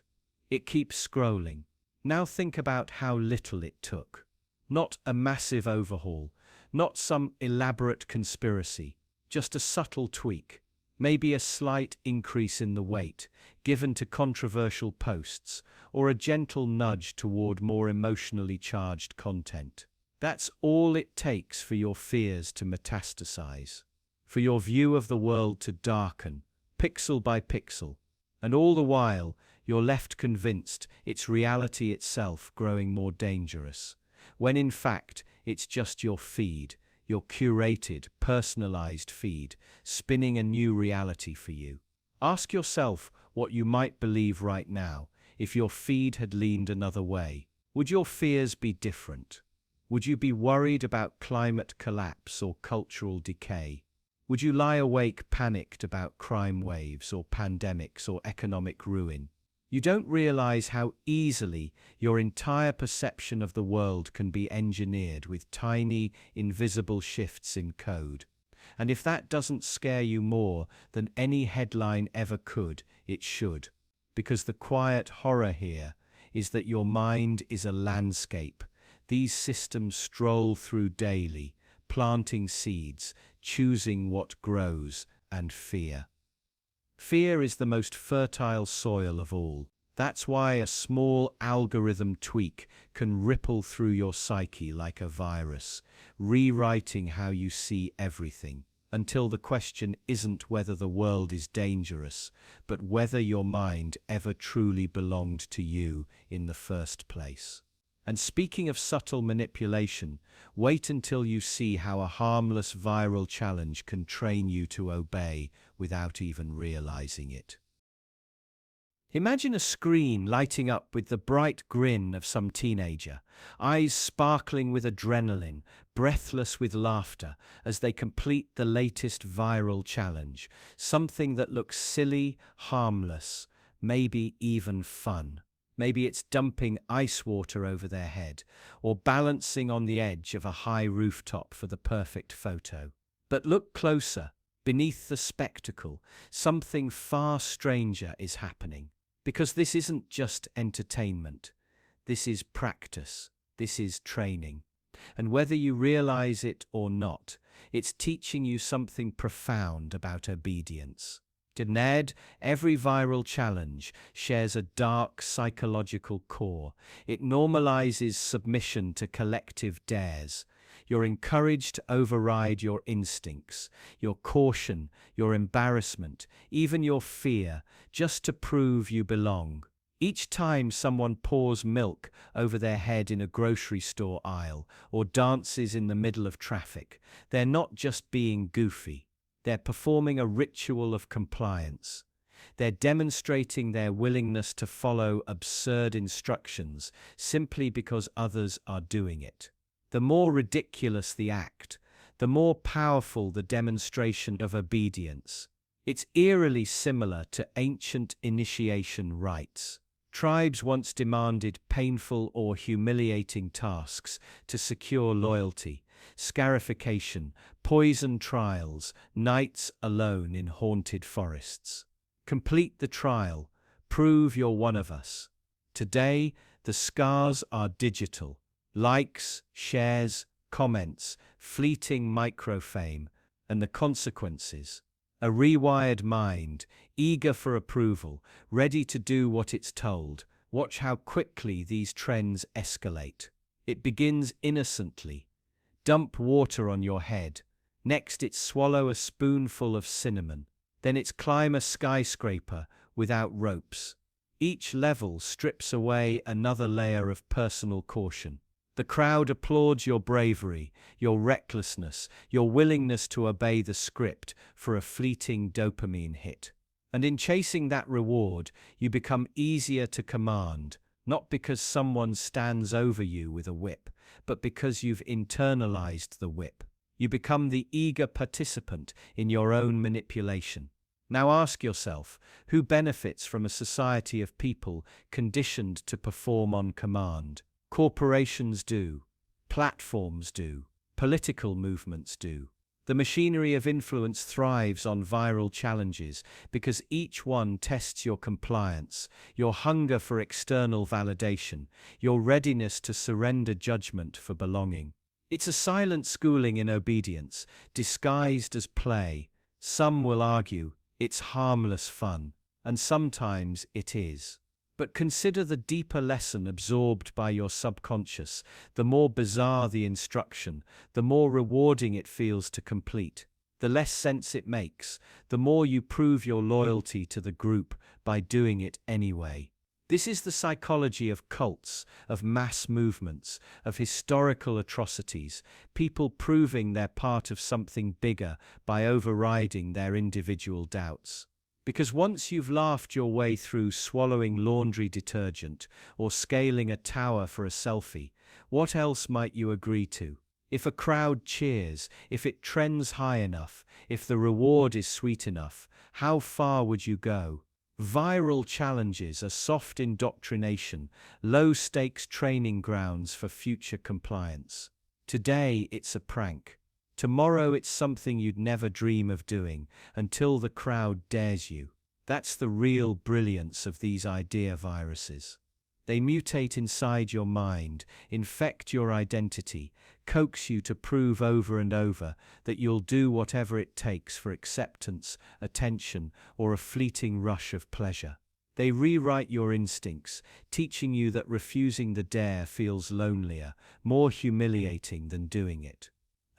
It keeps scrolling. Now think about how little it took. Not a massive overhaul, not some elaborate conspiracy, just a subtle tweak, maybe a slight increase in the weight given to controversial posts, or a gentle nudge toward more emotionally charged content. That's all it takes for your fears to metastasize, for your view of the world to darken, pixel by pixel, and all the while you're left convinced it's reality itself growing more dangerous, when in fact it's just your feed, your curated, personalized feed, spinning a new reality for you. Ask yourself what you might believe right now if your feed had leaned another way. Would your fears be different? Would you be worried about climate collapse or cultural decay? Would you lie awake panicked about crime waves or pandemics or economic ruin? You don't realize how easily your entire perception of the world can be engineered with tiny, invisible shifts in code. And if that doesn't scare you more than any headline ever could, it should. Because the quiet horror here is that your mind is a landscape these systems stroll through daily, planting seeds, choosing what grows, and fear. Fear is the most fertile soil of all. That's why a small algorithm tweak can ripple through your psyche like a virus, rewriting how you see everything, until the question isn't whether the world is dangerous, but whether your mind ever truly belonged to you in the first place. And speaking of subtle manipulation, wait until you see how a harmless viral challenge can train you to obey without even realizing it. Imagine a screen lighting up with the bright grin of some teenager, eyes sparkling with adrenaline, breathless with laughter as they complete the latest viral challenge, something that looks silly, harmless, maybe even fun. Maybe it's dumping ice water over their head, or balancing on the edge of a high rooftop for the perfect photo. But look closer. Beneath the spectacle, something far stranger is happening. Because this isn't just entertainment. This is practice. This is training. And whether you realize it or not, it's teaching you something profound about obedience. Ned, every viral challenge shares a dark psychological core. It normalizes submission to collective dares. You're encouraged to override your instincts, your caution, your embarrassment, even your fear, just to prove you belong. Each time someone pours milk over their head in a grocery store aisle or dances in the middle of traffic, they're not just being goofy. They're performing a ritual of compliance. They're demonstrating their willingness to follow absurd instructions simply because others are doing it. The more ridiculous the act, the more powerful the demonstration of obedience. It's eerily similar to ancient initiation rites. Tribes once demanded painful or humiliating tasks to secure loyalty. Scarification, poison trials, nights alone in haunted forests. Complete the trial, prove you're one of us. Today, the scars are digital. Likes, shares, comments, fleeting microfame, and the consequences. A rewired mind, eager for approval, ready to do what it's told. Watch how quickly these trends escalate. It begins innocently. Dump water on your head. Next it's swallow a spoonful of cinnamon. Then it's climb a skyscraper without ropes. Each level strips away another layer of personal caution. The crowd applauds your bravery, your recklessness, your willingness to obey the script for a fleeting dopamine hit. And in chasing that reward, you become easier to command, not because someone stands over you with a whip, but because you've internalized the whip. You become the eager participant in your own manipulation. Now ask yourself, who benefits from a society of people conditioned to perform on command? Corporations do. Platforms do. Political movements do. The machinery of influence thrives on viral challenges because each one tests your compliance, your hunger for external validation, your readiness to surrender judgment for belonging. It's a silent schooling in obedience, disguised as play. Some will argue it's harmless fun, and sometimes it is. But consider the deeper lesson absorbed by your subconscious. The more bizarre the instruction, the more rewarding it feels to complete. The less sense it makes, the more you prove your loyalty to the group by doing it anyway. This is the psychology of cults, of mass movements, of historical atrocities, people proving they're part of something bigger by overriding their individual doubts. Because once you've laughed your way through swallowing laundry detergent or scaling a tower for a selfie, what else might you agree to? If a crowd cheers, if it trends high enough, if the reward is sweet enough, how far would you go? Viral challenges are soft indoctrination, low-stakes training grounds for future compliance. Today it's a prank. Tomorrow it's something you'd never dream of doing until the crowd dares you. That's the real brilliance of these idea viruses. They mutate inside your mind, infect your identity, coax you to prove over and over that you'll do whatever it takes for acceptance, attention, or a fleeting rush of pleasure. They rewrite your instincts, teaching you that refusing the dare feels lonelier, more humiliating than doing it.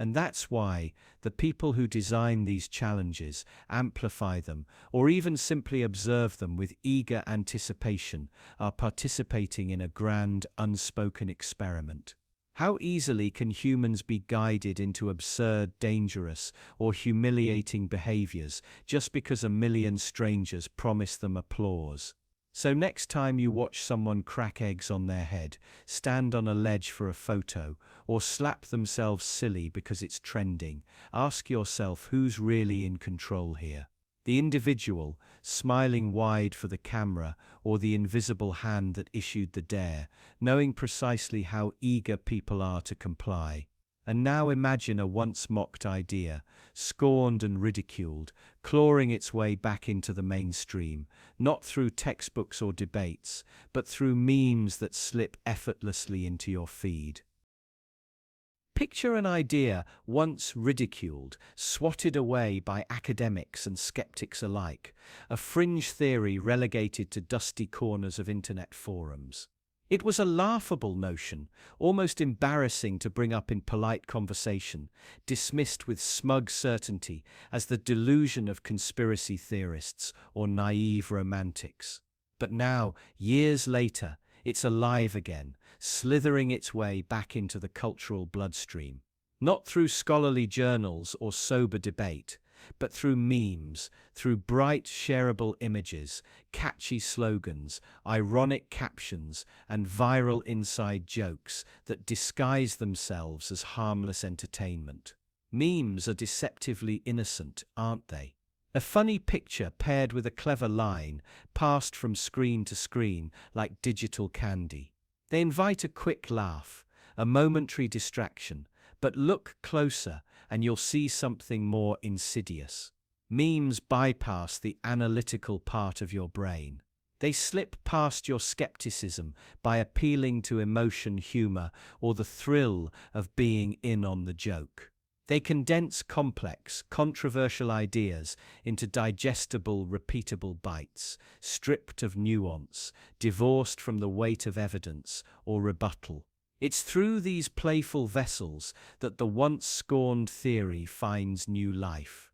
And that's why the people who design these challenges, amplify them, or even simply observe them with eager anticipation are participating in a grand, unspoken experiment. How easily can humans be guided into absurd, dangerous, or humiliating behaviors just because a million strangers promise them applause? So next time you watch someone crack eggs on their head, stand on a ledge for a photo, or slap themselves silly because it's trending, ask yourself who's really in control here. The individual, smiling wide for the camera, or the invisible hand that issued the dare, knowing precisely how eager people are to comply. And now imagine a once mocked idea, scorned and ridiculed, clawing its way back into the mainstream, not through textbooks or debates, but through memes that slip effortlessly into your feed. Picture an idea once ridiculed, swatted away by academics and skeptics alike, a fringe theory relegated to dusty corners of internet forums. It was a laughable notion, almost embarrassing to bring up in polite conversation, dismissed with smug certainty as the delusion of conspiracy theorists or naive romantics. But now, years later, it's alive again, slithering its way back into the cultural bloodstream. Not through scholarly journals or sober debate, but through memes, through bright, shareable images, catchy slogans, ironic captions, and viral inside jokes that disguise themselves as harmless entertainment. Memes are deceptively innocent, aren't they? A funny picture paired with a clever line, passed from screen to screen like digital candy. They invite a quick laugh, a momentary distraction, but look closer and you'll see something more insidious. Memes bypass the analytical part of your brain. They slip past your skepticism by appealing to emotion, humor, or the thrill of being in on the joke. They condense complex, controversial ideas into digestible, repeatable bites, stripped of nuance, divorced from the weight of evidence or rebuttal. It's through these playful vessels that the once-scorned theory finds new life.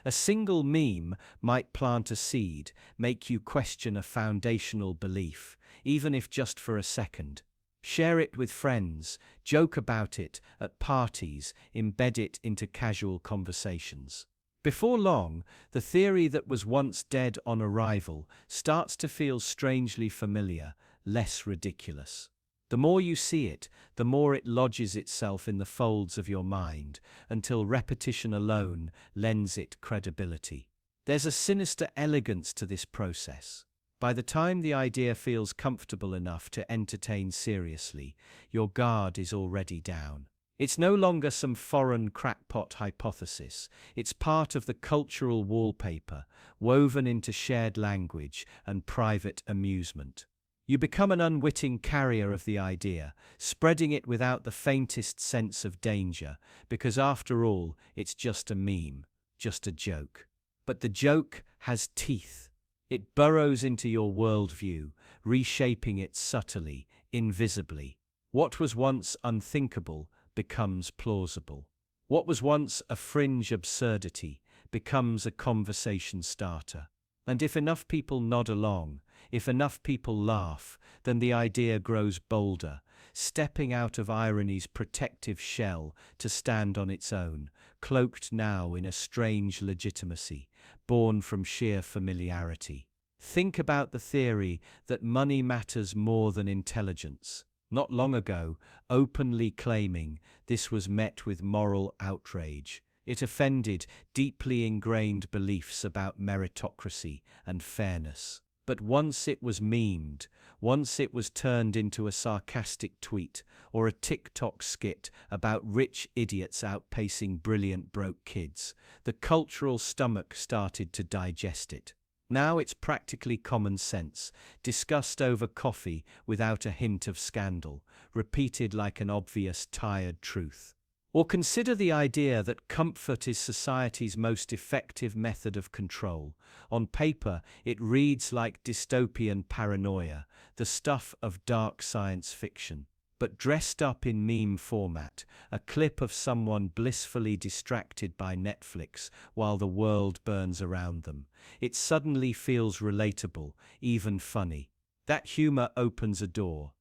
A single meme might plant a seed, make you question a foundational belief, even if just for a second. Share it with friends, joke about it at parties, embed it into casual conversations. Before long, the theory that was once dead on arrival starts to feel strangely familiar, less ridiculous. The more you see it, the more it lodges itself in the folds of your mind, until repetition alone lends it credibility. There's a sinister elegance to this process. By the time the idea feels comfortable enough to entertain seriously, your guard is already down. It's no longer some foreign crackpot hypothesis. It's part of the cultural wallpaper, woven into shared language and private amusement. You become an unwitting carrier of the idea, spreading it without the faintest sense of danger, because after all, it's just a meme, just a joke. But the joke has teeth. It burrows into your worldview, reshaping it subtly, invisibly. What was once unthinkable becomes plausible. What was once a fringe absurdity becomes a conversation starter. And if enough people nod along, if enough people laugh, then the idea grows bolder, stepping out of irony's protective shell to stand on its own, cloaked now in a strange legitimacy, born from sheer familiarity. Think about the theory that money matters more than intelligence. Not long ago, openly claiming this was met with moral outrage. It offended deeply ingrained beliefs about meritocracy and fairness. But once it was memed, once it was turned into a sarcastic tweet or a TikTok skit about rich idiots outpacing brilliant broke kids, the cultural stomach started to digest it. Now it's practically common sense, discussed over coffee without a hint of scandal, repeated like an obvious tired truth. Or consider the idea that comfort is society's most effective method of control. On paper, it reads like dystopian paranoia, the stuff of dark science fiction. But dressed up in meme format, a clip of someone blissfully distracted by Netflix while the world burns around them, it suddenly feels relatable, even funny. That humor opens a door.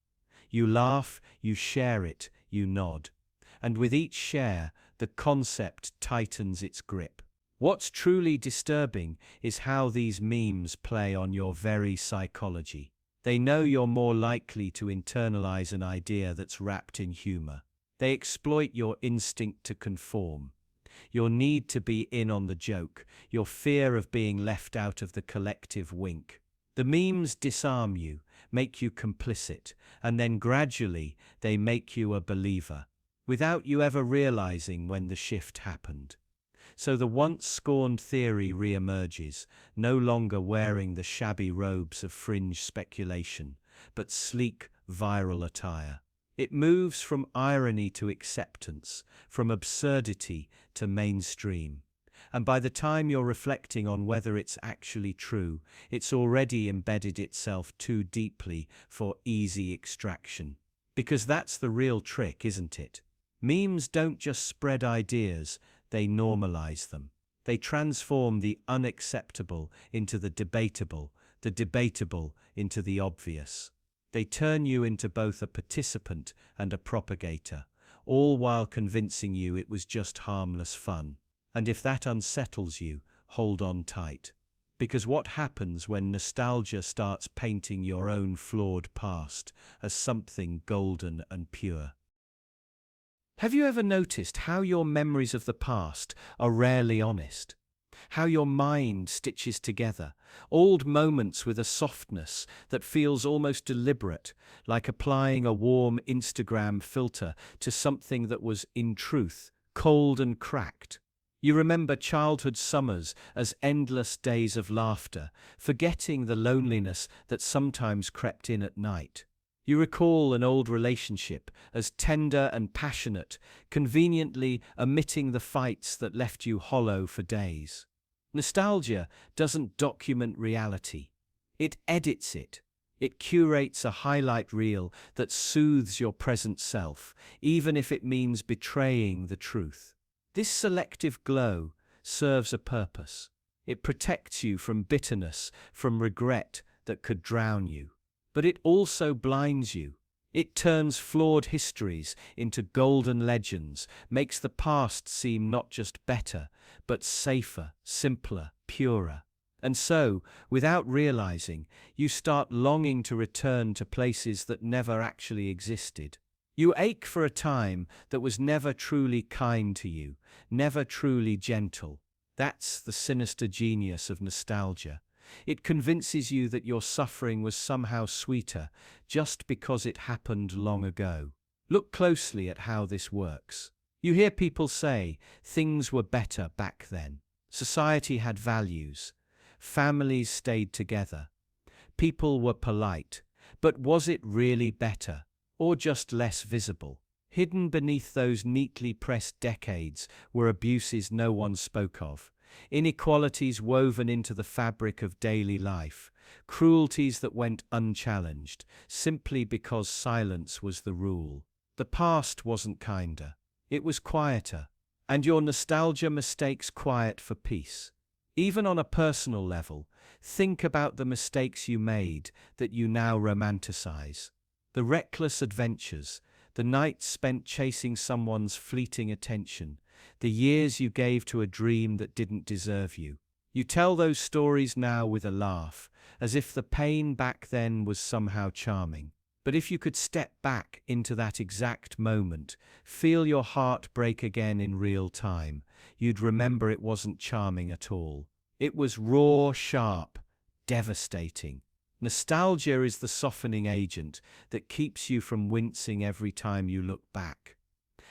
You laugh, you share it, you nod. And with each share, the concept tightens its grip. What's truly disturbing is how these memes play on your very psychology. They know you're more likely to internalize an idea that's wrapped in humor. They exploit your instinct to conform, your need to be in on the joke, your fear of being left out of the collective wink. The memes disarm you, make you complicit, and then gradually they make you a believer, without you ever realizing when the shift happened. So the once-scorned theory reemerges, no longer wearing the shabby robes of fringe speculation, but sleek, viral attire. It moves from irony to acceptance, from absurdity to mainstream. And by the time you're reflecting on whether it's actually true, it's already embedded itself too deeply for easy extraction. Because that's the real trick, isn't it? Memes don't just spread ideas, they normalize them. They transform the unacceptable into the debatable into the obvious. They turn you into both a participant and a propagator, all while convincing you it was just harmless fun. And if that unsettles you, hold on tight. Because what happens when nostalgia starts painting your own flawed past as something golden and pure? Have you ever noticed how your memories of the past are rarely honest? How your mind stitches together old moments with a softness that feels almost deliberate, like applying a warm Instagram filter to something that was, in truth, cold and cracked. You remember childhood summers as endless days of laughter, forgetting the loneliness that sometimes crept in at night. You recall an old relationship as tender and passionate, conveniently omitting the fights that left you hollow for days. Nostalgia doesn't document reality. It edits it. It curates a highlight reel that soothes your present self, even if it means betraying the truth. This selective glow, serves a purpose. It protects you from bitterness, from regret that could drown you. But it also blinds you. It turns flawed histories into golden legends, makes the past seem not just better, but safer, simpler, purer. And so, without realizing, you start longing to return to places that never actually existed. You ache for a time that was never truly kind to you, never truly gentle. That's the sinister genius of nostalgia. It convinces you that your suffering was somehow sweeter just because it happened long ago. Look closely at how this works. You hear people say, things were better back then. Society had values. Families stayed together. People were polite. But was it really better? Or just less visible? Hidden beneath those neatly pressed decades were abuses no one spoke of, inequalities woven into the fabric of daily life, cruelties that went unchallenged, simply because silence was the rule. The past wasn't kinder. It was quieter. And your nostalgia mistakes quiet for peace. Even on a personal level, think about the mistakes you made that you now romanticize. The reckless adventures, the nights spent chasing someone's fleeting attention, the years you gave to a dream that didn't deserve you. You tell those stories now with a laugh, as if the pain back then was somehow charming. But if you could step back into that exact moment, feel your heart break again in real time, you'd remember it wasn't charming at all. It was raw, sharp, devastating. Nostalgia is the softening agent that keeps you from wincing every time you look back.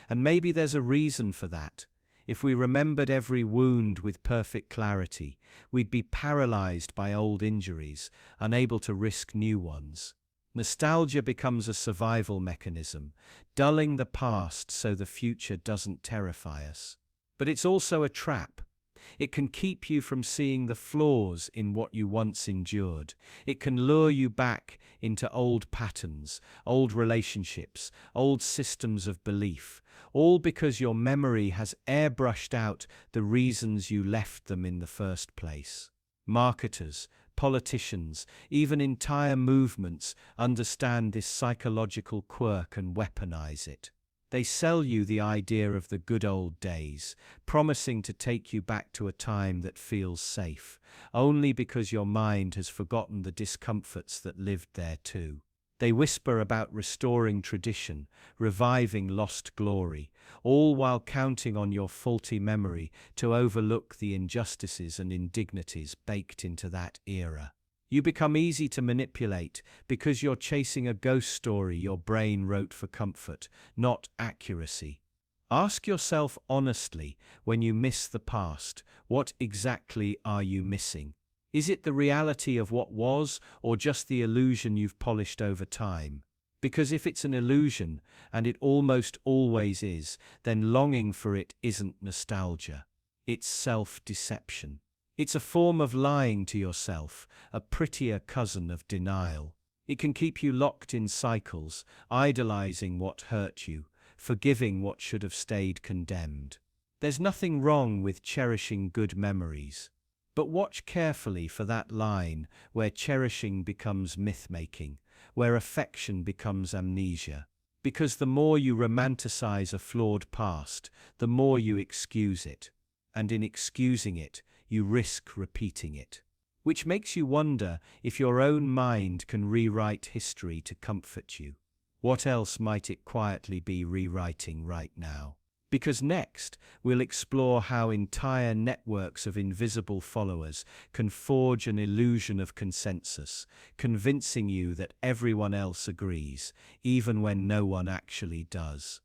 And maybe there's a reason for that. If we remembered every wound with perfect clarity, we'd be paralyzed by old injuries, unable to risk new ones. Nostalgia becomes a survival mechanism, dulling the past so the future doesn't terrify us. But it's also a trap. It can keep you from seeing the flaws in what you once endured. It can lure you back into old patterns, old relationships, old systems of belief, all because your memory has airbrushed out the reasons you left them in the first place. Marketers, politicians, even entire movements understand this psychological quirk and weaponize it. They sell you the idea of the good old days, promising to take you back to a time that feels safe, only because your mind has forgotten the discomforts that lived there too. They whisper about restoring tradition, reviving lost glory, all while counting on your faulty memory to overlook the injustices and indignities baked into that era. You become easy to manipulate because you're chasing a ghost story your brain wrote for comfort, not accuracy. Ask yourself honestly, when you miss the past, what exactly are you missing? Is it the reality of what was, or just the illusion you've polished over time? Because if it's an illusion, and it almost always is, then longing for it isn't nostalgia. It's self-deception. It's a form of lying to yourself, a prettier cousin of denial. It can keep you locked in cycles, idolizing what hurt you, forgiving what should have stayed condemned. There's nothing wrong with cherishing good memories. But watch carefully for that line where cherishing becomes myth-making, where affection becomes amnesia. Because the more you romanticize a flawed past, the more you excuse it. And in excusing it, you risk repeating it. Which makes you wonder if your own mind can rewrite history to comfort you. What else might it quietly be rewriting right now? Because next, we'll explore how entire networks of invisible followers can forge an illusion of consensus, convincing you that everyone else agrees, even when no one actually does.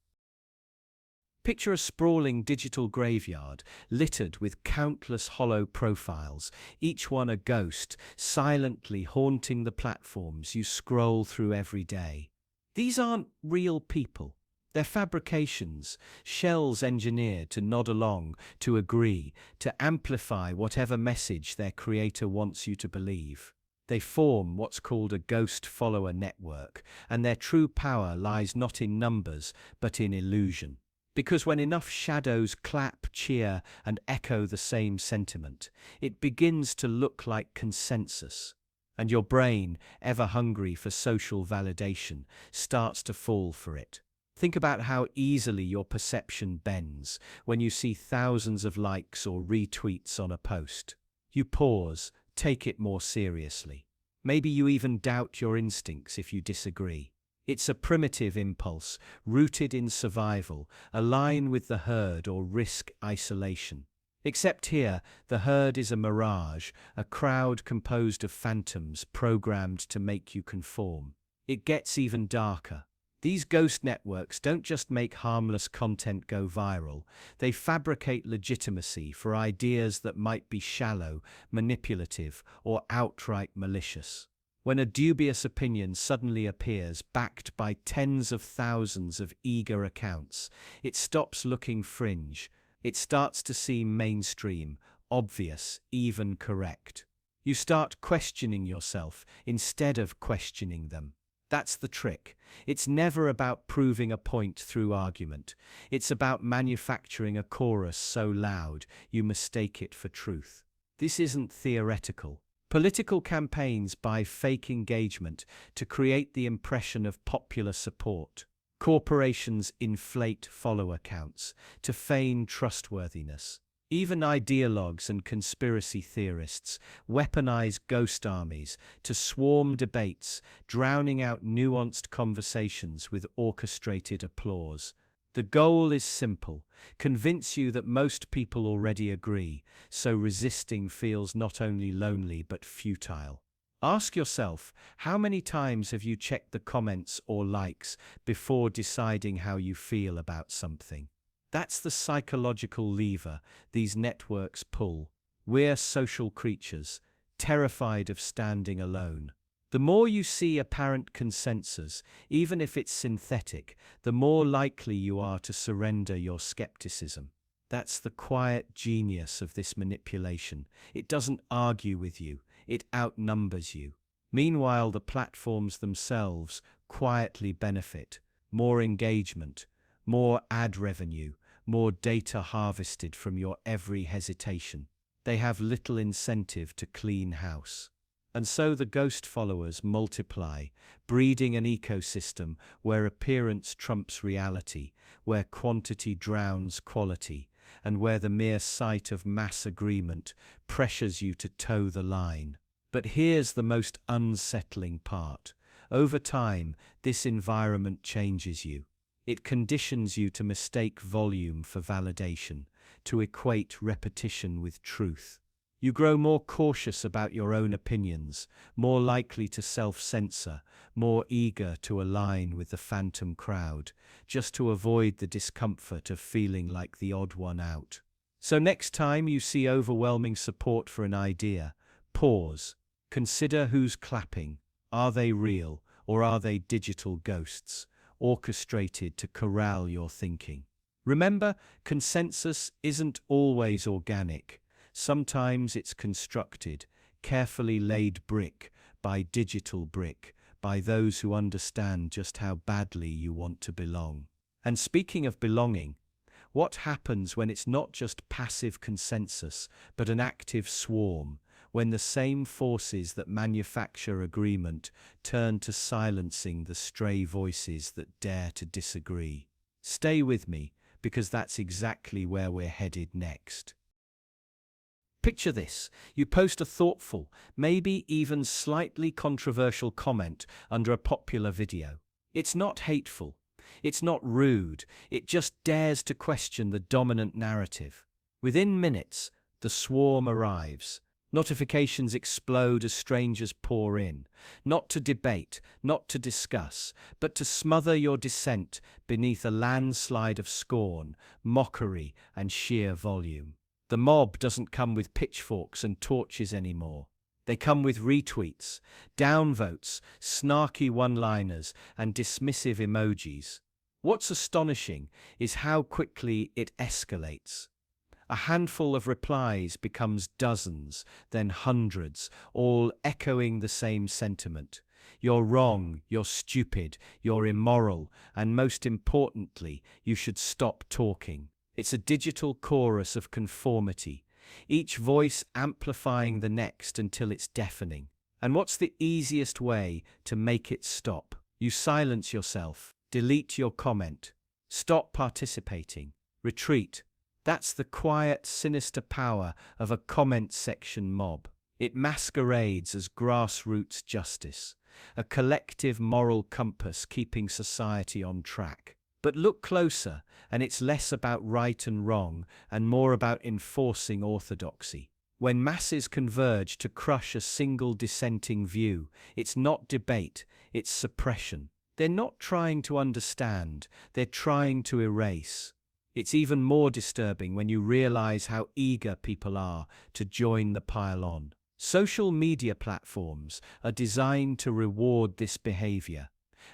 Picture a sprawling digital graveyard, littered with countless hollow profiles, each one a ghost, silently haunting the platforms you scroll through every day. These aren't real people. They're fabrications, shells engineered to nod along, to agree, to amplify whatever message their creator wants you to believe. They form what's called a ghost follower network, and their true power lies not in numbers, but in illusion. Because when enough shadows clap, cheer, and echo the same sentiment, it begins to look like consensus. And your brain, ever hungry for social validation, starts to fall for it. Think about how easily your perception bends when you see thousands of likes or retweets on a post. You pause, take it more seriously. Maybe you even doubt your instincts if you disagree. It's a primitive impulse, rooted in survival, align with the herd or risk isolation. Except here, the herd is a mirage, a crowd composed of phantoms programmed to make you conform. It gets even darker. These ghost networks don't just make harmless content go viral, they fabricate legitimacy for ideas that might be shallow, manipulative, or outright malicious. When a dubious opinion suddenly appears backed by tens of thousands of eager accounts, it stops looking fringe. It starts to seem mainstream, obvious, even correct. You start questioning yourself instead of questioning them. That's the trick. It's never about proving a point through argument. It's about manufacturing a chorus so loud you mistake it for truth. This isn't theoretical. Political campaigns buy fake engagement to create the impression of popular support. Corporations inflate follower counts to feign trustworthiness. Even ideologues and conspiracy theorists weaponize ghost armies to swarm debates, drowning out nuanced conversations with orchestrated applause. The goal is simple: convince you that most people already agree, so resisting feels not only lonely but futile. Ask yourself, how many times have you checked the comments or likes before deciding how you feel about something? That's the psychological lever these networks pull. We're social creatures, terrified of standing alone. The more you see apparent consensus, even if it's synthetic, the more likely you are to surrender your skepticism. That's the quiet genius of this manipulation. It doesn't argue with you, it outnumbers you. Meanwhile, the platforms themselves quietly benefit. More engagement, more ad revenue, more data harvested from your every hesitation. They have little incentive to clean house. And so the ghost followers multiply, breeding an ecosystem where appearance trumps reality, where quantity drowns quality, and where the mere sight of mass agreement pressures you to toe the line. But here's the most unsettling part. Over time, this environment changes you. It conditions you to mistake volume for validation, to equate repetition with truth. You grow more cautious about your own opinions, more likely to self-censor, more eager to align with the phantom crowd, just to avoid the discomfort of feeling like the odd one out. So next time you see overwhelming support for an idea, pause. Consider who's clapping. Are they real, or are they digital ghosts, orchestrated to corral your thinking? Remember, consensus isn't always organic. Sometimes it's constructed, carefully laid brick by digital brick, by those who understand just how badly you want to belong. And speaking of belonging, what happens when it's not just passive consensus, but an active swarm, when the same forces that manufacture agreement turn to silencing the stray voices that dare to disagree? Stay with me, because that's exactly where we're headed next. Picture this: you post a thoughtful, maybe even slightly controversial comment under a popular video. It's not hateful, it's not rude, it just dares to question the dominant narrative. Within minutes, the swarm arrives. Notifications explode as strangers pour in, not to debate, not to discuss, but to smother your dissent beneath a landslide of scorn, mockery, and sheer volume. The mob doesn't come with pitchforks and torches anymore. They come with retweets, downvotes, snarky one-liners, and dismissive emojis. What's astonishing is how quickly it escalates. A handful of replies becomes dozens, then hundreds, all echoing the same sentiment. You're wrong, you're stupid, you're immoral, and most importantly, you should stop talking. It's a digital chorus of conformity, each voice amplifying the next until it's deafening. And what's the easiest way to make it stop? You silence yourself, delete your comment, stop participating, retreat. That's the quiet, sinister power of a comment section mob. It masquerades as grassroots justice, a collective moral compass keeping society on track. But look closer, and it's less about right and wrong and more about enforcing orthodoxy. When masses converge to crush a single dissenting view, it's not debate, it's suppression. They're not trying to understand, they're trying to erase. It's even more disturbing when you realize how eager people are to join the pile-on. Social media platforms are designed to reward this behavior.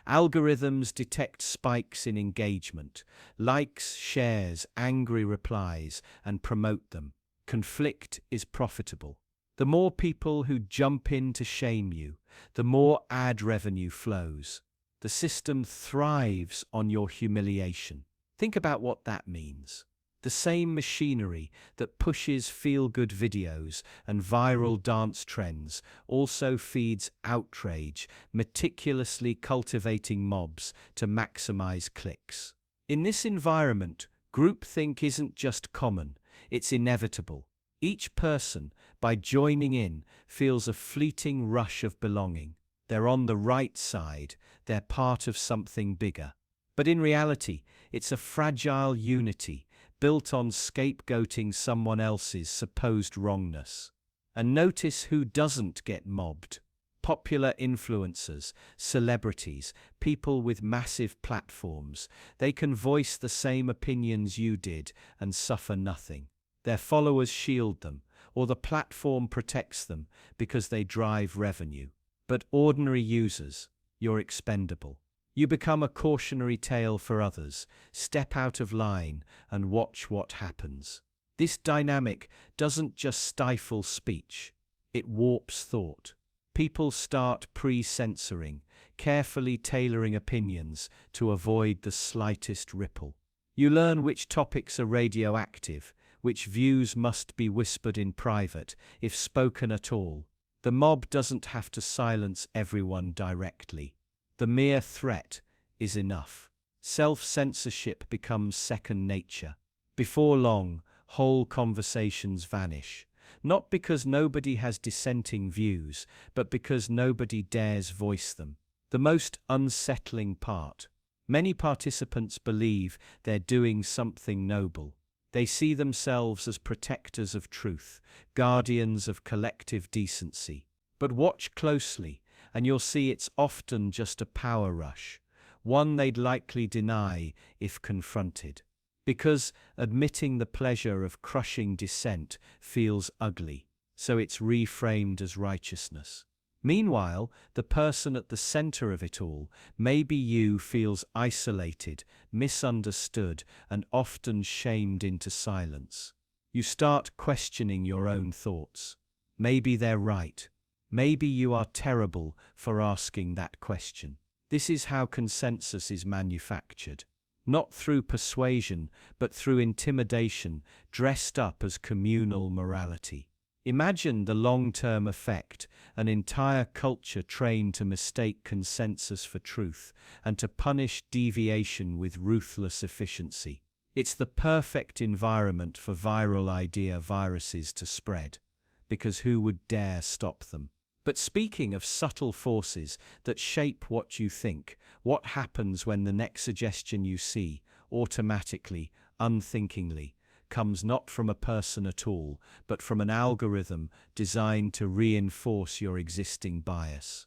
Algorithms detect spikes in engagement, likes, shares, angry replies, and promote them. Conflict is profitable. The more people who jump in to shame you, the more ad revenue flows. The system thrives on your humiliation. Think about what that means. The same machinery that pushes feel-good videos and viral dance trends also feeds outrage, meticulously cultivating mobs to maximize clicks. In this environment, groupthink isn't just common, it's inevitable. Each person, by joining in, feels a fleeting rush of belonging. They're on the right side, they're part of something bigger. But in reality, it's a fragile unity, built on scapegoating someone else's supposed wrongness. And notice who doesn't get mobbed. Popular influencers, celebrities, people with massive platforms. They can voice the same opinions you did and suffer nothing. Their followers shield them, or the platform protects them because they drive revenue. But ordinary users, you're expendable. You become a cautionary tale for others, step out of line, and watch what happens. This dynamic doesn't just stifle speech, it warps thought. People start pre-censoring, carefully tailoring opinions to avoid the slightest ripple. You learn which topics are radioactive, which views must be whispered in private, if spoken at all. The mob doesn't have to silence everyone directly. The mere threat is enough. Self-censorship becomes second nature. Before long, whole conversations vanish, not because nobody has dissenting views, but because nobody dares voice them. The most unsettling part. Many participants believe they're doing something noble. They see themselves as protectors of truth, guardians of collective decency. But watch closely, and you'll see it's often just a power rush, one they'd likely deny if confronted. Because admitting the pleasure of crushing dissent feels ugly, so it's reframed as righteousness. Meanwhile, the person at the center of it all, maybe you, feels isolated, misunderstood, and often shamed into silence. You start questioning your own thoughts. Maybe they're right. Maybe you are terrible for asking that question. This is how consensus is manufactured. Not through persuasion, but through intimidation, dressed up as communal morality. Imagine the long-term effect, an entire culture trained to mistake consensus for truth and to punish deviation with ruthless efficiency. It's the perfect environment for viral idea viruses to spread, because who would dare stop them? But speaking of subtle forces that shape what you think, what happens when the next suggestion you see, automatically, unthinkingly, comes not from a person at all, but from an algorithm designed to reinforce your existing bias?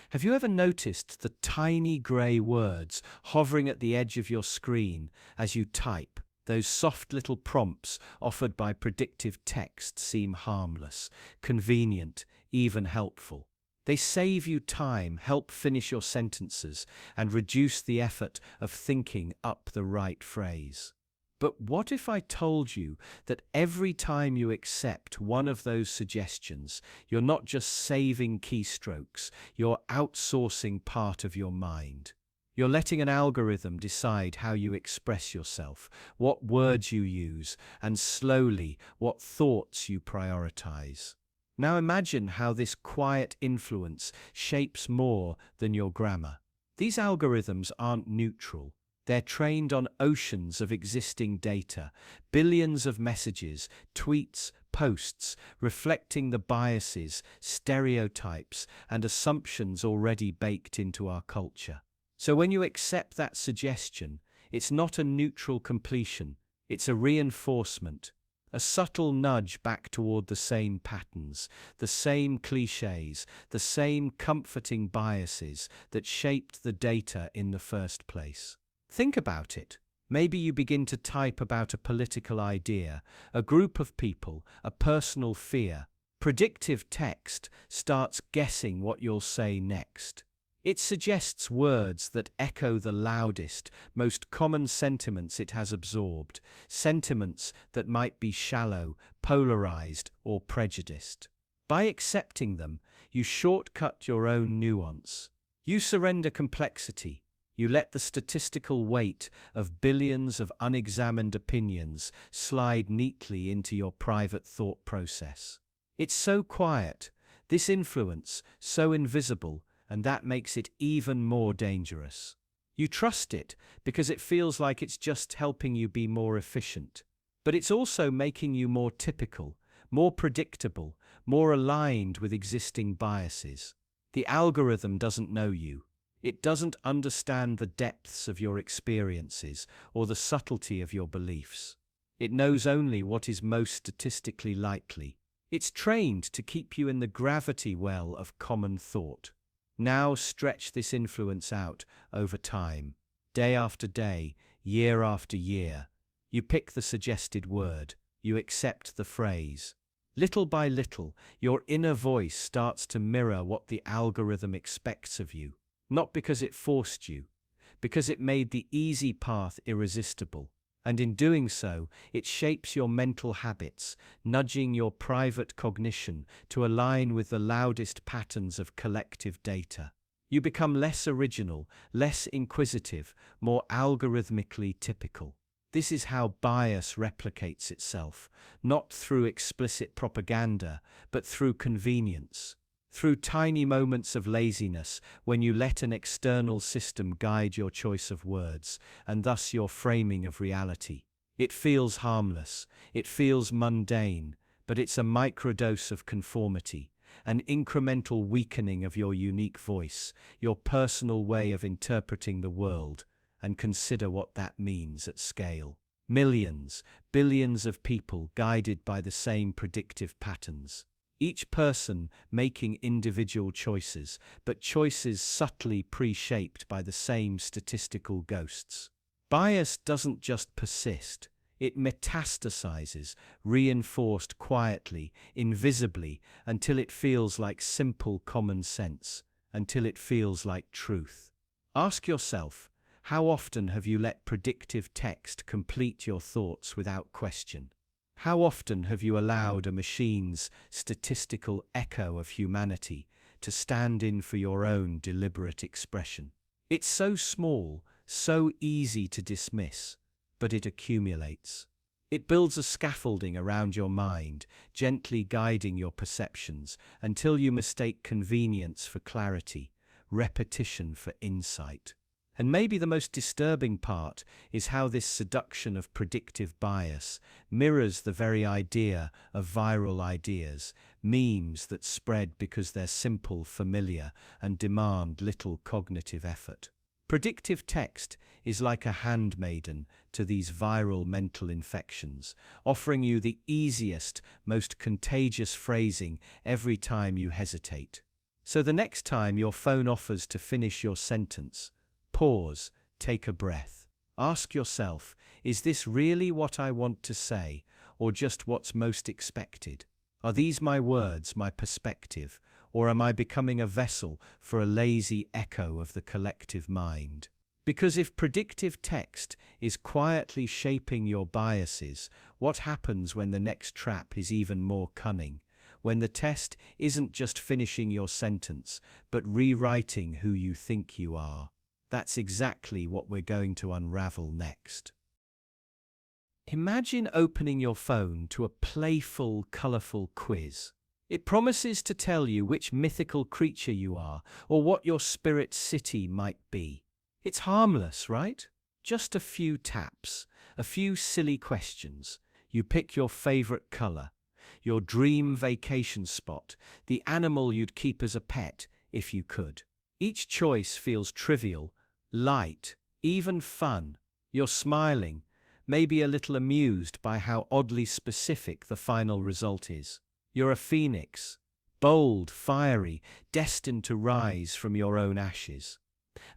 Have you ever noticed the tiny grey words hovering at the edge of your screen as you type? Those soft little prompts offered by predictive-text seem harmless, convenient, even helpful. They save you time, help finish your sentences, and reduce the effort of thinking up the right phrase. But what if I told you that every time you accept one of those suggestions, you're not just saving keystrokes, you're outsourcing part of your mind? You're letting an algorithm decide how you express yourself, what words you use, and slowly, what thoughts you prioritize. Now imagine how this quiet influence shapes more than your grammar. These algorithms aren't neutral. They're trained on oceans of existing data, billions of messages, tweets, posts, reflecting the biases, stereotypes, and assumptions already baked into our culture. So when you accept that suggestion, it's not a neutral completion, it's a reinforcement, a subtle nudge back toward the same patterns, the same cliches, the same comforting biases that shaped the data in the first place. Think about it. Maybe you begin to type about a political idea, a group of people, a personal fear. Predictive text starts guessing what you'll say next. It suggests words that echo the loudest, most common sentiments it has absorbed, sentiments that might be shallow, polarized, or prejudiced. By accepting them, you shortcut your own nuance. You surrender complexity. You let the statistical weight of billions of unexamined opinions slide neatly into your private thought process. It's so quiet, this influence, so invisible, and that makes it even more dangerous. You trust it because it feels like it's just helping you be more efficient. But it's also making you more typical, more predictable, more aligned with existing biases. The algorithm doesn't know you. It doesn't understand the depths of your experiences or the subtlety of your beliefs. It knows only what is most statistically likely. It's trained to keep you in the gravity well of common thought. Now stretch this influence out over time. Day after day, year after year. You pick the suggested word. You accept the phrase. Little by little, your inner voice starts to mirror what the algorithm expects of you. Not because it forced you, because it made the easy path irresistible. And in doing so, it shapes your mental habits, nudging your private cognition to align with the loudest patterns of collective data. You become less original, less inquisitive, more algorithmically typical. This is how bias replicates itself, not through explicit propaganda, but through convenience. Through tiny moments of laziness when you let an external system guide your choice of words, and thus your framing of reality. It feels harmless, it feels mundane, but it's a microdose of conformity, an incremental weakening of your unique voice, your personal way of interpreting the world, and consider what that means at scale. Millions, billions of people guided by the same predictive patterns. Each person making individual choices, but choices subtly pre-shaped by the same statistical ghosts. Bias doesn't just persist, it metastasizes, reinforced quietly, invisibly, until it feels like simple common sense, until it feels like truth. Ask yourself, how often have you let predictive text complete your thoughts without question? How often have you allowed a machine's statistical echo of humanity to stand in for your own deliberate expression? It's so small, so easy to dismiss, but it accumulates. It builds a scaffolding around your mind, gently guiding your perceptions until you mistake convenience for clarity, repetition for insight. And maybe the most disturbing part is how this seduction of predictive bias mirrors the very idea of viral ideas, memes that spread because they're simple, familiar, and demand little cognitive effort. Predictive text is like a handmaiden to these viral mental infections, offering you the easiest, most contagious phrasing every time you hesitate. So the next time your phone offers to finish your sentence, pause, take a breath. Ask yourself, is this really what I want to say, or just what's most expected? Are these my words, my perspective, or am I becoming a vessel for a lazy echo of the collective mind? Because if predictive text is quietly shaping your biases, what happens when the next trap is even more cunning? When the test isn't just finishing your sentence, but rewriting who you think you are? That's exactly what we're going to unravel next. Imagine opening your phone to a playful, colorful quiz. It promises to tell you which mythical creature you are or what your spirit city might be. It's harmless, right? Just a few taps, a few silly questions. You pick your favorite color, your dream vacation spot, the animal you'd keep as a pet if you could. Each choice feels trivial, light, even fun. You're smiling, maybe a little amused by how oddly specific the final result is. You're a phoenix, bold, fiery, destined to rise from your own ashes.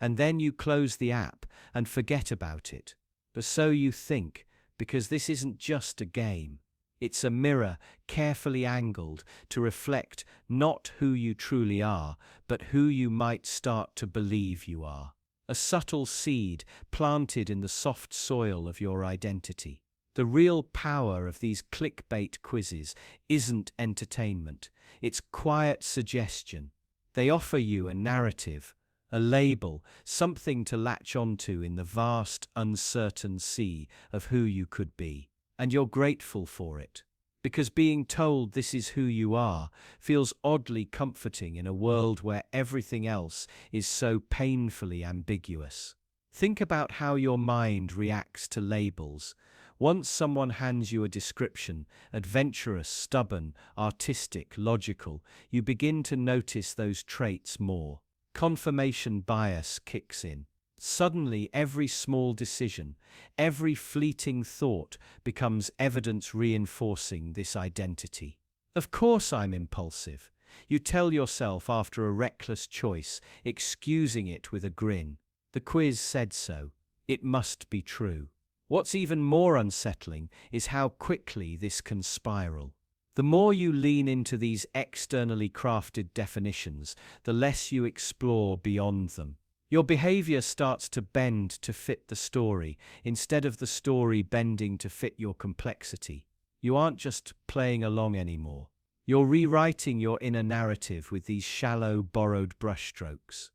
And then you close the app and forget about it. But so you think, because this isn't just a game. It's a mirror carefully angled to reflect not who you truly are, but who you might start to believe you are. A subtle seed planted in the soft soil of your identity. The real power of these clickbait quizzes isn't entertainment, it's quiet suggestion. They offer you a narrative, a label, something to latch onto in the vast, uncertain sea of who you could be. And you're grateful for it. Because being told this is who you are feels oddly comforting in a world where everything else is so painfully ambiguous. Think about how your mind reacts to labels. Once someone hands you a description, adventurous, stubborn, artistic, logical, you begin to notice those traits more. Confirmation bias kicks in. Suddenly, every small decision, every fleeting thought becomes evidence reinforcing this identity. Of course I'm impulsive. You tell yourself after a reckless choice, excusing it with a grin. The quiz said so. It must be true. What's even more unsettling is how quickly this can spiral. The more you lean into these externally crafted definitions, the less you explore beyond them. Your behavior starts to bend to fit the story, instead of the story bending to fit your complexity. You aren't just playing along anymore. You're rewriting your inner narrative with these shallow, borrowed brushstrokes.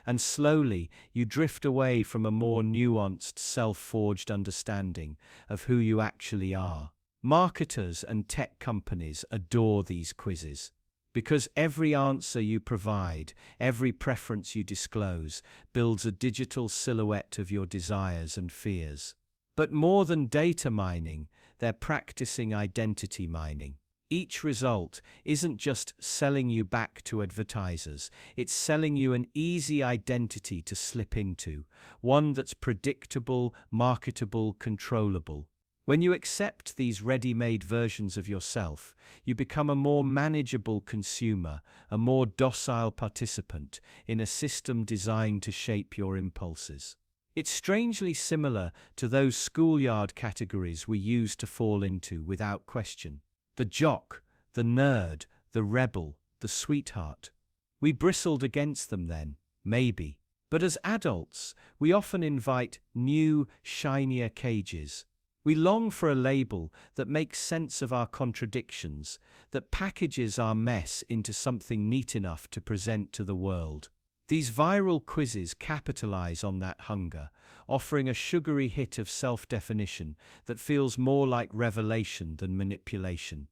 And slowly, you drift away from a more nuanced, self-forged understanding of who you actually are. Marketers and tech companies adore these quizzes. Because every answer you provide, every preference you disclose, builds a digital silhouette of your desires and fears. But more than data mining, they're practicing identity mining. Each result isn't just selling you back to advertisers, it's selling you an easy identity to slip into, one that's predictable, marketable, controllable. When you accept these ready-made versions of yourself, you become a more manageable consumer, a more docile participant in a system designed to shape your impulses. It's strangely similar to those schoolyard categories we used to fall into without question. The jock, the nerd, the rebel, the sweetheart. We bristled against them then, maybe. But as adults, we often invite new, shinier cages. We long for a label that makes sense of our contradictions, that packages our mess into something neat enough to present to the world. These viral quizzes capitalize on that hunger, offering a sugary hit of self-definition that feels more like revelation than manipulation.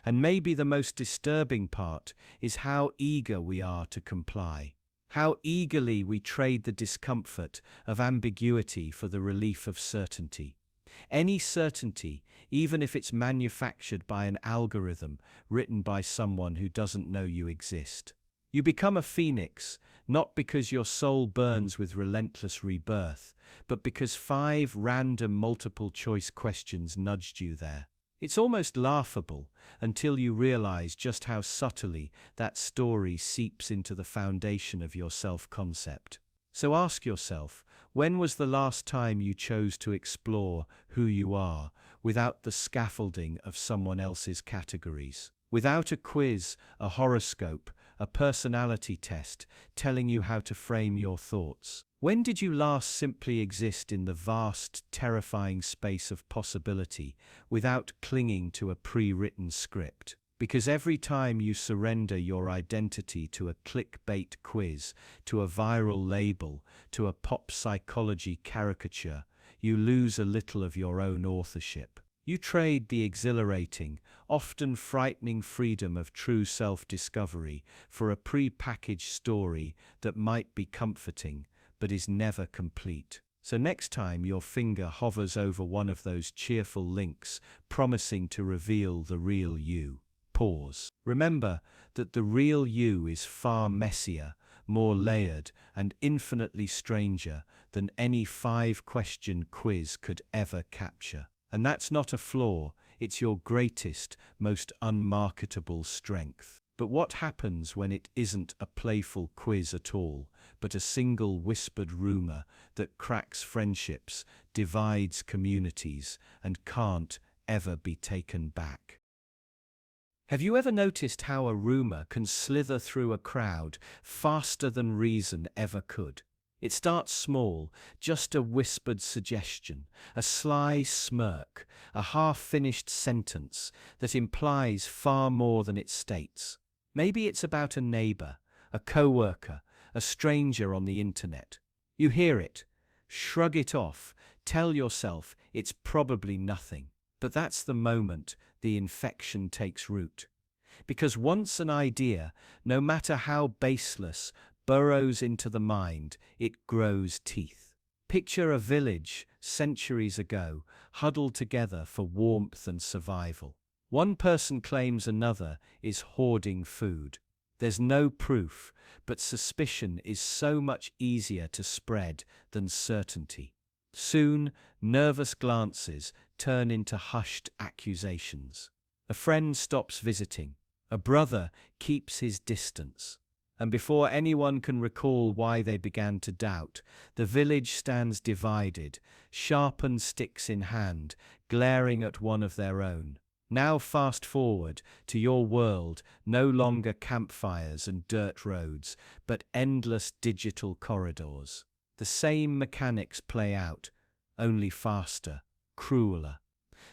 And maybe the most disturbing part is how eager we are to comply. How eagerly we trade the discomfort of ambiguity for the relief of certainty. Any certainty, even if it's manufactured by an algorithm written by someone who doesn't know you exist. You become a phoenix, not because your soul burns with relentless rebirth, but because 5 random multiple-choice questions nudged you there. It's almost laughable until you realize just how subtly that story seeps into the foundation of your self-concept. So ask yourself, when was the last time you chose to explore who you are without the scaffolding of someone else's categories? Without a quiz, a horoscope, a personality test telling you how to frame your thoughts. When did you last simply exist in the vast, terrifying space of possibility without clinging to a pre-written script? Because every time you surrender your identity to a clickbait quiz, to a viral label, to a pop psychology caricature, you lose a little of your own authorship. You trade the exhilarating, often frightening freedom of true self-discovery for a pre-packaged story that might be comforting, but is never complete. So next time your finger hovers over one of those cheerful links promising to reveal the real you, pause. Remember that the real you is far messier, more layered, and infinitely stranger than any 5-question quiz could ever capture. And that's not a flaw, it's your greatest, most unmarketable strength. But what happens when it isn't a playful quiz at all, but a single whispered rumor that cracks friendships, divides communities, and can't ever be taken back? Have you ever noticed how a rumor can slither through a crowd faster than reason ever could? It starts small, just a whispered suggestion, a sly smirk, a half-finished sentence that implies far more than it states. Maybe it's about a neighbor, a coworker, a stranger on the internet. You hear it, shrug it off, tell yourself it's probably nothing. But that's the moment the infection takes root. Because once an idea, no matter how baseless, burrows into the mind, it grows teeth. Picture a village, centuries ago, huddled together for warmth and survival. One person claims another is hoarding food. There's no proof, but suspicion is so much easier to spread than certainty. Soon, nervous glances turn into hushed accusations. A friend stops visiting. A brother keeps his distance. And before anyone can recall why they began to doubt, the village stands divided, sharpened sticks in hand, glaring at one of their own. Now fast forward to your world, no longer campfires and dirt roads, but endless digital corridors. The same mechanics play out, only faster, crueler.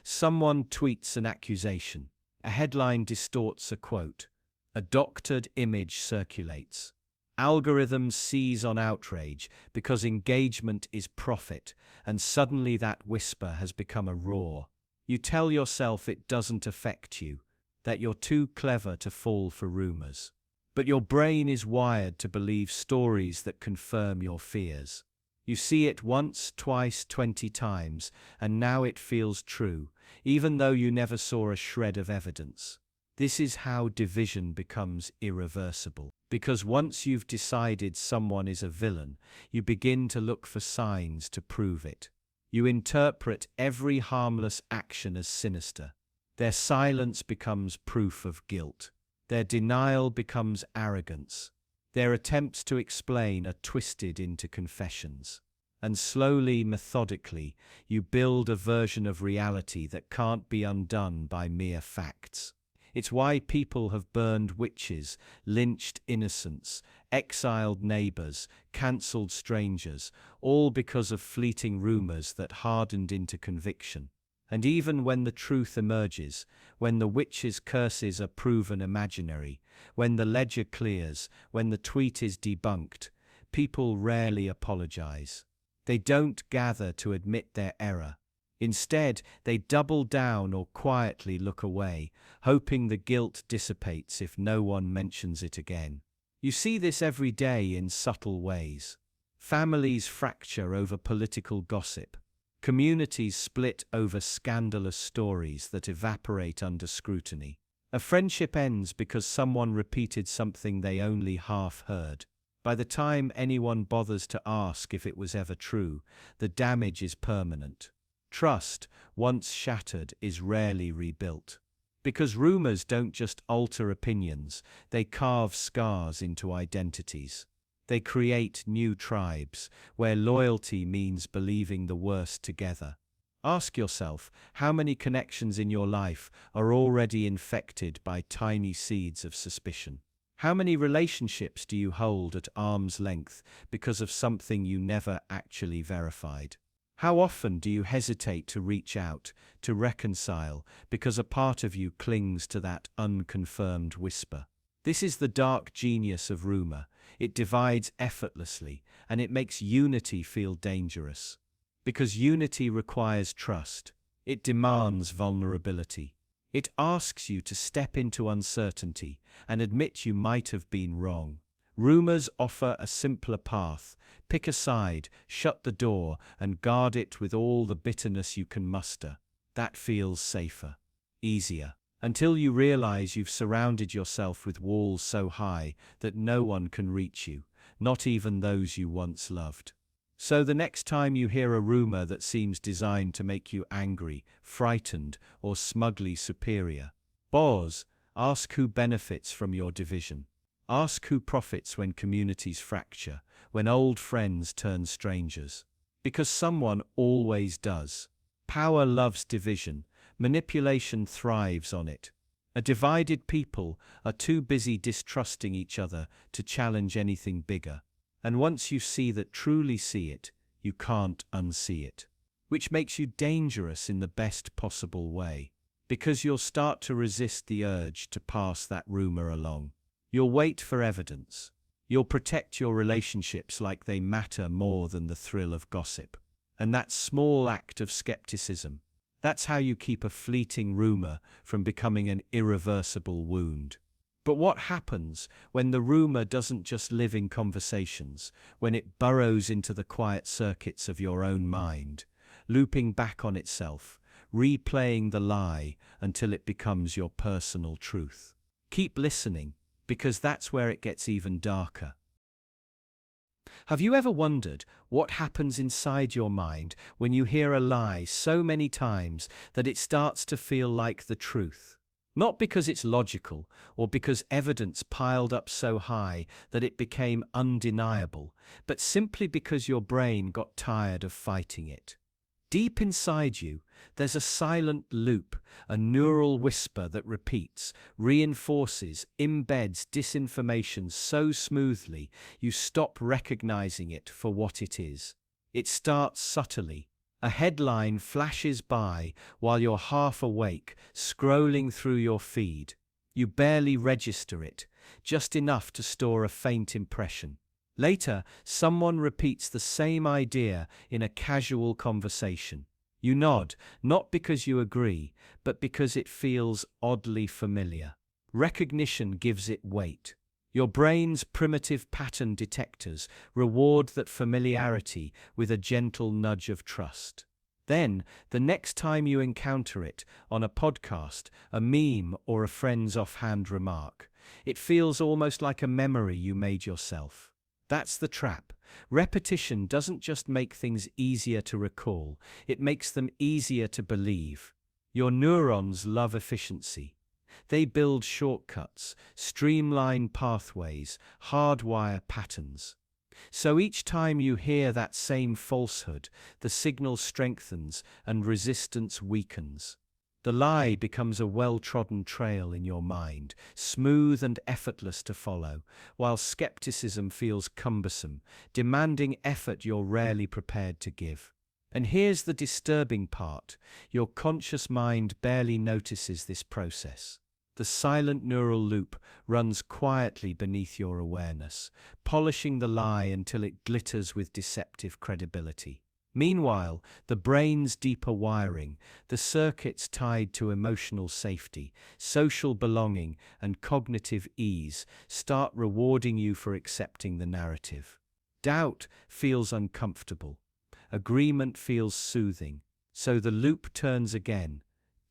Someone tweets an accusation. A headline distorts a quote. A doctored image circulates. Algorithms seize on outrage because engagement is profit, and suddenly that whisper has become a roar. You tell yourself it doesn't affect you, that you're too clever to fall for rumors. But your brain is wired to believe stories that confirm your fears. You see it once, twice, 20 times, and now it feels true, even though you never saw a shred of evidence. This is how division becomes irreversible. Because once you've decided someone is a villain, you begin to look for signs to prove it. You interpret every harmless action as sinister. Their silence becomes proof of guilt. Their denial becomes arrogance. Their attempts to explain are twisted into confessions. And slowly, methodically, you build a version of reality that can't be undone by mere facts. It's why people have burned witches, lynched innocents, exiled neighbors, cancelled strangers, all because of fleeting rumors that hardened into conviction. And even when the truth emerges, when the witch's curses are proven imaginary, when the ledger clears, when the tweet is debunked, people rarely apologize. They don't gather to admit their error. Instead, they double down or quietly look away, hoping the guilt dissipates if no one mentions it again. You see this every day in subtle ways. Families fracture over political gossip. Communities split over scandalous stories that evaporate under scrutiny. A friendship ends because someone repeated something they only half heard. By the time anyone bothers to ask if it was ever true, the damage is permanent. Trust, once shattered, is rarely rebuilt. Because rumors don't just alter opinions, they carve scars into identities. They create new tribes, where loyalty means believing the worst together. Ask yourself, how many connections in your life are already infected by tiny seeds of suspicion? How many relationships do you hold at arm's length because of something you never actually verified? How often do you hesitate to reach out, to reconcile, because a part of you clings to that unconfirmed whisper? This is the dark genius of rumor. It divides effortlessly, and it makes unity feel dangerous. Because unity requires trust. It demands vulnerability. It asks you to step into uncertainty and admit you might have been wrong. Rumors offer a simpler path. Pick a side, shut the door, and guard it with all the bitterness you can muster. That feels safer, easier, until you realize you've surrounded yourself with walls so high that no one can reach you, not even those you once loved. So the next time you hear a rumor that seems designed to make you angry, frightened, or smugly superior, pause, ask who benefits from your division. Ask who profits when communities fracture, when old friends turn strangers. Because someone always does. Power loves division. Manipulation thrives on it. A divided people are too busy distrusting each other to challenge anything bigger. And once you truly see it, you can't unsee it. Which makes you dangerous in the best possible way. Because you'll start to resist the urge to pass that rumor along. You'll wait for evidence. You'll protect your relationships like they matter more than the thrill of gossip. And that small act of skepticism, that's how you keep a fleeting rumor from becoming an irreversible wound. But what happens when the rumor doesn't just live in conversations, when it burrows into the quiet circuits of your own mind, looping back on itself, replaying the lie until it becomes your personal truth? Keep listening, because that's where it gets even darker. Have you ever wondered what happens inside your mind when you hear a lie so many times that it starts to feel like the truth? Not because it's logical or because evidence piled up so high that it became undeniable, but simply because your brain got tired of fighting it. Deep inside you, there's a silent loop, a neural whisper that repeats, reinforces, embeds disinformation so smoothly you stop recognizing it for what it is. It starts subtly. A headline flashes by while you're half awake, scrolling through your feed. You barely register it, just enough to store a faint impression. Later, someone repeats the same idea in a casual conversation. You nod, not because you agree, but because it feels oddly familiar. Recognition gives it weight. Your brain's primitive pattern detectors reward that familiarity with a gentle nudge of trust. Then, the next time you encounter it, on a podcast, a meme, or a friend's offhand remark, it feels almost like a memory you made yourself. That's the trap. Repetition doesn't just make things easier to recall, it makes them easier to believe. Your neurons love efficiency. They build shortcuts, streamline pathways, hardwire patterns. So each time you hear that same falsehood, the signal strengthens and resistance weakens. The lie becomes a well-trodden trail in your mind, smooth and effortless to follow, while skepticism feels cumbersome, demanding effort you're rarely prepared to give. And here's the disturbing part: your conscious mind barely notices this process. The silent neural loop runs quietly beneath your awareness, polishing the lie until it glitters with deceptive credibility. Meanwhile, the brain's deeper wiring, the circuits tied to emotional safety, social belonging, and cognitive ease, start rewarding you for accepting the narrative. Doubt feels uncomfortable. Agreement feels soothing. So the loop turns again,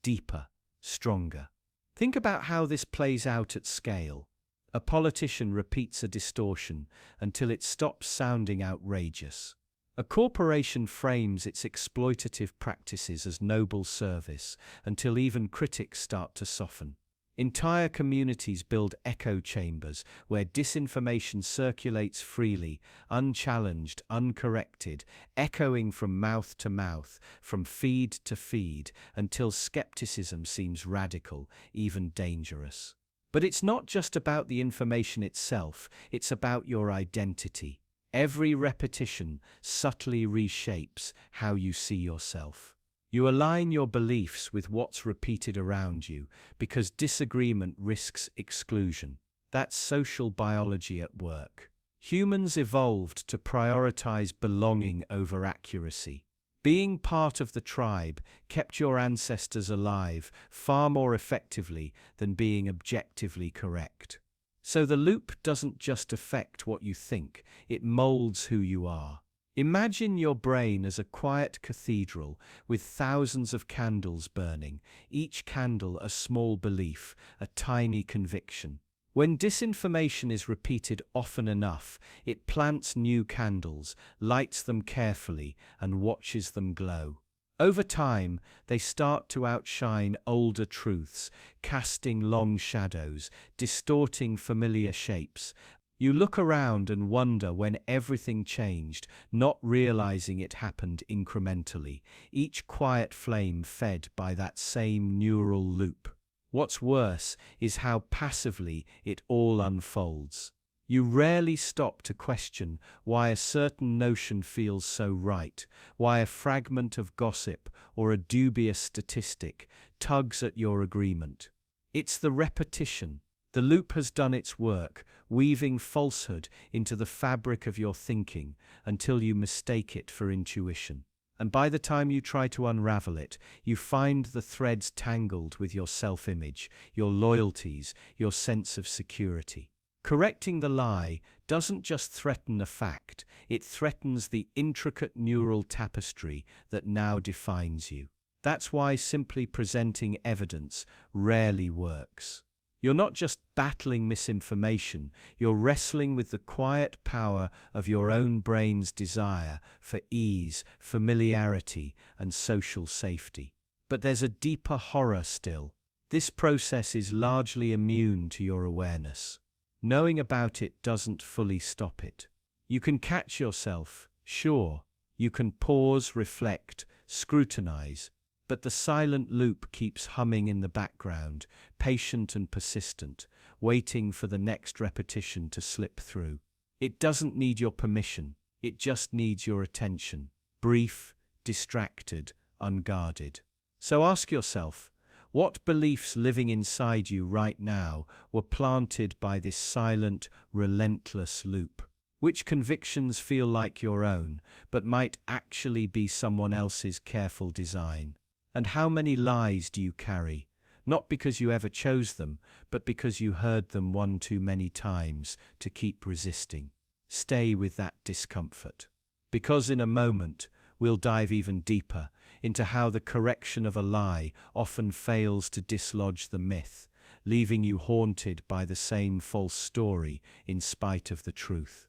deeper, stronger. Think about how this plays out at scale. A politician repeats a distortion until it stops sounding outrageous. A corporation frames its exploitative practices as noble service until even critics start to soften. Entire communities build echo chambers where disinformation circulates freely, unchallenged, uncorrected, echoing from mouth to mouth, from feed to feed, until skepticism seems radical, even dangerous. But it's not just about the information itself, it's about your identity. Every repetition subtly reshapes how you see yourself. You align your beliefs with what's repeated around you because disagreement risks exclusion. That's social biology at work. Humans evolved to prioritize belonging over accuracy. Being part of the tribe kept your ancestors alive far more effectively than being objectively correct. So the loop doesn't just affect what you think, it molds who you are. Imagine your brain as a quiet cathedral with thousands of candles burning, each candle a small belief, a tiny conviction. When disinformation is repeated often enough, it plants new candles, lights them carefully, and watches them glow. Over time, they start to outshine older truths, casting long shadows, distorting familiar shapes. You look around and wonder when everything changed, not realizing it happened incrementally, each quiet flame fed by that same neural loop. What's worse is how passively it all unfolds. You rarely stop to question why a certain notion feels so right, why a fragment of gossip or a dubious statistic tugs at your agreement. It's the repetition. The loop has done its work, weaving falsehood into the fabric of your thinking until you mistake it for intuition. And by the time you try to unravel it, you find the threads tangled with your self-image, your loyalties, your sense of security. Correcting the lie doesn't just threaten a fact, it threatens the intricate neural tapestry that now defines you. That's why simply presenting evidence rarely works. You're not just battling misinformation, you're wrestling with the quiet power of your own brain's desire for ease, familiarity, and social safety. But there's a deeper horror still. This process is largely immune to your awareness. Knowing about it doesn't fully stop it. You can catch yourself, sure. You can pause, reflect, scrutinize. But the silent loop keeps humming in the background, patient and persistent, waiting for the next repetition to slip through. It doesn't need your permission, it just needs your attention. Brief, distracted, unguarded. So ask yourself, what beliefs living inside you right now were planted by this silent, relentless loop? Which convictions feel like your own, but might actually be someone else's careful design? And how many lies do you carry, not because you ever chose them, but because you heard them one too many times to keep resisting? Stay with that discomfort. Because in a moment, we'll dive even deeper into how the correction of a lie often fails to dislodge the myth, leaving you haunted by the same false story in spite of the truth.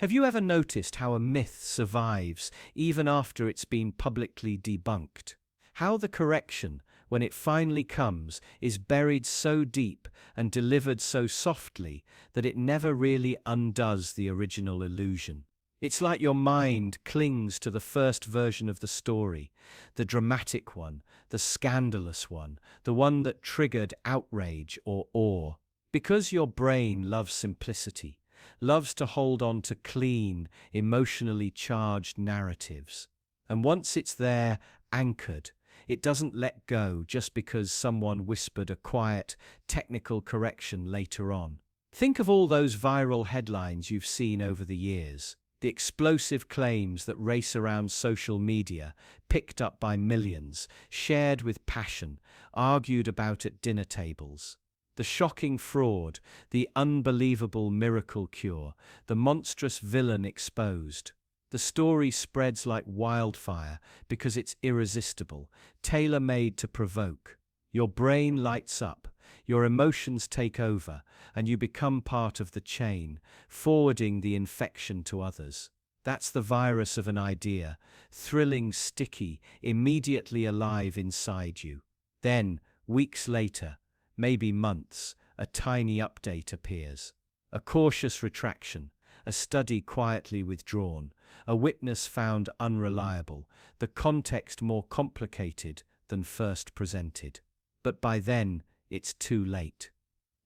Have you ever noticed how a myth survives even after it's been publicly debunked? How the correction, when it finally comes, is buried so deep and delivered so softly that it never really undoes the original illusion? It's like your mind clings to the first version of the story, the dramatic one, the scandalous one, the one that triggered outrage or awe. Because your brain loves simplicity, loves to hold on to clean, emotionally charged narratives. And once it's there, anchored, it doesn't let go just because someone whispered a quiet, technical correction later on. Think of all those viral headlines you've seen over the years. The explosive claims that race around social media, picked up by millions, shared with passion, argued about at dinner tables. The shocking fraud, the unbelievable miracle cure, the monstrous villain exposed. The story spreads like wildfire because it's irresistible, tailor-made to provoke. Your brain lights up, your emotions take over, and you become part of the chain, forwarding the infection to others. That's the virus of an idea, thrilling, sticky, immediately alive inside you. Then, weeks later, maybe months, a tiny update appears. A cautious retraction, a study quietly withdrawn, a witness found unreliable, the context more complicated than first presented. But by then, it's too late.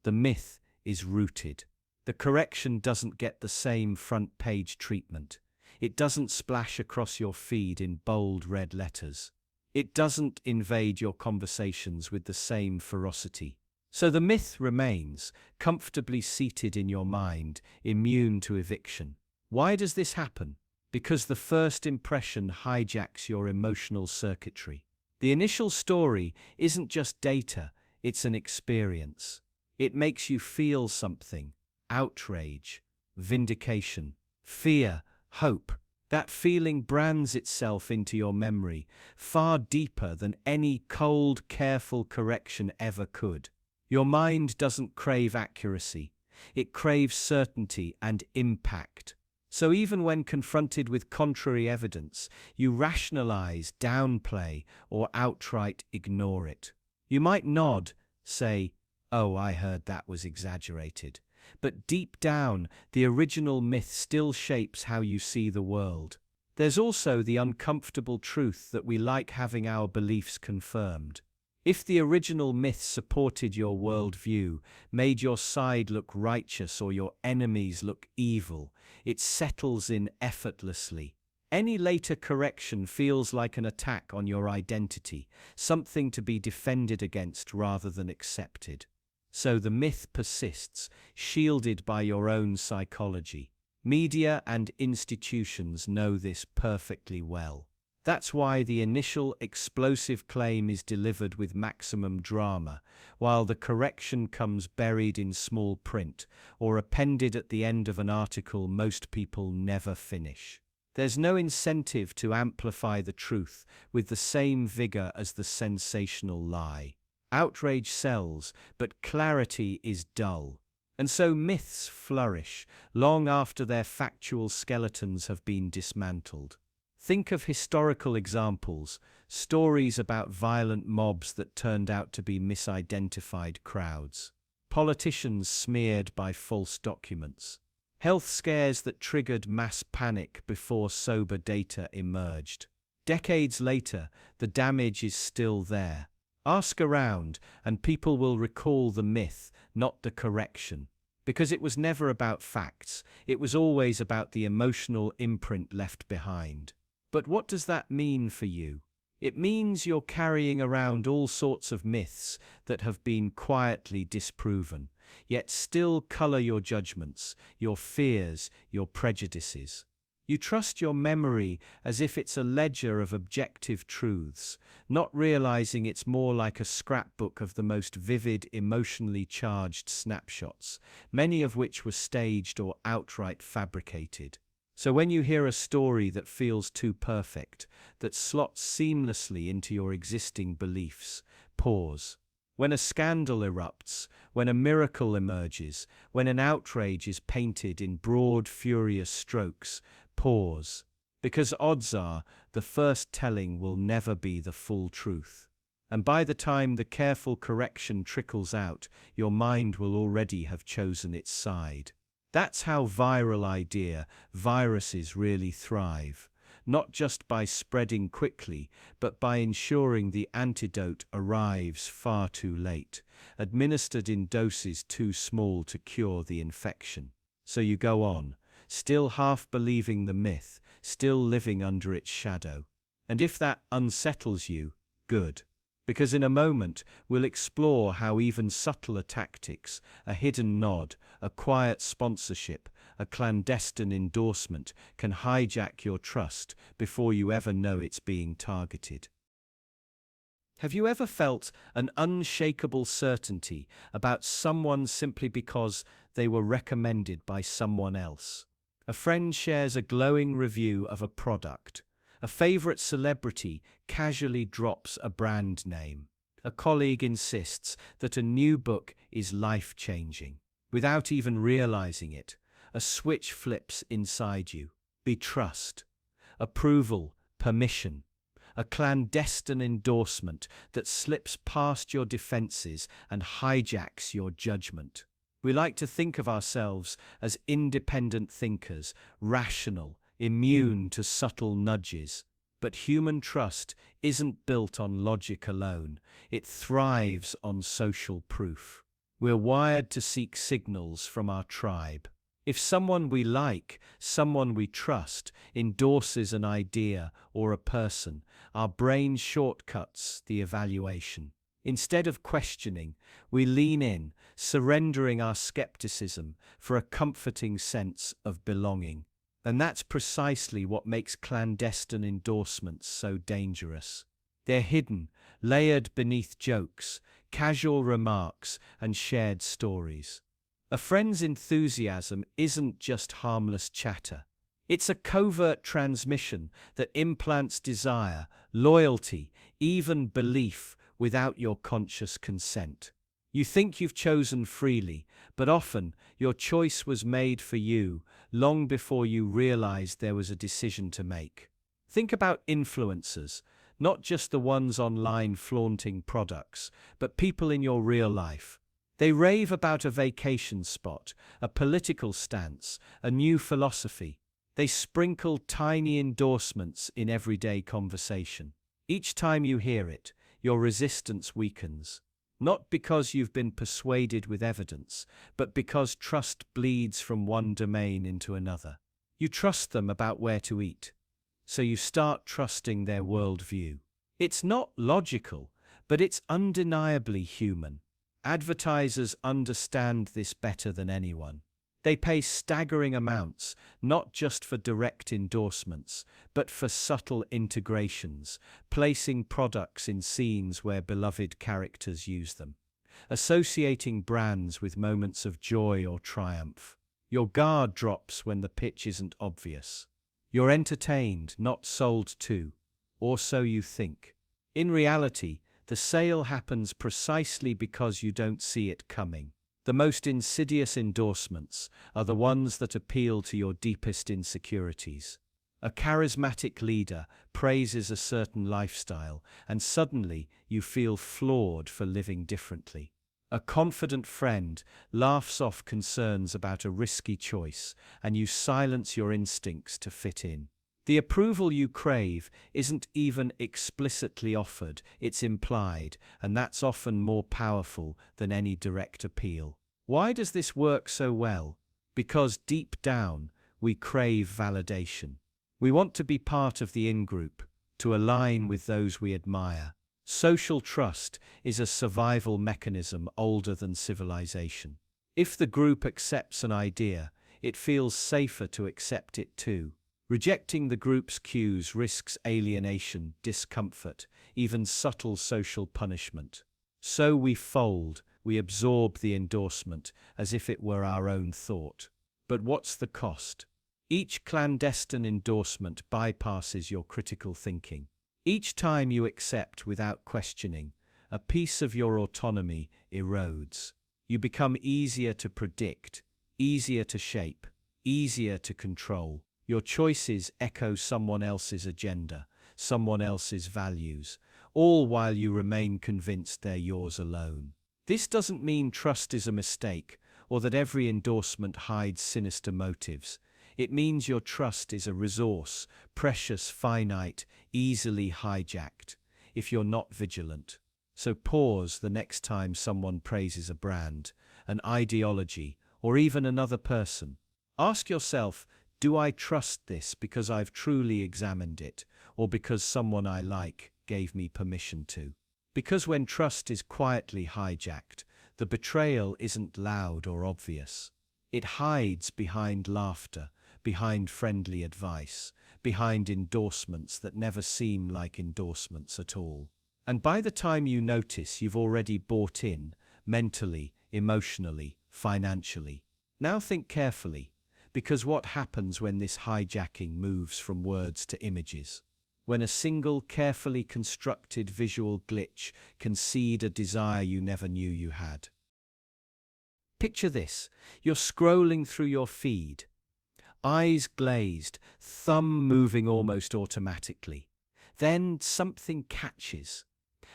The myth is rooted. The correction doesn't get the same front page treatment. It doesn't splash across your feed in bold red letters. It doesn't invade your conversations with the same ferocity. So the myth remains, comfortably seated in your mind, immune to eviction. Why does this happen? Because the first impression hijacks your emotional circuitry. The initial story isn't just data, it's an experience. It makes you feel something: outrage, vindication, fear, hope. That feeling brands itself into your memory, far deeper than any cold, careful correction ever could. Your mind doesn't crave accuracy, it craves certainty and impact. So even when confronted with contrary evidence, you rationalize, downplay, or outright ignore it. You might nod, say, "Oh, I heard that was exaggerated." But deep down, the original myth still shapes how you see the world. There's also the uncomfortable truth that we like having our beliefs confirmed. If the original myth supported your worldview, made your side look righteous or your enemies look evil, it settles in effortlessly. Any later correction feels like an attack on your identity, something to be defended against rather than accepted. So the myth persists, shielded by your own psychology. Media and institutions know this perfectly well. That's why the initial explosive claim is delivered with maximum drama, while the correction comes buried in small print or appended at the end of an article most people never finish. There's no incentive to amplify the truth with the same vigor as the sensational lie. Outrage sells, but clarity is dull. And so myths flourish long after their factual skeletons have been dismantled. Think of historical examples, stories about violent mobs that turned out to be misidentified crowds, politicians smeared by false documents, health scares that triggered mass panic before sober data emerged. Decades later, the damage is still there. Ask around, and people will recall the myth, not the correction. Because it was never about facts, it was always about the emotional imprint left behind. But what does that mean for you? It means you're carrying around all sorts of myths that have been quietly disproven, yet still color your judgments, your fears, your prejudices. You trust your memory as if it's a ledger of objective truths, not realizing it's more like a scrapbook of the most vivid, emotionally charged snapshots, many of which were staged or outright fabricated. So when you hear a story that feels too perfect, that slots seamlessly into your existing beliefs, pause. When a scandal erupts, when a miracle emerges, when an outrage is painted in broad, furious strokes, pause. Because odds are, the first telling will never be the full truth. And by the time the careful correction trickles out, your mind will already have chosen its side. That's how viruses really thrive, not just by spreading quickly, but by ensuring the antidote arrives far too late, administered in doses too small to cure the infection. So you go on, still half believing the myth, still living under its shadow. And if that unsettles you, good. Because in a moment, we'll explore how even subtler tactics, a hidden nod, a quiet sponsorship, a clandestine endorsement, can hijack your trust before you ever know it's being targeted. Have you ever felt an unshakable certainty about someone simply because they were recommended by someone else? A friend shares a glowing review of a product. A favorite celebrity casually drops a brand name. A colleague insists that a new book is life-changing. Without even realizing it, a switch flips inside you. Trust, approval, permission. A clandestine endorsement that slips past your defenses and hijacks your judgment. We like to think of ourselves as independent thinkers, rational, immune to subtle nudges. But human trust isn't built on logic alone. It thrives on social proof. We're wired to seek signals from our tribe. If someone we like, someone we trust, endorses an idea or a person, our brain shortcuts the evaluation. Instead of questioning, we lean in, surrendering our skepticism for a comforting sense of belonging. And that's precisely what makes clandestine endorsements so dangerous. They're hidden, layered beneath jokes, casual remarks, and shared stories. A friend's enthusiasm isn't just harmless chatter. It's a covert transmission that implants desire, loyalty, even belief without your conscious consent. You think you've chosen freely, but often your choice was made for you long before you realized there was a decision to make. Think about influencers, not just the ones online flaunting products, but people in your real life. They rave about a vacation spot, a political stance, a new philosophy. They sprinkle tiny endorsements in everyday conversation. Each time you hear it, your resistance weakens. Not because you've been persuaded with evidence, but because trust bleeds from one domain into another. You trust them about where to eat, so you start trusting their worldview. It's not logical, but it's undeniably human. Advertisers understand this better than anyone. They pay staggering amounts, not just for direct endorsements, but for subtle integrations, placing products in scenes where beloved characters use them, associating brands with moments of joy or triumph. Your guard drops when the pitch isn't obvious. You're entertained, not sold to, or so you think. In reality, the sale happens precisely because you don't see it coming. The most insidious endorsements are the ones that appeal to your deepest insecurities. A charismatic leader praises a certain lifestyle, and suddenly you feel flawed for living differently. A confident friend laughs off concerns about a risky choice, and you silence your instincts to fit in. The approval you crave isn't even explicitly offered, it's implied, and that's often more powerful than any direct appeal. Why does this work so well? Because deep down, we crave validation. We want to be part of the in-group, to align with those we admire. Social trust is a survival mechanism older than civilization. If the group accepts an idea, it feels safer to accept it too. Rejecting the group's cues risks alienation, discomfort, even subtle social punishment. So we fold, we absorb the endorsement as if it were our own thought. But what's the cost? Each clandestine endorsement bypasses your critical thinking. Each time you accept without questioning, a piece of your autonomy erodes. You become easier to predict, easier to shape, easier to control. Your choices echo someone else's agenda, someone else's values, all while you remain convinced they're yours alone. This doesn't mean trust is a mistake, or that every endorsement hides sinister motives. It means your trust is a resource, precious, finite, easily hijacked, if you're not vigilant. So pause the next time someone praises a brand, an ideology, or even another person. Ask yourself, do I trust this because I've truly examined it, or because someone I like gave me permission to? Because when trust is quietly hijacked, the betrayal isn't loud or obvious. It hides behind laughter, behind friendly advice, behind endorsements that never seem like endorsements at all. And by the time you notice, you've already bought in, mentally, emotionally, financially. Now think carefully. Because what happens when this hijacking moves from words to images? When a single, carefully constructed visual glitch can seed a desire you never knew you had. Picture this: you're scrolling through your feed, eyes glazed, thumb moving almost automatically. Then something catches.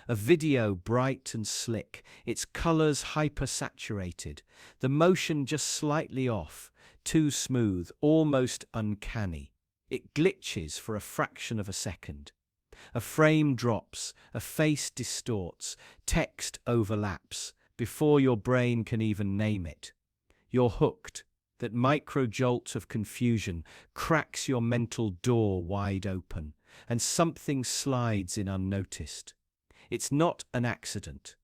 A video bright and slick, its colors hyper-saturated, the motion just slightly off, too smooth, almost uncanny. It glitches for a fraction of a second. A frame drops, a face distorts, text overlaps, before your brain can even name it. You're hooked. That micro jolt of confusion cracks your mental door wide open, and something slides in unnoticed. It's not an accident.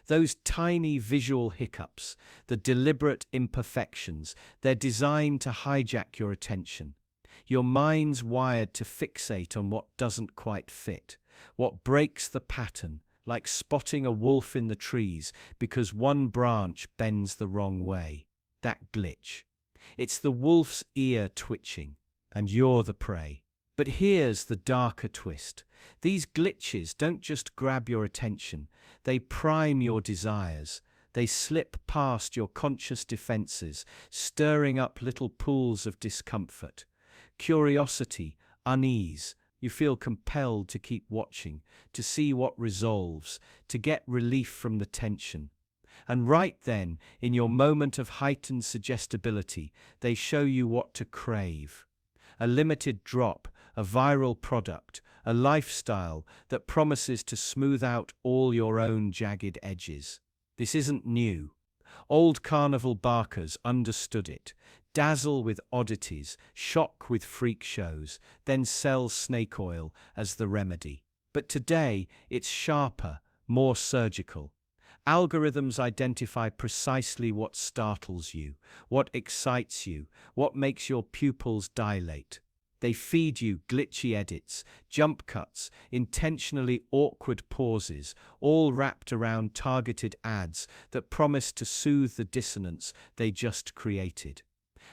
Those tiny visual hiccups, the deliberate imperfections, they're designed to hijack your attention. Your mind's wired to fixate on what doesn't quite fit, what breaks the pattern, like spotting a wolf in the trees because one branch bends the wrong way. That glitch. It's the wolf's ear twitching, and you're the prey. But here's the darker twist. These glitches don't just grab your attention, they prime your desires. They slip past your conscious defenses, stirring up little pools of discomfort. Curiosity, unease. You feel compelled to keep watching, to see what resolves, to get relief from the tension. And right then, in your moment of heightened suggestibility, they show you what to crave. A limited drop, a viral product, a lifestyle that promises to smooth out all your own jagged edges. This isn't new. Old carnival barkers understood it. Dazzle with oddities, shock with freak shows, then sell snake oil as the remedy. But today, it's sharper, more surgical. Algorithms identify precisely what startles you, what excites you, what makes your pupils dilate. They feed you glitchy edits, jump cuts, intentionally awkward pauses, all wrapped around targeted ads that promise to soothe the dissonance they just created.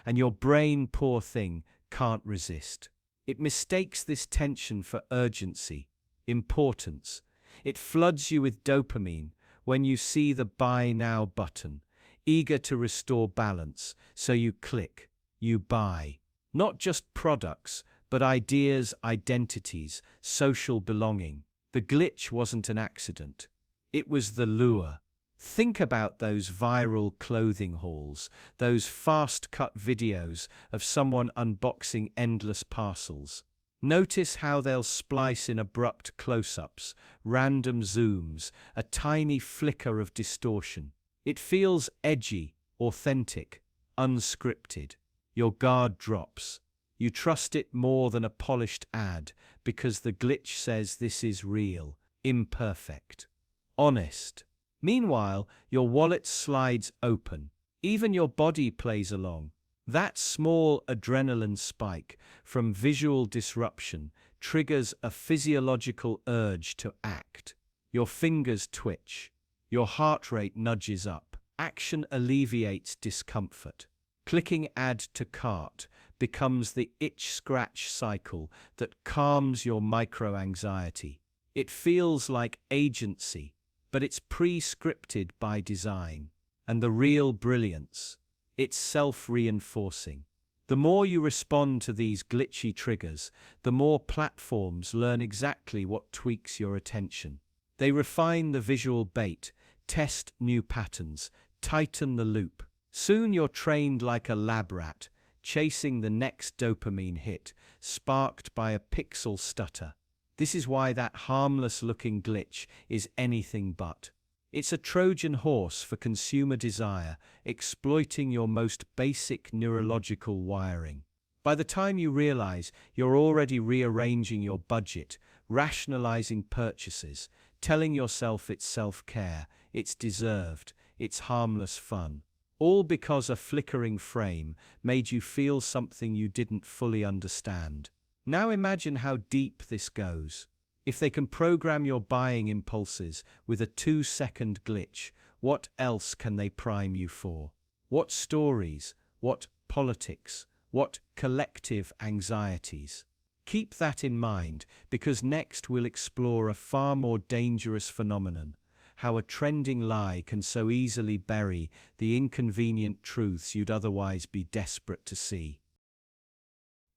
And your brain, poor thing, can't resist. It mistakes this tension for urgency, importance. It floods you with dopamine when you see the Buy Now button, eager to restore balance, so you click, you buy. Not just products, but ideas, identities, social belonging. The glitch wasn't an accident. It was the lure. Think about those viral clothing hauls, those fast-cut videos of someone unboxing endless parcels. Notice how they'll splice in abrupt close-ups, random zooms, a tiny flicker of distortion. It feels edgy, authentic, unscripted. Your guard drops. You trust it more than a polished ad because the glitch says this is real, imperfect, honest. Meanwhile, your wallet slides open. Even your body plays along. That small adrenaline spike from visual disruption triggers a physiological urge to act. Your fingers twitch. Your heart rate nudges up. Action alleviates discomfort. Clicking add to cart becomes the itch-scratch cycle that calms your micro-anxiety. It feels like agency, but it's pre-scripted by design. And the real brilliance, it's self-reinforcing. The more you respond to these glitchy triggers, the more platforms learn exactly what tweaks your attention. They refine the visual bait, test new patterns, tighten the loop. Soon you're trained like a lab rat, chasing the next dopamine hit, sparked by a pixel stutter. This is why that harmless-looking glitch is anything but. It's a Trojan horse for consumer desire, exploiting your most basic neurological wiring. By the time you realize, you're already rearranging your budget, rationalizing purchases, telling yourself it's self-care, it's deserved, it's harmless fun. All because a flickering frame made you feel something you didn't fully understand. Now imagine how deep this goes. If they can program your buying impulses with a 2-second glitch, what else can they prime you for? What stories? What politics? What collective anxieties? Keep that in mind, because next we'll explore a far more dangerous phenomenon: how a trending lie can so easily bury the inconvenient truths you'd otherwise be desperate to see.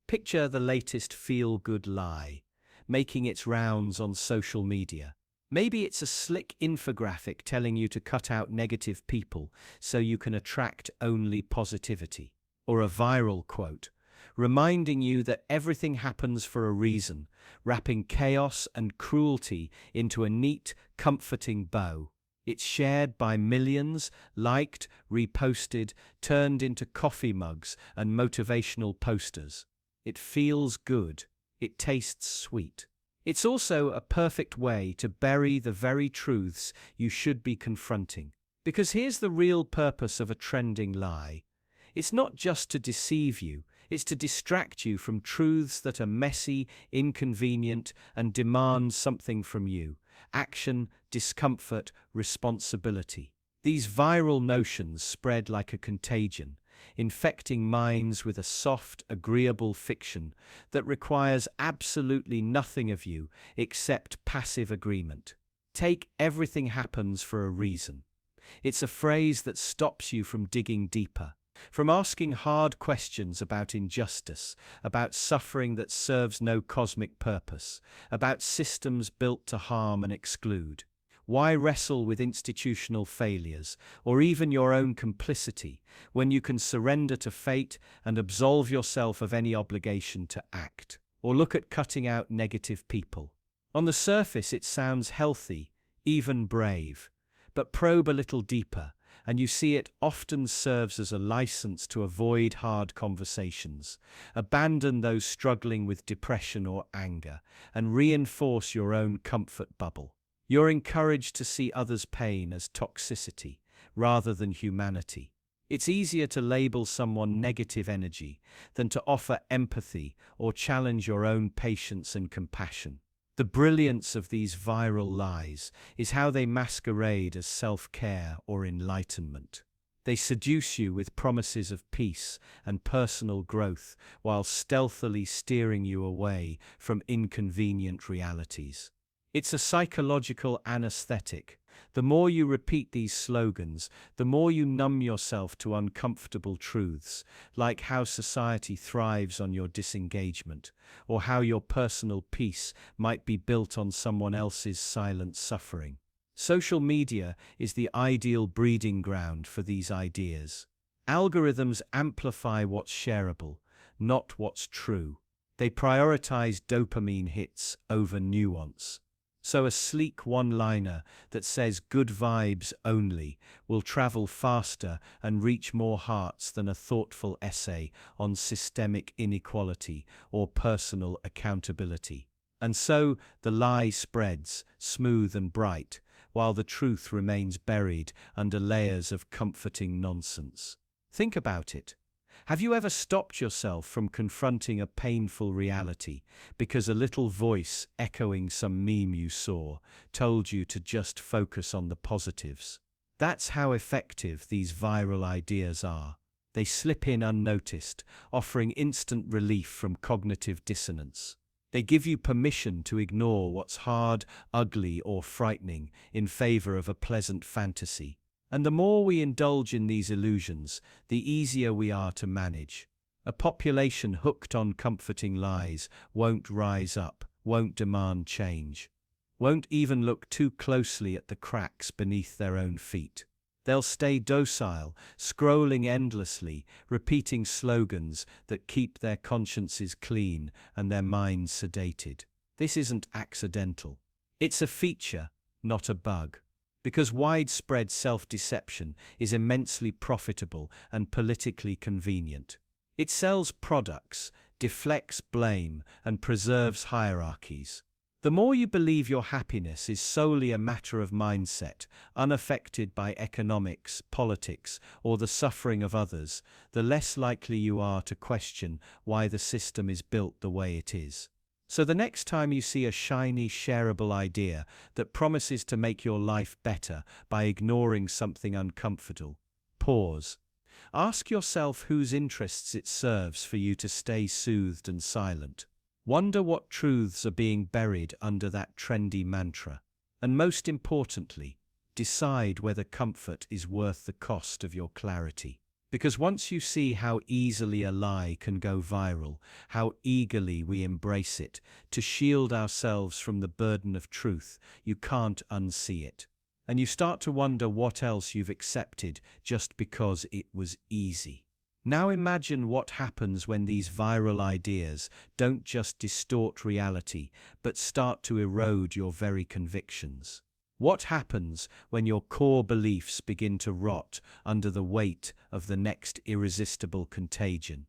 Picture the latest feel-good lie, making its rounds on social media. Maybe it's a slick infographic telling you to cut out negative people so you can attract only positivity. Or a viral quote, reminding you that everything happens for a reason, wrapping chaos and cruelty into a neat, comforting bow. It's shared by millions, liked, reposted, turned into coffee mugs and motivational posters. It feels good. It tastes sweet. It's also a perfect way to bury the very truths you should be confronting. Because here's the real purpose of a trending lie. It's not just to deceive you, it's to distract you from truths that are messy, inconvenient, and demand something from you: action, discomfort, responsibility. These viral notions spread like a contagion, infecting minds with a soft, agreeable fiction that requires absolutely nothing of you except passive agreement. Take "everything happens for a reason." It's a phrase that stops you from digging deeper, from asking hard questions about injustice, about suffering that serves no cosmic purpose, about systems built to harm and exclude. Why wrestle with institutional failures, or even your own complicity, when you can surrender to fate and absolve yourself of any obligation to act? Or look at cutting out negative people. On the surface, it sounds healthy, even brave. But probe a little deeper, and you see it often serves as a license to avoid hard conversations, abandon those struggling with depression or anger, and reinforce your own comfort bubble. You're encouraged to see others' pain as toxicity rather than humanity. It's easier to label someone negative energy than to offer empathy or challenge your own patience and compassion. The brilliance of these viral lies is how they masquerade as self-care or enlightenment. They seduce you with promises of peace and personal growth while stealthily steering you away from inconvenient realities. It's a psychological anesthetic. The more you repeat these slogans, the more you numb yourself to uncomfortable truths, like how society thrives on your disengagement, or how your personal peace might be built on someone else's silent suffering. Social media is the ideal breeding ground for these ideas. Algorithms amplify what's shareable, not what's true. They prioritize dopamine hits over nuance. So a sleek one-liner that says "good vibes only" will travel faster and reach more hearts than a thoughtful essay on systemic inequality or personal accountability. And so the lie spreads, smooth and bright, while the truth remains buried under layers of comforting nonsense. Think about it. Have you ever stopped yourself from confronting a painful reality because a little voice echoing some meme you saw told you to just focus on the positives? That's how effective these viral ideas are. They slip in unnoticed, offering instant relief from cognitive dissonance. They give you permission to ignore what's hard, ugly, or frightening in favor of a pleasant fantasy. And the more we indulge in these illusions, the easier we are to manage. A population hooked on comforting lies won't rise up, won't demand change, won't even look too closely at the cracks beneath their own feet. They'll stay docile, scrolling endlessly, repeating slogans that keep their consciences clean and their minds sedated. This isn't accidental. It's a feature, not a bug. Because widespread self-deception is immensely profitable and politically convenient. It sells products, deflects blame, and preserves hierarchies. The more you believe your happiness is solely a matter of mindset, unaffected by economics, politics, or the suffering of others, the less likely you are to question why the system is built the way it is. So the next time you see a shiny, shareable idea that promises to make your life better by ignoring something uncomfortable, pause. Ask yourself whose interests it serves for you to stay soothed and silent. Wonder what truths are being buried under that trendy mantra. And most importantly, decide whether comfort is worth the cost of your clarity. Because once you see how easily a lie can go viral, how eagerly we embrace it to shield ourselves from the burden of truth, you can't unsee it. And you start to wonder what else you've accepted just because it was easy. Now imagine what happens when these viral ideas don't just distort reality, but start to erode your very convictions. What happens when your core beliefs begin to rot under the weight of the next irresistible contagion?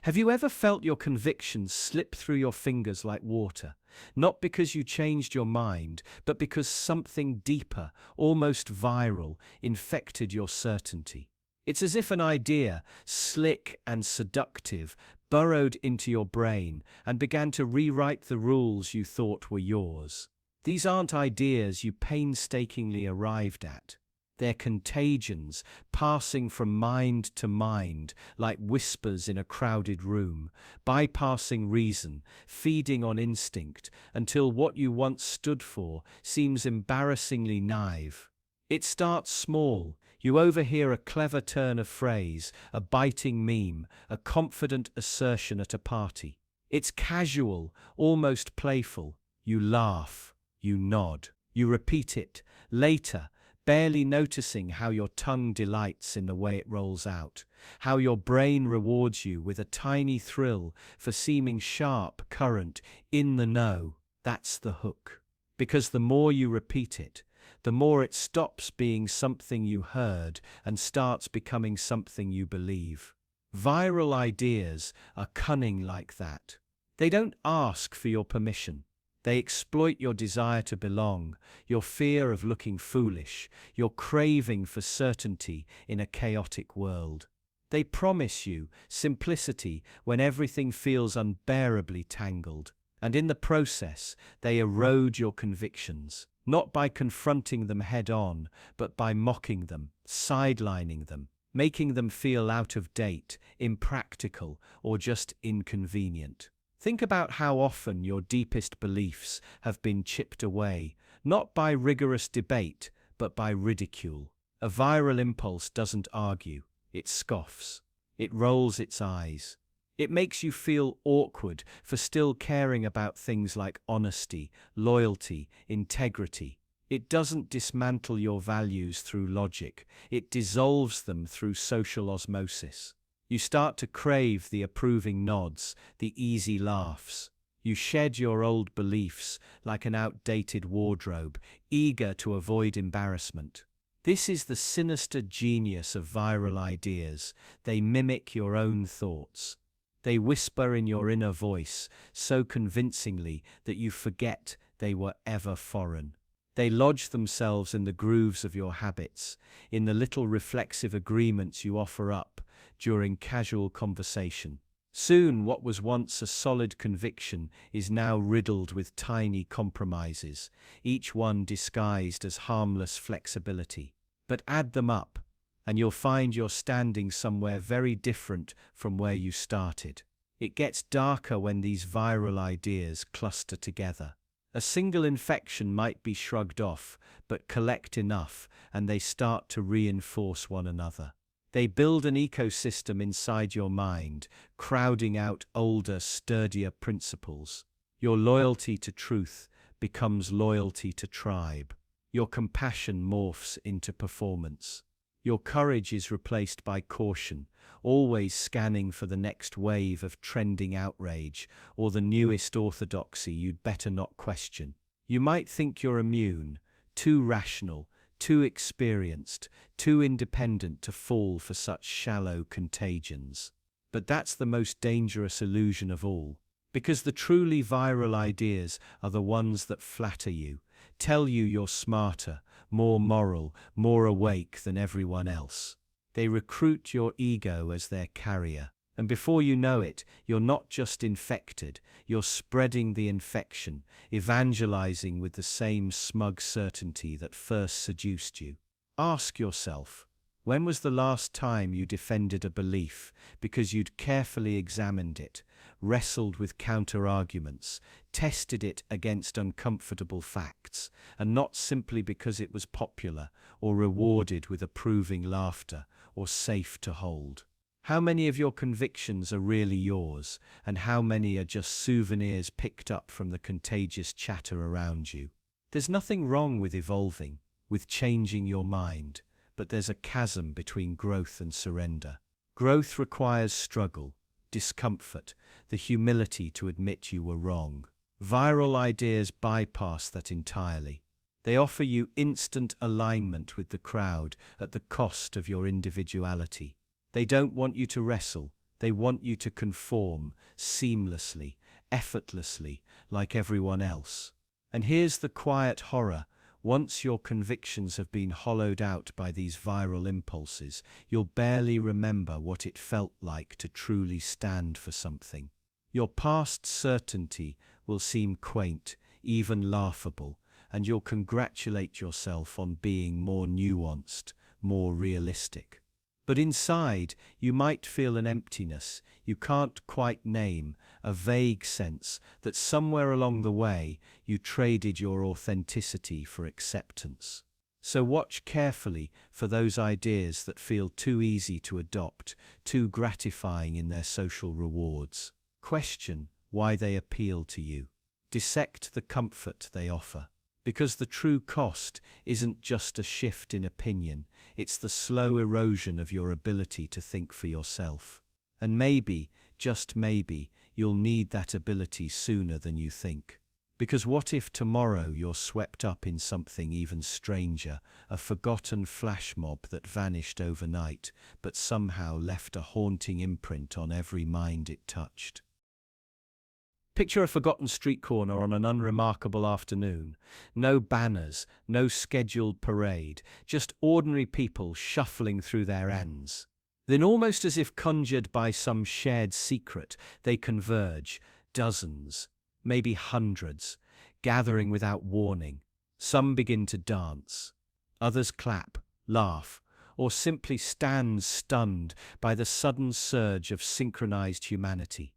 Have you ever felt your convictions slip through your fingers like water? Not because you changed your mind, but because something deeper, almost viral, infected your certainty. It's as if an idea, slick and seductive, burrowed into your brain and began to rewrite the rules you thought were yours. These aren't ideas you painstakingly arrived at. They're contagions, passing from mind to mind like whispers in a crowded room, bypassing reason, feeding on instinct, until what you once stood for seems embarrassingly naive. It starts small. You overhear a clever turn of phrase, a biting meme, a confident assertion at a party. It's casual, almost playful. You laugh, you nod, you repeat it. Later, barely noticing how your tongue delights in the way it rolls out, how your brain rewards you with a tiny thrill for seeming sharp, current, in the know. That's the hook. Because the more you repeat it, the more it stops being something you heard and starts becoming something you believe. Viral ideas are cunning like that. They don't ask for your permission. They exploit your desire to belong, your fear of looking foolish, your craving for certainty in a chaotic world. They promise you simplicity when everything feels unbearably tangled, and in the process, they erode your convictions, not by confronting them head-on, but by mocking them, sidelining them, making them feel out of date, impractical, or just inconvenient. Think about how often your deepest beliefs have been chipped away, not by rigorous debate, but by ridicule. A viral impulse doesn't argue, it scoffs. It rolls its eyes. It makes you feel awkward for still caring about things like honesty, loyalty, integrity. It doesn't dismantle your values through logic, it dissolves them through social osmosis. You start to crave the approving nods, the easy laughs. You shed your old beliefs like an outdated wardrobe, eager to avoid embarrassment. This is the sinister genius of viral ideas. They mimic your own thoughts. They whisper in your inner voice so convincingly that you forget they were ever foreign. They lodge themselves in the grooves of your habits, in the little reflexive agreements you offer up during casual conversation. Soon, what was once a solid conviction is now riddled with tiny compromises, each one disguised as harmless flexibility. But add them up, and you'll find you're standing somewhere very different from where you started. It gets darker when these viral ideas cluster together. A single infection might be shrugged off, but collect enough, and they start to reinforce one another. They build an ecosystem inside your mind, crowding out older, sturdier principles. Your loyalty to truth becomes loyalty to tribe. Your compassion morphs into performance. Your courage is replaced by caution, always scanning for the next wave of trending outrage or the newest orthodoxy you'd better not question. You might think you're immune, too rational, too experienced, too independent to fall for such shallow contagions. But that's the most dangerous illusion of all, because the truly viral ideas are the ones that flatter you, tell you you're smarter, more moral, more awake than everyone else. They recruit your ego as their carrier, and before you know it, you're not just infected, you're spreading the infection, evangelizing with the same smug certainty that first seduced you. Ask yourself, when was the last time you defended a belief because you'd carefully examined it, wrestled with counter-arguments, tested it against uncomfortable facts, and not simply because it was popular or rewarded with approving laughter or safe to hold? How many of your convictions are really yours, and how many are just souvenirs picked up from the contagious chatter around you? There's nothing wrong with evolving, with changing your mind, but there's a chasm between growth and surrender. Growth requires struggle, discomfort, the humility to admit you were wrong. Viral ideas bypass that entirely. They offer you instant alignment with the crowd at the cost of your individuality. They don't want you to wrestle, they want you to conform seamlessly, effortlessly, like everyone else. And here's the quiet horror. Once your convictions have been hollowed out by these viral impulses, you'll barely remember what it felt like to truly stand for something. Your past certainty will seem quaint, even laughable, and you'll congratulate yourself on being more nuanced, more realistic. But inside, you might feel an emptiness you can't quite name, a vague sense that somewhere along the way you traded your authenticity for acceptance. So watch carefully for those ideas that feel too easy to adopt, too gratifying in their social rewards. Question why they appeal to you. Dissect the comfort they offer. Because the true cost isn't just a shift in opinion, it's the slow erosion of your ability to think for yourself. And maybe, just maybe, you'll need that ability sooner than you think. Because what if tomorrow you're swept up in something even stranger, a forgotten flash mob that vanished overnight, but somehow left a haunting imprint on every mind it touched? Picture a forgotten street corner on an unremarkable afternoon. No banners, no scheduled parade, just ordinary people shuffling through their ends. Then, almost as if conjured by some shared secret, they converge, dozens, maybe hundreds, gathering without warning. Some begin to dance. Others clap, laugh, or simply stand stunned by the sudden surge of synchronized humanity.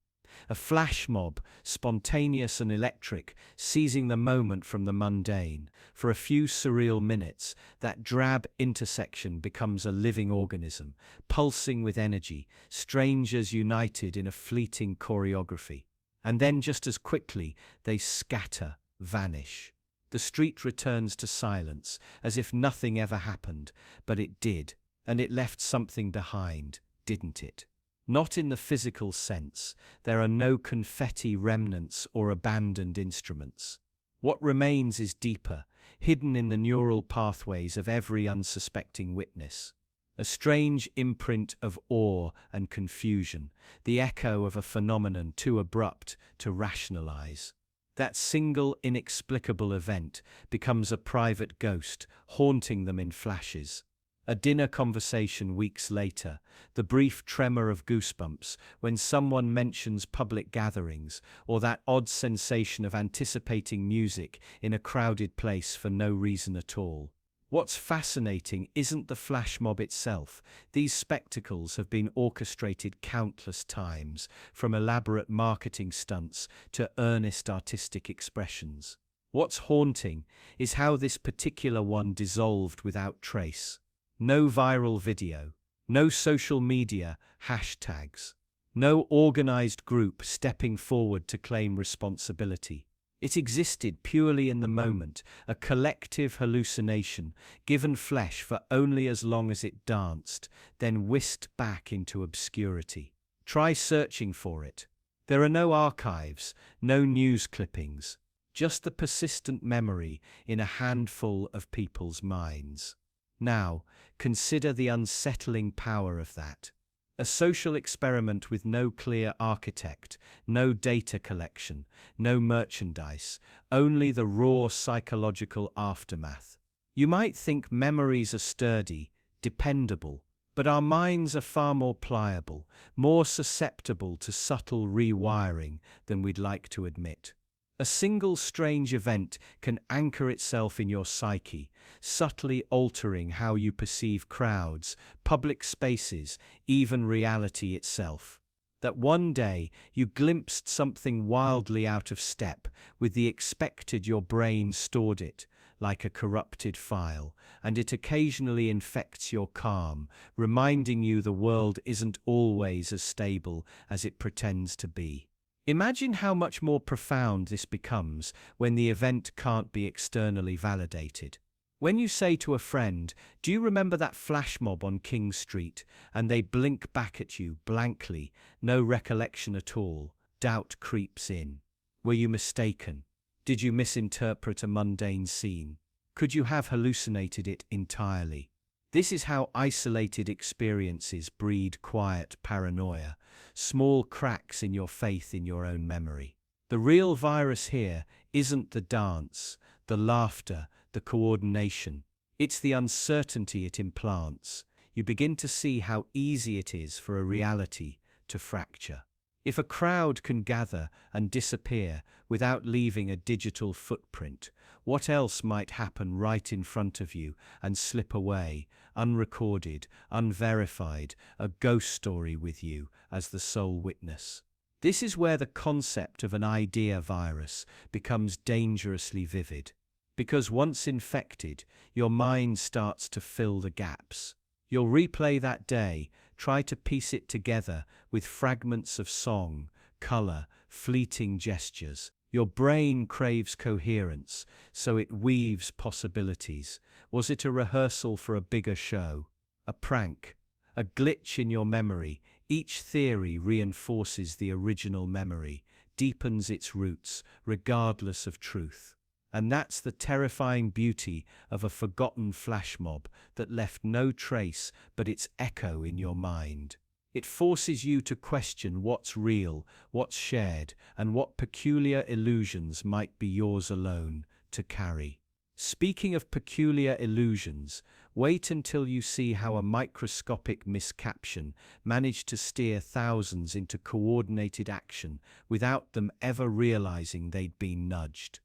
A flash mob, spontaneous and electric, seizing the moment from the mundane. For a few surreal minutes, that drab intersection becomes a living organism, pulsing with energy, strangers united in a fleeting choreography. And then just as quickly, they scatter, vanish. The street returns to silence, as if nothing ever happened, but it did, and it left something behind, didn't it? Not in the physical sense. There are no confetti remnants or abandoned instruments. What remains is deeper, hidden in the neural pathways of every unsuspecting witness. A strange imprint of awe and confusion, the echo of a phenomenon too abrupt to rationalize. That single inexplicable event becomes a private ghost, haunting them in flashes. A dinner conversation weeks later, the brief tremor of goosebumps when someone mentions public gatherings, or that odd sensation of anticipating music in a crowded place for no reason at all. What's fascinating isn't the flash mob itself. These spectacles have been orchestrated countless times, from elaborate marketing stunts to earnest artistic expressions. What's haunting is how this particular one dissolved without trace. No viral video, no social media hashtags, no organized group stepping forward to claim responsibility. It existed purely in the moment, a collective hallucination, given flesh for only as long as it danced, then whisked back into obscurity. Try searching for it. There are no archives, no news clippings, just the persistent memory in a handful of people's minds. Now, consider the unsettling power of that. A social experiment with no clear architect, no data collection, no merchandise, only the raw psychological aftermath. You might think memories are sturdy, dependable, but our minds are far more pliable, more susceptible to subtle rewiring than we'd like to admit. A single strange event can anchor itself in your psyche, subtly altering how you perceive crowds, public spaces, even reality itself. That one day you glimpsed something wildly out of step with the expected, your brain stored it, like a corrupted file, and it occasionally infects your calm, reminding you the world isn't always as stable as it pretends to be. Imagine how much more profound this becomes when the event can't be externally validated. When you say to a friend, "Do you remember that flash mob on King Street?" and they blink back at you blankly, no recollection at all, doubt creeps in. Were you mistaken? Did you misinterpret a mundane scene? Could you have hallucinated it entirely? This is how isolated experiences breed quiet paranoia, small cracks in your faith in your own memory. The real virus here isn't the dance, the laughter, the coordination. It's the uncertainty it implants. You begin to see how easy it is for a reality to fracture. If a crowd can gather and disappear without leaving a digital footprint, what else might happen right in front of you and slip away, unrecorded, unverified, a ghost story with you as the sole witness? This is where the concept of an idea virus becomes dangerously vivid. Because once infected, your mind starts to fill the gaps. You'll replay that day, try to piece it together with fragments of song, color, fleeting gestures. Your brain craves coherence, so it weaves possibilities. Was it a rehearsal for a bigger show? A prank? A glitch in your memory? Each theory reinforces the original memory, deepens its roots, regardless of truth. And that's the terrifying beauty of a forgotten flash mob that left no trace but its echo in your mind. It forces you to question what's real, what's shared, and what peculiar illusions might be yours alone to carry. Speaking of peculiar illusions, wait until you see how a microscopic miscaption managed to steer thousands into coordinated action without them ever realizing they'd been nudged.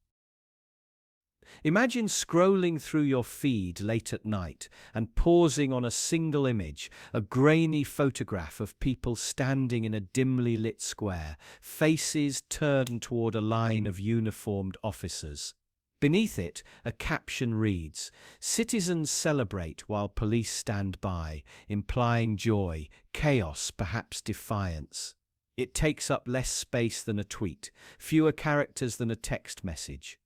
Imagine scrolling through your feed late at night and pausing on a single image, a grainy photograph of people standing in a dimly lit square, faces turned toward a line of uniformed officers. Beneath it, a caption reads, "Citizens celebrate while police stand by," implying joy, chaos, perhaps defiance. It takes up less space than a tweet, fewer characters than a text message.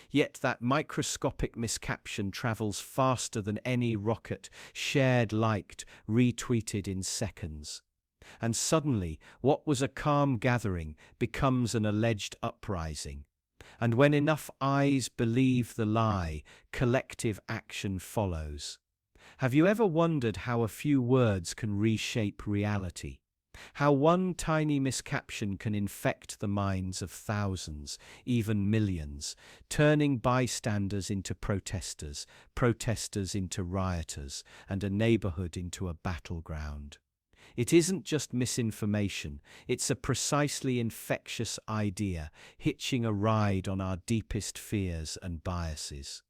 Yet that microscopic miscaption travels faster than any rocket, shared, liked, retweeted in seconds. And suddenly, what was a calm gathering becomes an alleged uprising. And when enough eyes believe the lie, collective action follows. Have you ever wondered how a few words can reshape reality? How one tiny miscaption can infect the minds of thousands, even millions, turning bystanders into protesters, protesters into rioters, and a neighborhood into a battleground. It isn't just misinformation, it's a precisely infectious idea, hitching a ride on our deepest fears and biases.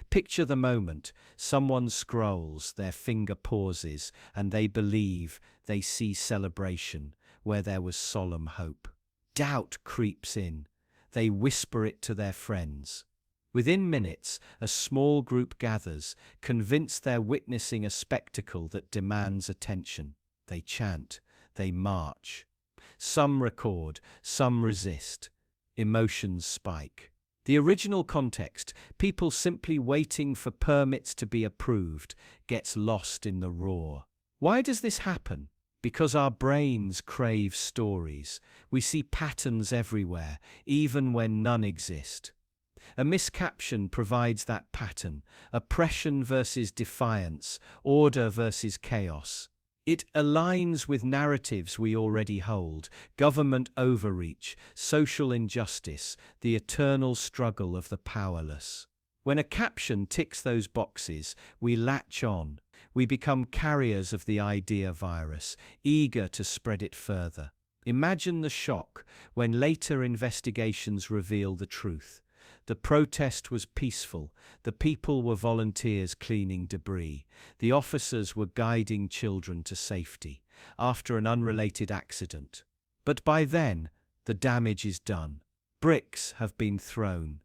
Picture the moment, someone scrolls, their finger pauses, and they believe they see celebration where there was solemn hope. Doubt creeps in. They whisper it to their friends. Within minutes, a small group gathers, convinced they're witnessing a spectacle that demands attention. They chant, they march. Some record, some resist. Emotions spike. The original context, people simply waiting for permits to be approved, gets lost in the roar. Why does this happen? Because our brains crave stories. We see patterns everywhere, even when none exist. A miscaption provides that pattern: oppression versus defiance, order versus chaos. It aligns with narratives we already hold: government overreach, social injustice, the eternal struggle of the powerless. When a caption ticks those boxes, we latch on. We become carriers of the idea virus, eager to spread it further. Imagine the shock when later investigations reveal the truth. The protest was peaceful. The people were volunteers cleaning debris. The officers were guiding children to safety after an unrelated accident. But by then, the damage is done. Bricks have been thrown,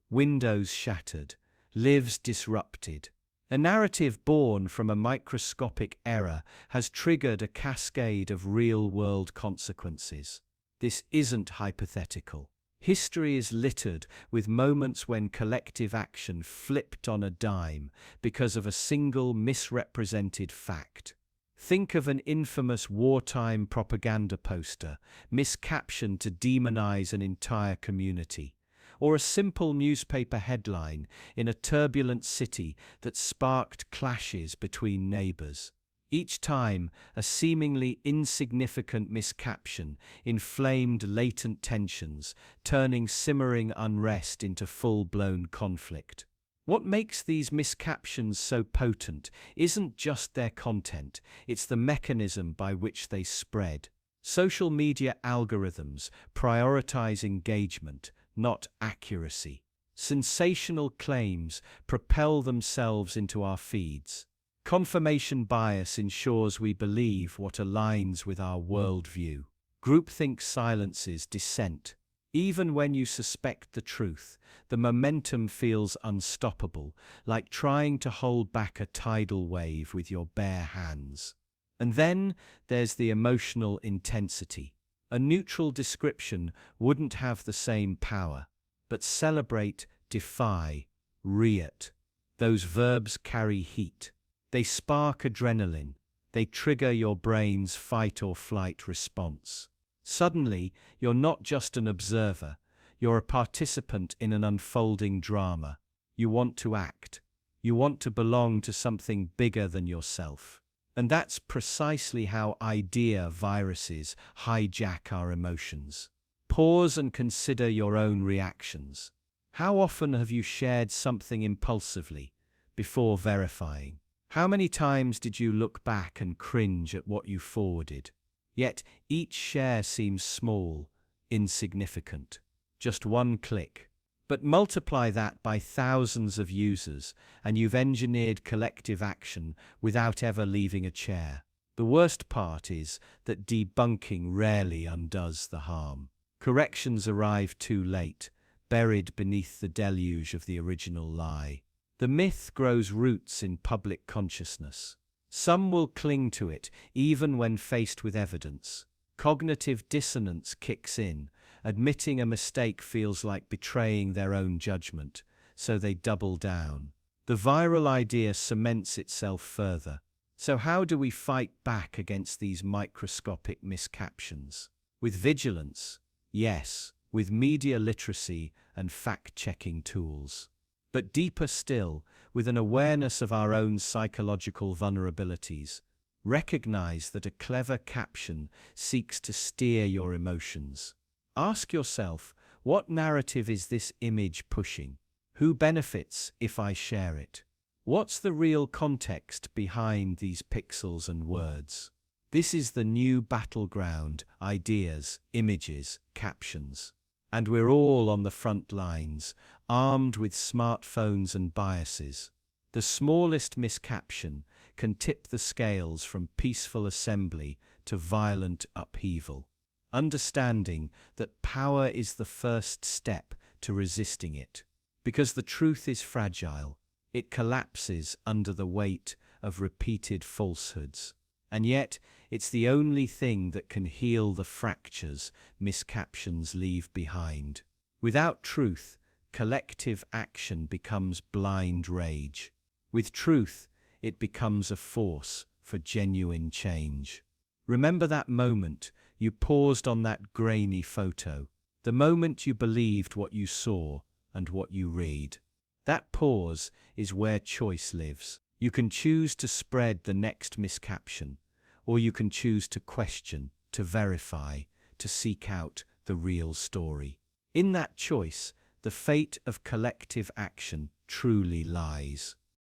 windows shattered, lives disrupted. A narrative born from a microscopic error has triggered a cascade of real-world consequences. This isn't hypothetical. History is littered with moments when collective action flipped on a dime because of a single misrepresented fact. Think of an infamous wartime propaganda poster, miscaptioned to demonize an entire community. or a simple newspaper headline in a turbulent city that sparked clashes between neighbors. Each time, a seemingly insignificant miscaption inflamed latent tensions, turning simmering unrest into full-blown conflict. What makes these miscaptions so potent isn't just their content, it's the mechanism by which they spread. Social media algorithms prioritize engagement, not accuracy. Sensational claims propel themselves into our feeds. Confirmation bias ensures we believe what aligns with our worldview. Groupthink silences dissent. Even when you suspect the truth, the momentum feels unstoppable, like trying to hold back a tidal wave with your bare hands. And then there's the emotional intensity. A neutral description wouldn't have the same power, but celebrate, defy, riot. Those verbs carry heat. They spark adrenaline. They trigger your brain's fight or flight response. Suddenly, you're not just an observer, you're a participant in an unfolding drama. You want to act. You want to belong to something bigger than yourself. And that's precisely how idea viruses hijack our emotions. Pause and consider your own reactions. How often have you shared something impulsively before verifying? How many times did you look back and cringe at what you forwarded? Yet each share seems small, insignificant. Just one click. But multiply that by thousands of users, and you've engineered collective action without ever leaving a chair. The worst part is that debunking rarely undoes the harm. Corrections arrive too late, buried beneath the deluge of the original lie. The myth grows roots in public consciousness. Some will cling to it, even when faced with evidence. Cognitive dissonance kicks in. Admitting a mistake feels like betraying their own judgment, so they double down. The viral idea cements itself further. So how do we fight back against these microscopic miscaptions? With vigilance, yes, with media literacy and fact-checking tools. But deeper still, with an awareness of our own psychological vulnerabilities. Recognize that a clever caption seeks to steer your emotions. Ask yourself, what narrative is this image pushing? Who benefits if I share it? What's the real context behind these pixels and words? This is the new battleground: ideas, images, captions. And we're all on the front lines, armed with smartphones and biases. The smallest miscaption can tip the scales from peaceful assembly to violent upheaval. Understanding that power is the first step to resisting it. Because the truth is fragile, it collapses under the weight of repeated falsehoods. And yet, it's the only thing that can heal the fractures miscaptions leave behind. Without truth, collective action becomes blind rage. With truth, it becomes a force for genuine change. Remember that moment you paused on that grainy photo, the moment you believed what you saw and what you read. That pause is where choice lives. You can choose to spread the next miscaption, or you can choose to question, to verify, to seek out the real story. In that choice, the fate of collective action truly lies.